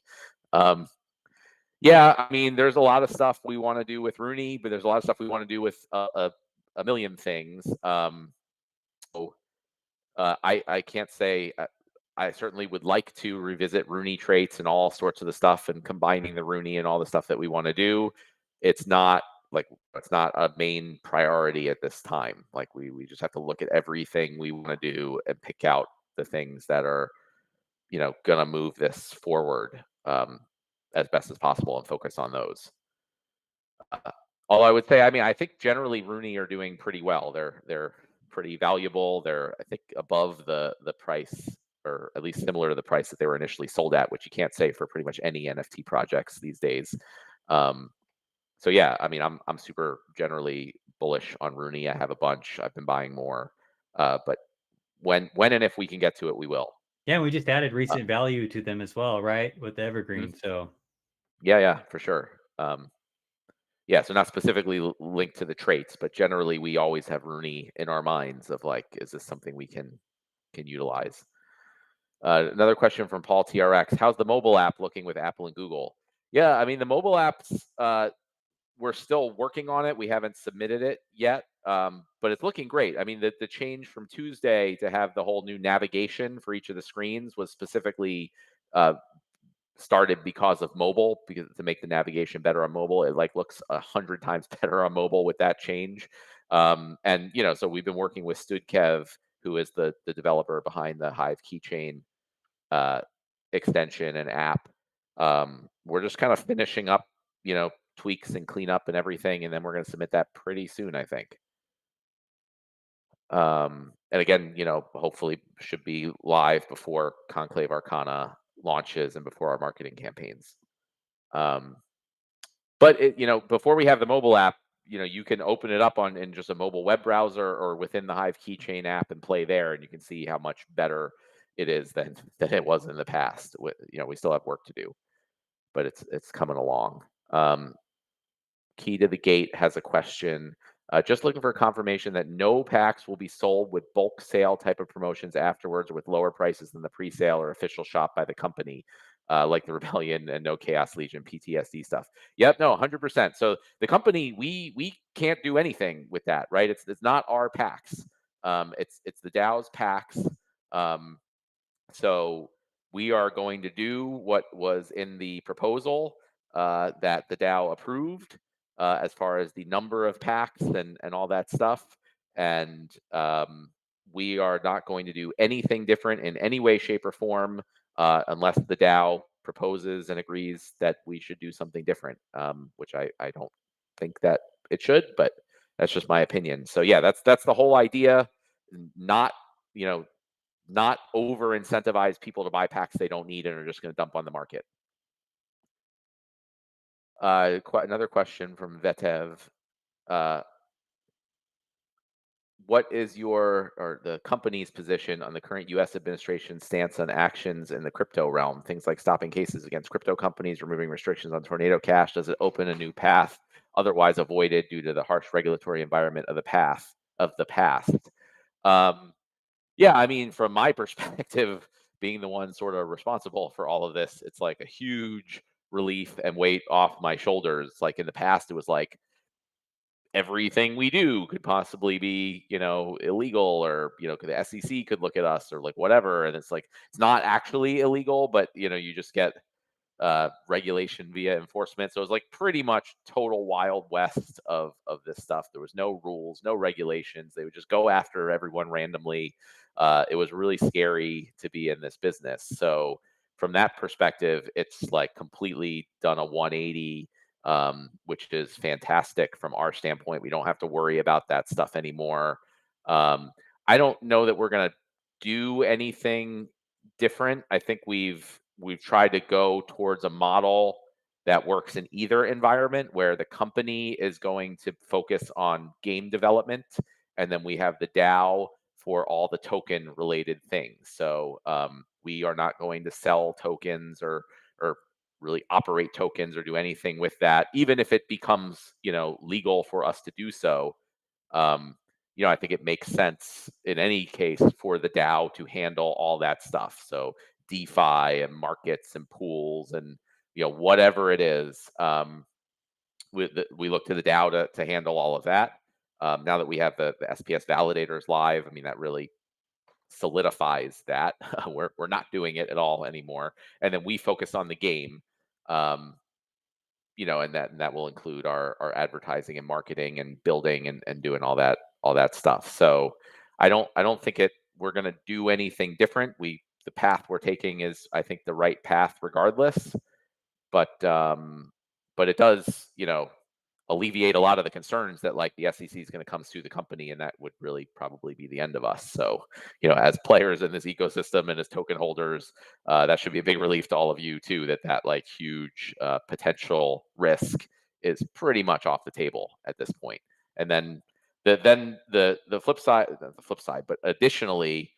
Yeah, I mean, there's a lot of stuff we want to do with Rooney, but there's a lot of stuff we want to do with a million things. So I can't say. I certainly would like to revisit Rooney traits and all sorts of the stuff, and combining the Rooney and all the stuff that we want to do. It's not a main priority at this time. Like we just have to look at everything we want to do and pick out the things that are, gonna move this forward as best as possible and focus on those. Although I would say, I mean, I think generally Rooney are doing pretty well. They're pretty valuable. They're, I think, above the price, or at least similar to the price that they were initially sold at, which you can't say for pretty much any NFT projects these days. So yeah, I mean, I'm super generally bullish on Rooney. I have a bunch. I've been buying more, but when and if we can get to it, we will. Yeah, we just added recent value to them as well, right? With the evergreen. So yeah, for sure. Yeah, so not specifically linked to the traits, but generally we always have Rooney in our minds of like, is this something we can utilize? Another question from Paul TRX: how's the mobile app looking with Apple and Google? Yeah, I mean, the mobile apps, we're still working on it. We haven't submitted it yet, but it's looking great. I mean, the change from Tuesday to have the whole new navigation for each of the screens was specifically started because of mobile, because to make the navigation better on mobile. It like looks 100 times better on mobile with that change. And so we've been working with Studkev, who is the developer behind the Hive keychain extension and app. We're just kind of finishing up, tweaks and cleanup and everything, and then we're going to submit that pretty soon, I think. And again, hopefully should be live before Conclave Arcana launches and before our marketing campaigns. But before we have the mobile app, you can open it up in just a mobile web browser or within the Hive keychain app and play there, and you can see how much better it is than it was in the past. We still have work to do, but it's coming along. Key to the Gate has a question. Just looking for confirmation that no packs will be sold with bulk sale type of promotions afterwards, or with lower prices than the pre-sale or official shop by the company, like the Rebellion and No Chaos Legion PTSD stuff. Yep, no, 100%. So the company, we can't do anything with that, right? It's not our packs. It's the DAO's packs. So we are going to do what was in the proposal that the DAO approved, as far as the number of packs and all that stuff. And we are not going to do anything different in any way, shape, or form unless the DAO proposes and agrees that we should do something different, which I don't think that it should, but that's just my opinion. So yeah, that's the whole idea. Not over incentivize people to buy packs they don't need and are just going to dump on the market. Another question from Vetev. What is the company's position on the current U.S. administration's stance on actions in the crypto realm? Things like stopping cases against crypto companies, removing restrictions on Tornado Cash. Does it open a new path otherwise avoided due to the harsh regulatory environment of the past? Yeah, I mean, from my perspective, being the one sort of responsible for all of this, it's like a huge relief and weight off my shoulders. Like in the past, it was like everything we do could possibly be, illegal, or, the SEC could look at us or like whatever. And it's like, it's not actually illegal, but, you just get regulation via enforcement. So it was like pretty much total Wild West of this stuff. There was no rules, no regulations. They would just go after everyone randomly. It was really scary to be in this business. So from that perspective, it's like completely done a 180, which is fantastic from our standpoint. We don't have to worry about that stuff anymore. I don't know that we're going to do anything different. I think we've tried to go towards a model that works in either environment, where the company is going to focus on game development, and then we have the DAO for all the token related things. So we are not going to sell tokens or really operate tokens or do anything with that, even if it becomes, you know, legal for us to do so. You know, I think it makes sense in any case for the DAO to handle all that stuff. So DeFi and markets and pools and, you know, whatever it is, we look to the DAO to handle all of that. Now that we have the SPS validators live, I mean, that really solidifies that. We're not doing it at all anymore, and then we focus on the game. You know, and that will include our advertising and marketing and building and doing all that stuff. So I don't think we're going to do anything different. The path we're taking is, I think, the right path regardless. But it does, you know, alleviate a lot of the concerns that like the SEC is going to come sue the company, and that would really probably be the end of us. So, you know, as players in this ecosystem and as token holders, that should be a big relief to all of you too, that like huge potential risk is pretty much off the table at this point. And then the flip side, not the flip side, but additionally,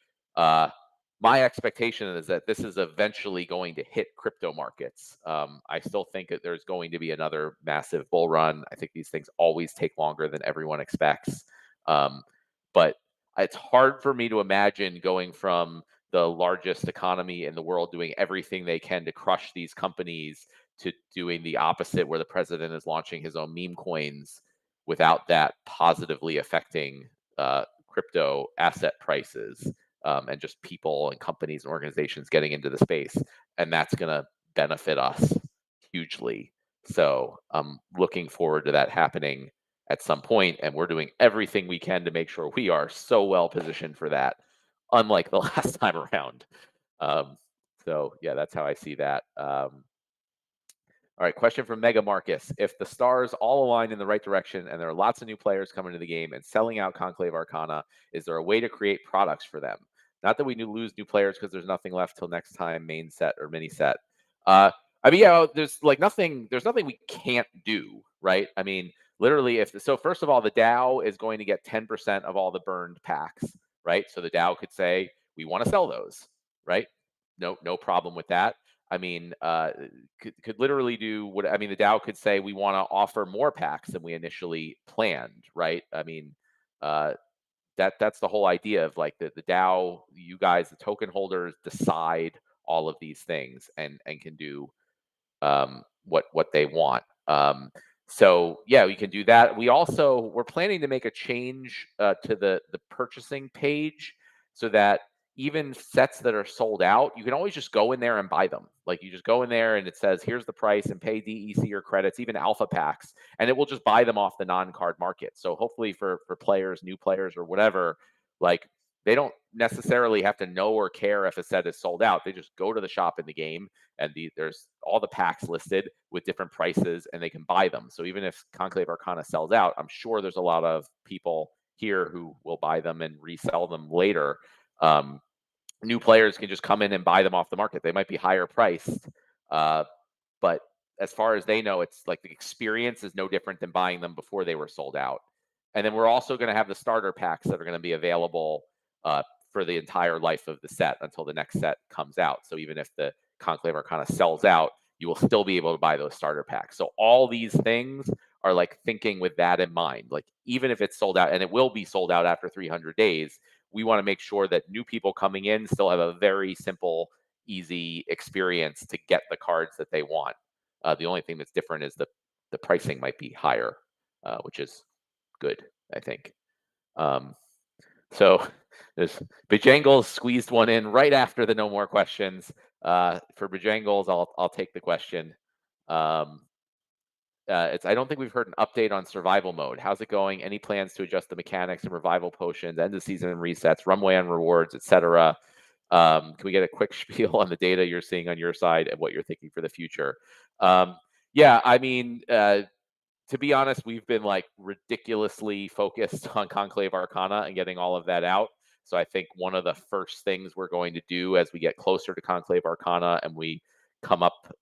my expectation is that this is eventually going to hit crypto markets. I still think that there's going to be another massive bull run. I think these things always take longer than everyone expects. But it's hard for me to imagine going from the largest economy in the world doing everything they can to crush these companies to doing the opposite, where the president is launching his own meme coins without that positively affecting crypto asset prices. And just people and companies and organizations getting into the space, and that's going to benefit us hugely. So I'm looking forward to that happening at some point, and we're doing everything we can to make sure we are so well positioned for that, unlike the last time around. So yeah, that's how I see that. All right, question from Mega Marcus. If the stars all align in the right direction and there are lots of new players coming to the game and selling out Conclave Arcana, is there a way to create products for them? Not that we lose new players because there's nothing left till next time main set or mini set. I mean, yeah, there's nothing we can't do, right? I mean, literally, so first of all, the DAO is going to get 10% of all the burned packs, right? So the DAO could say, we want to sell those, right? No problem with that. I mean, could literally do what, I mean, the DAO could say, we want to offer more packs than we initially planned, right? I mean, that's the whole idea of like the DAO, you guys, the token holders, decide all of these things and can do what they want. So yeah, we can do that. We're planning to make a change to the purchasing page so that even sets that are sold out, you can always just go in there and buy them. Like you just go in there and it says, here's the price, and pay DEC or credits, even alpha packs, and it will just buy them off the non-card market. So hopefully for players, new players or whatever, like they don't necessarily have to know or care if a set is sold out. They just go to the shop in the game, and there's all the packs listed with different prices, and they can buy them. So even if Conclave Arcana sells out, I'm sure there's a lot of people here who will buy them and resell them later. New players can just come in and buy them off the market. They might be higher priced, but as far as they know, it's like the experience is no different than buying them before they were sold out. And then we're also going to have the starter packs that are going to be available for the entire life of the set until the next set comes out. So even if the Conclave Arcana sells out, you will still be able to buy those starter packs. So all these things are like thinking with that in mind. Like even if it's sold out, and it will be sold out after 300 days, we want to make sure that new people coming in still have a very simple, easy experience to get the cards that they want. The only thing that's different is the pricing might be higher, which is good, I think. So there's Bejangles squeezed one in right after the no more questions. For Bojangles, I'll take the question. I don't think we've heard an update on survival mode. How's it going? Any plans to adjust the mechanics and revival potions, end of season resets, runway on rewards, etc.? Can we get a quick spiel on the data you're seeing on your side and what you're thinking for the future? Yeah, I mean, to be honest, we've been like ridiculously focused on Conclave Arcana and getting all of that out. So I think one of the first things we're going to do as we get closer to Conclave Arcana and we come up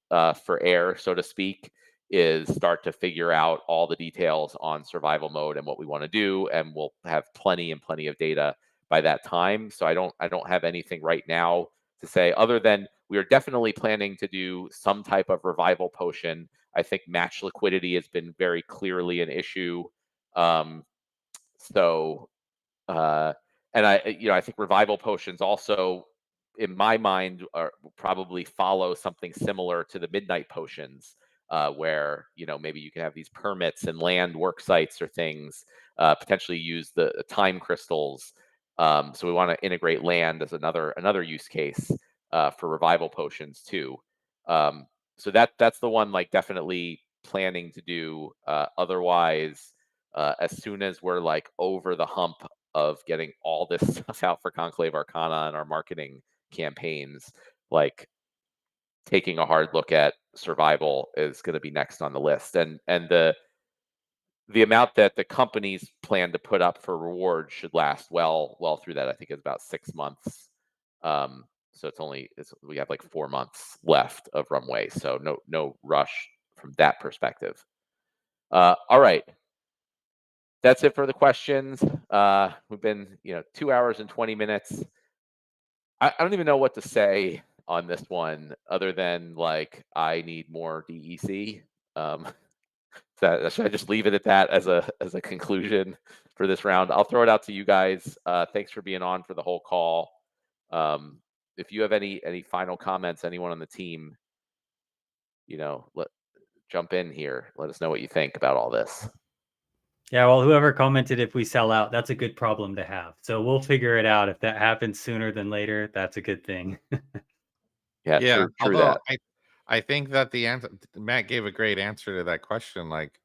for air, so to speak, is start to figure out all the details on survival mode and what we want to do, and we'll have plenty of data by that time. So I don't have anything right now to say other than we are definitely planning to do some type of revival potion. I think match liquidity has been very clearly an issue. So and I think revival potions also, in my mind, probably follow something similar to the midnight potions, where maybe you can have these permits and land work sites or things, potentially use the time crystals. So we want to integrate land as another use case for revival potions too. So that's the one like definitely planning to do. Otherwise, as soon as we're like over the hump of getting all this stuff out for Conclave Arcana and our marketing campaigns, like taking a hard look at survival is going to be next on the list. And the amount that the companies plan to put up for rewards should last well through that. I think it's about 6 months. So we have like 4 months left of runway. So no rush from that perspective. All right. That's it for the questions. We've been, 2 hours and 20 minutes. I don't even know what to say on this one other than like I need more DEC. Should I just leave it at that as a conclusion for this round? I'll throw it out to you guys. Thanks for being on for the whole call. If you have any final comments, anyone on the team, jump in here. Let us know what you think about all this. Yeah, well, whoever commented, if we sell out, that's a good problem to have. So we'll figure it out. If that happens sooner than later, that's a good thing. Yeah, Yeah, true although that. I think that the answer Matt gave a great answer to that question, like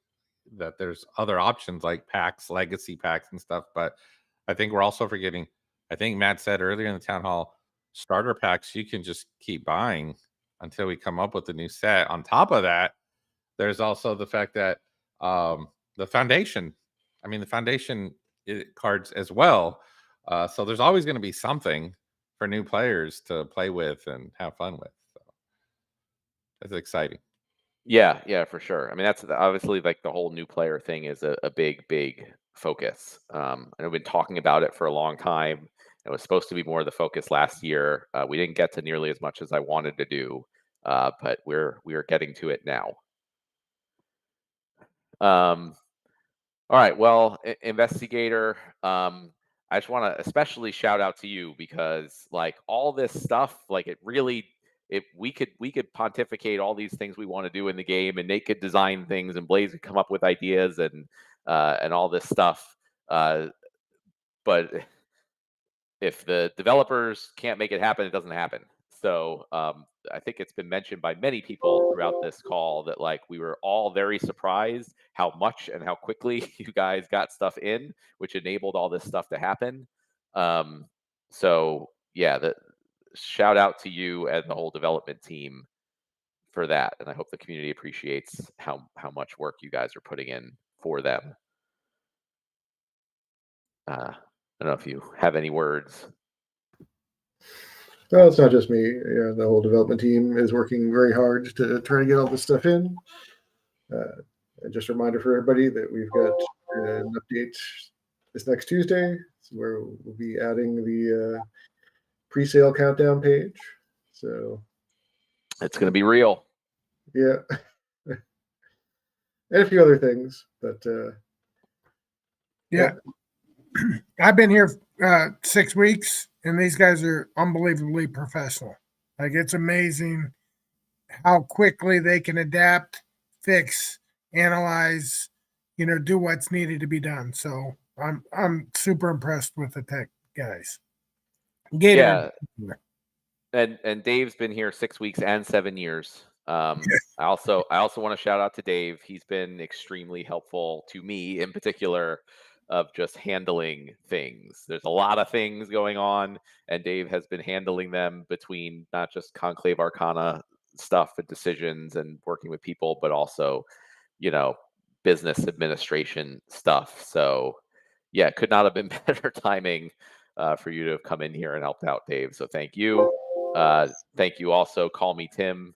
that there's other options like packs, legacy packs and stuff, but I think we're also forgetting, I think Matt said earlier in the town hall, starter packs you can just keep buying until we come up with a new set. On top of that, there's also the fact that the foundation, the foundation cards as well. So there's always going to be something for new players to play with and have fun with. So that's exciting. Yeah, for sure. I mean, that's obviously like the whole new player thing is a big focus. And I've been talking about it for a long time. It was supposed to be more of the focus last year. We didn't get to nearly as much as I wanted to do, but we are getting to it now. All right. Well, investigator, I just want to especially shout out to you because like all this stuff, like we could pontificate all these things we want to do in the game, and Nate could design things, and Blaze could come up with ideas and all this stuff. But if the developers can't make it happen, it doesn't happen. So I think it's been mentioned by many people throughout this call that like we were all very surprised how much and how quickly you guys got stuff in, which enabled all this stuff to happen. So yeah, the shout out to you and the whole development team for that, and I hope the community appreciates how much work you guys are putting in for them. I don't know if you have any words. Well, it's not just me. The whole development team is working very hard to try to get all this stuff in. Just a reminder for everybody that we've got an update this next Tuesday, where we'll be adding the pre-sale countdown page. So it's going to be real. Yeah. And a few other things, but yeah. I've been here 6 weeks, and these guys are unbelievably professional. Like, it's amazing how quickly they can adapt, fix, analyze, do what's needed to be done. So I'm super impressed with the tech guys. Yeah. and Dave's been here 6 weeks and 7 years. I also want to shout out to Dave. He's been extremely helpful to me in particular of just handling things. There's a lot of things going on, and Dave has been handling them between not just Conclave Arcana stuff and decisions and working with people, but also, you know, business administration stuff. So yeah, it could not have been better timing for you to have come in here and helped out, Dave. So thank you. Thank you also, Call Me Tim,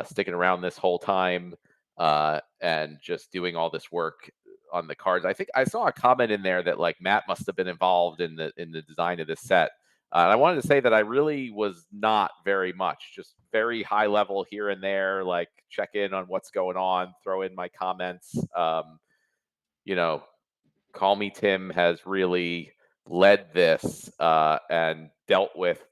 sticking around this whole time and just doing all this work on the cards. I think I saw a comment in there that like Matt must have been involved in the design of this set. And I wanted to say that I really was not very much, just very high level here and there, like check in on what's going on, throw in my comments. You know, Call Me Tim has really led this and dealt with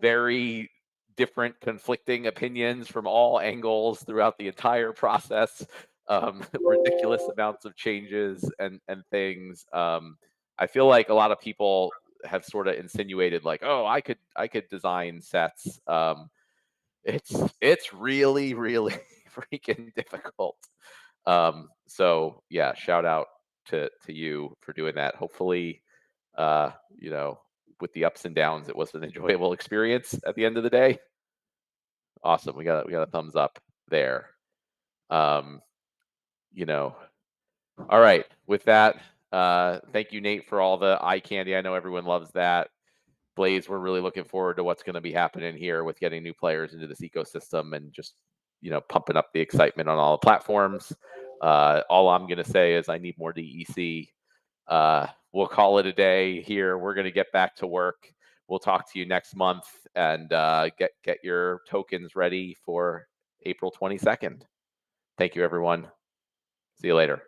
very different conflicting opinions from all angles throughout the entire process. Ridiculous amounts of changes and things. I feel like a lot of people have sort of insinuated like, oh, I could design sets. It's really freaking difficult. So yeah, shout out to you for doing that. Hopefully, you know, with the ups and downs, it was an enjoyable experience at the end of the day. Awesome. We got a thumbs up there. You know, all right. With that, thank you, Nate, for all the eye candy. I know everyone loves that. Blaze, we're really looking forward to what's going to be happening here with getting new players into this ecosystem and just, you know, pumping up the excitement on all the platforms. All I'm going to say is I need more DEC. We'll call it a day here. We're going to get back to work. We'll talk to you next month and get your tokens ready for April 22nd. Thank you, everyone. See you later.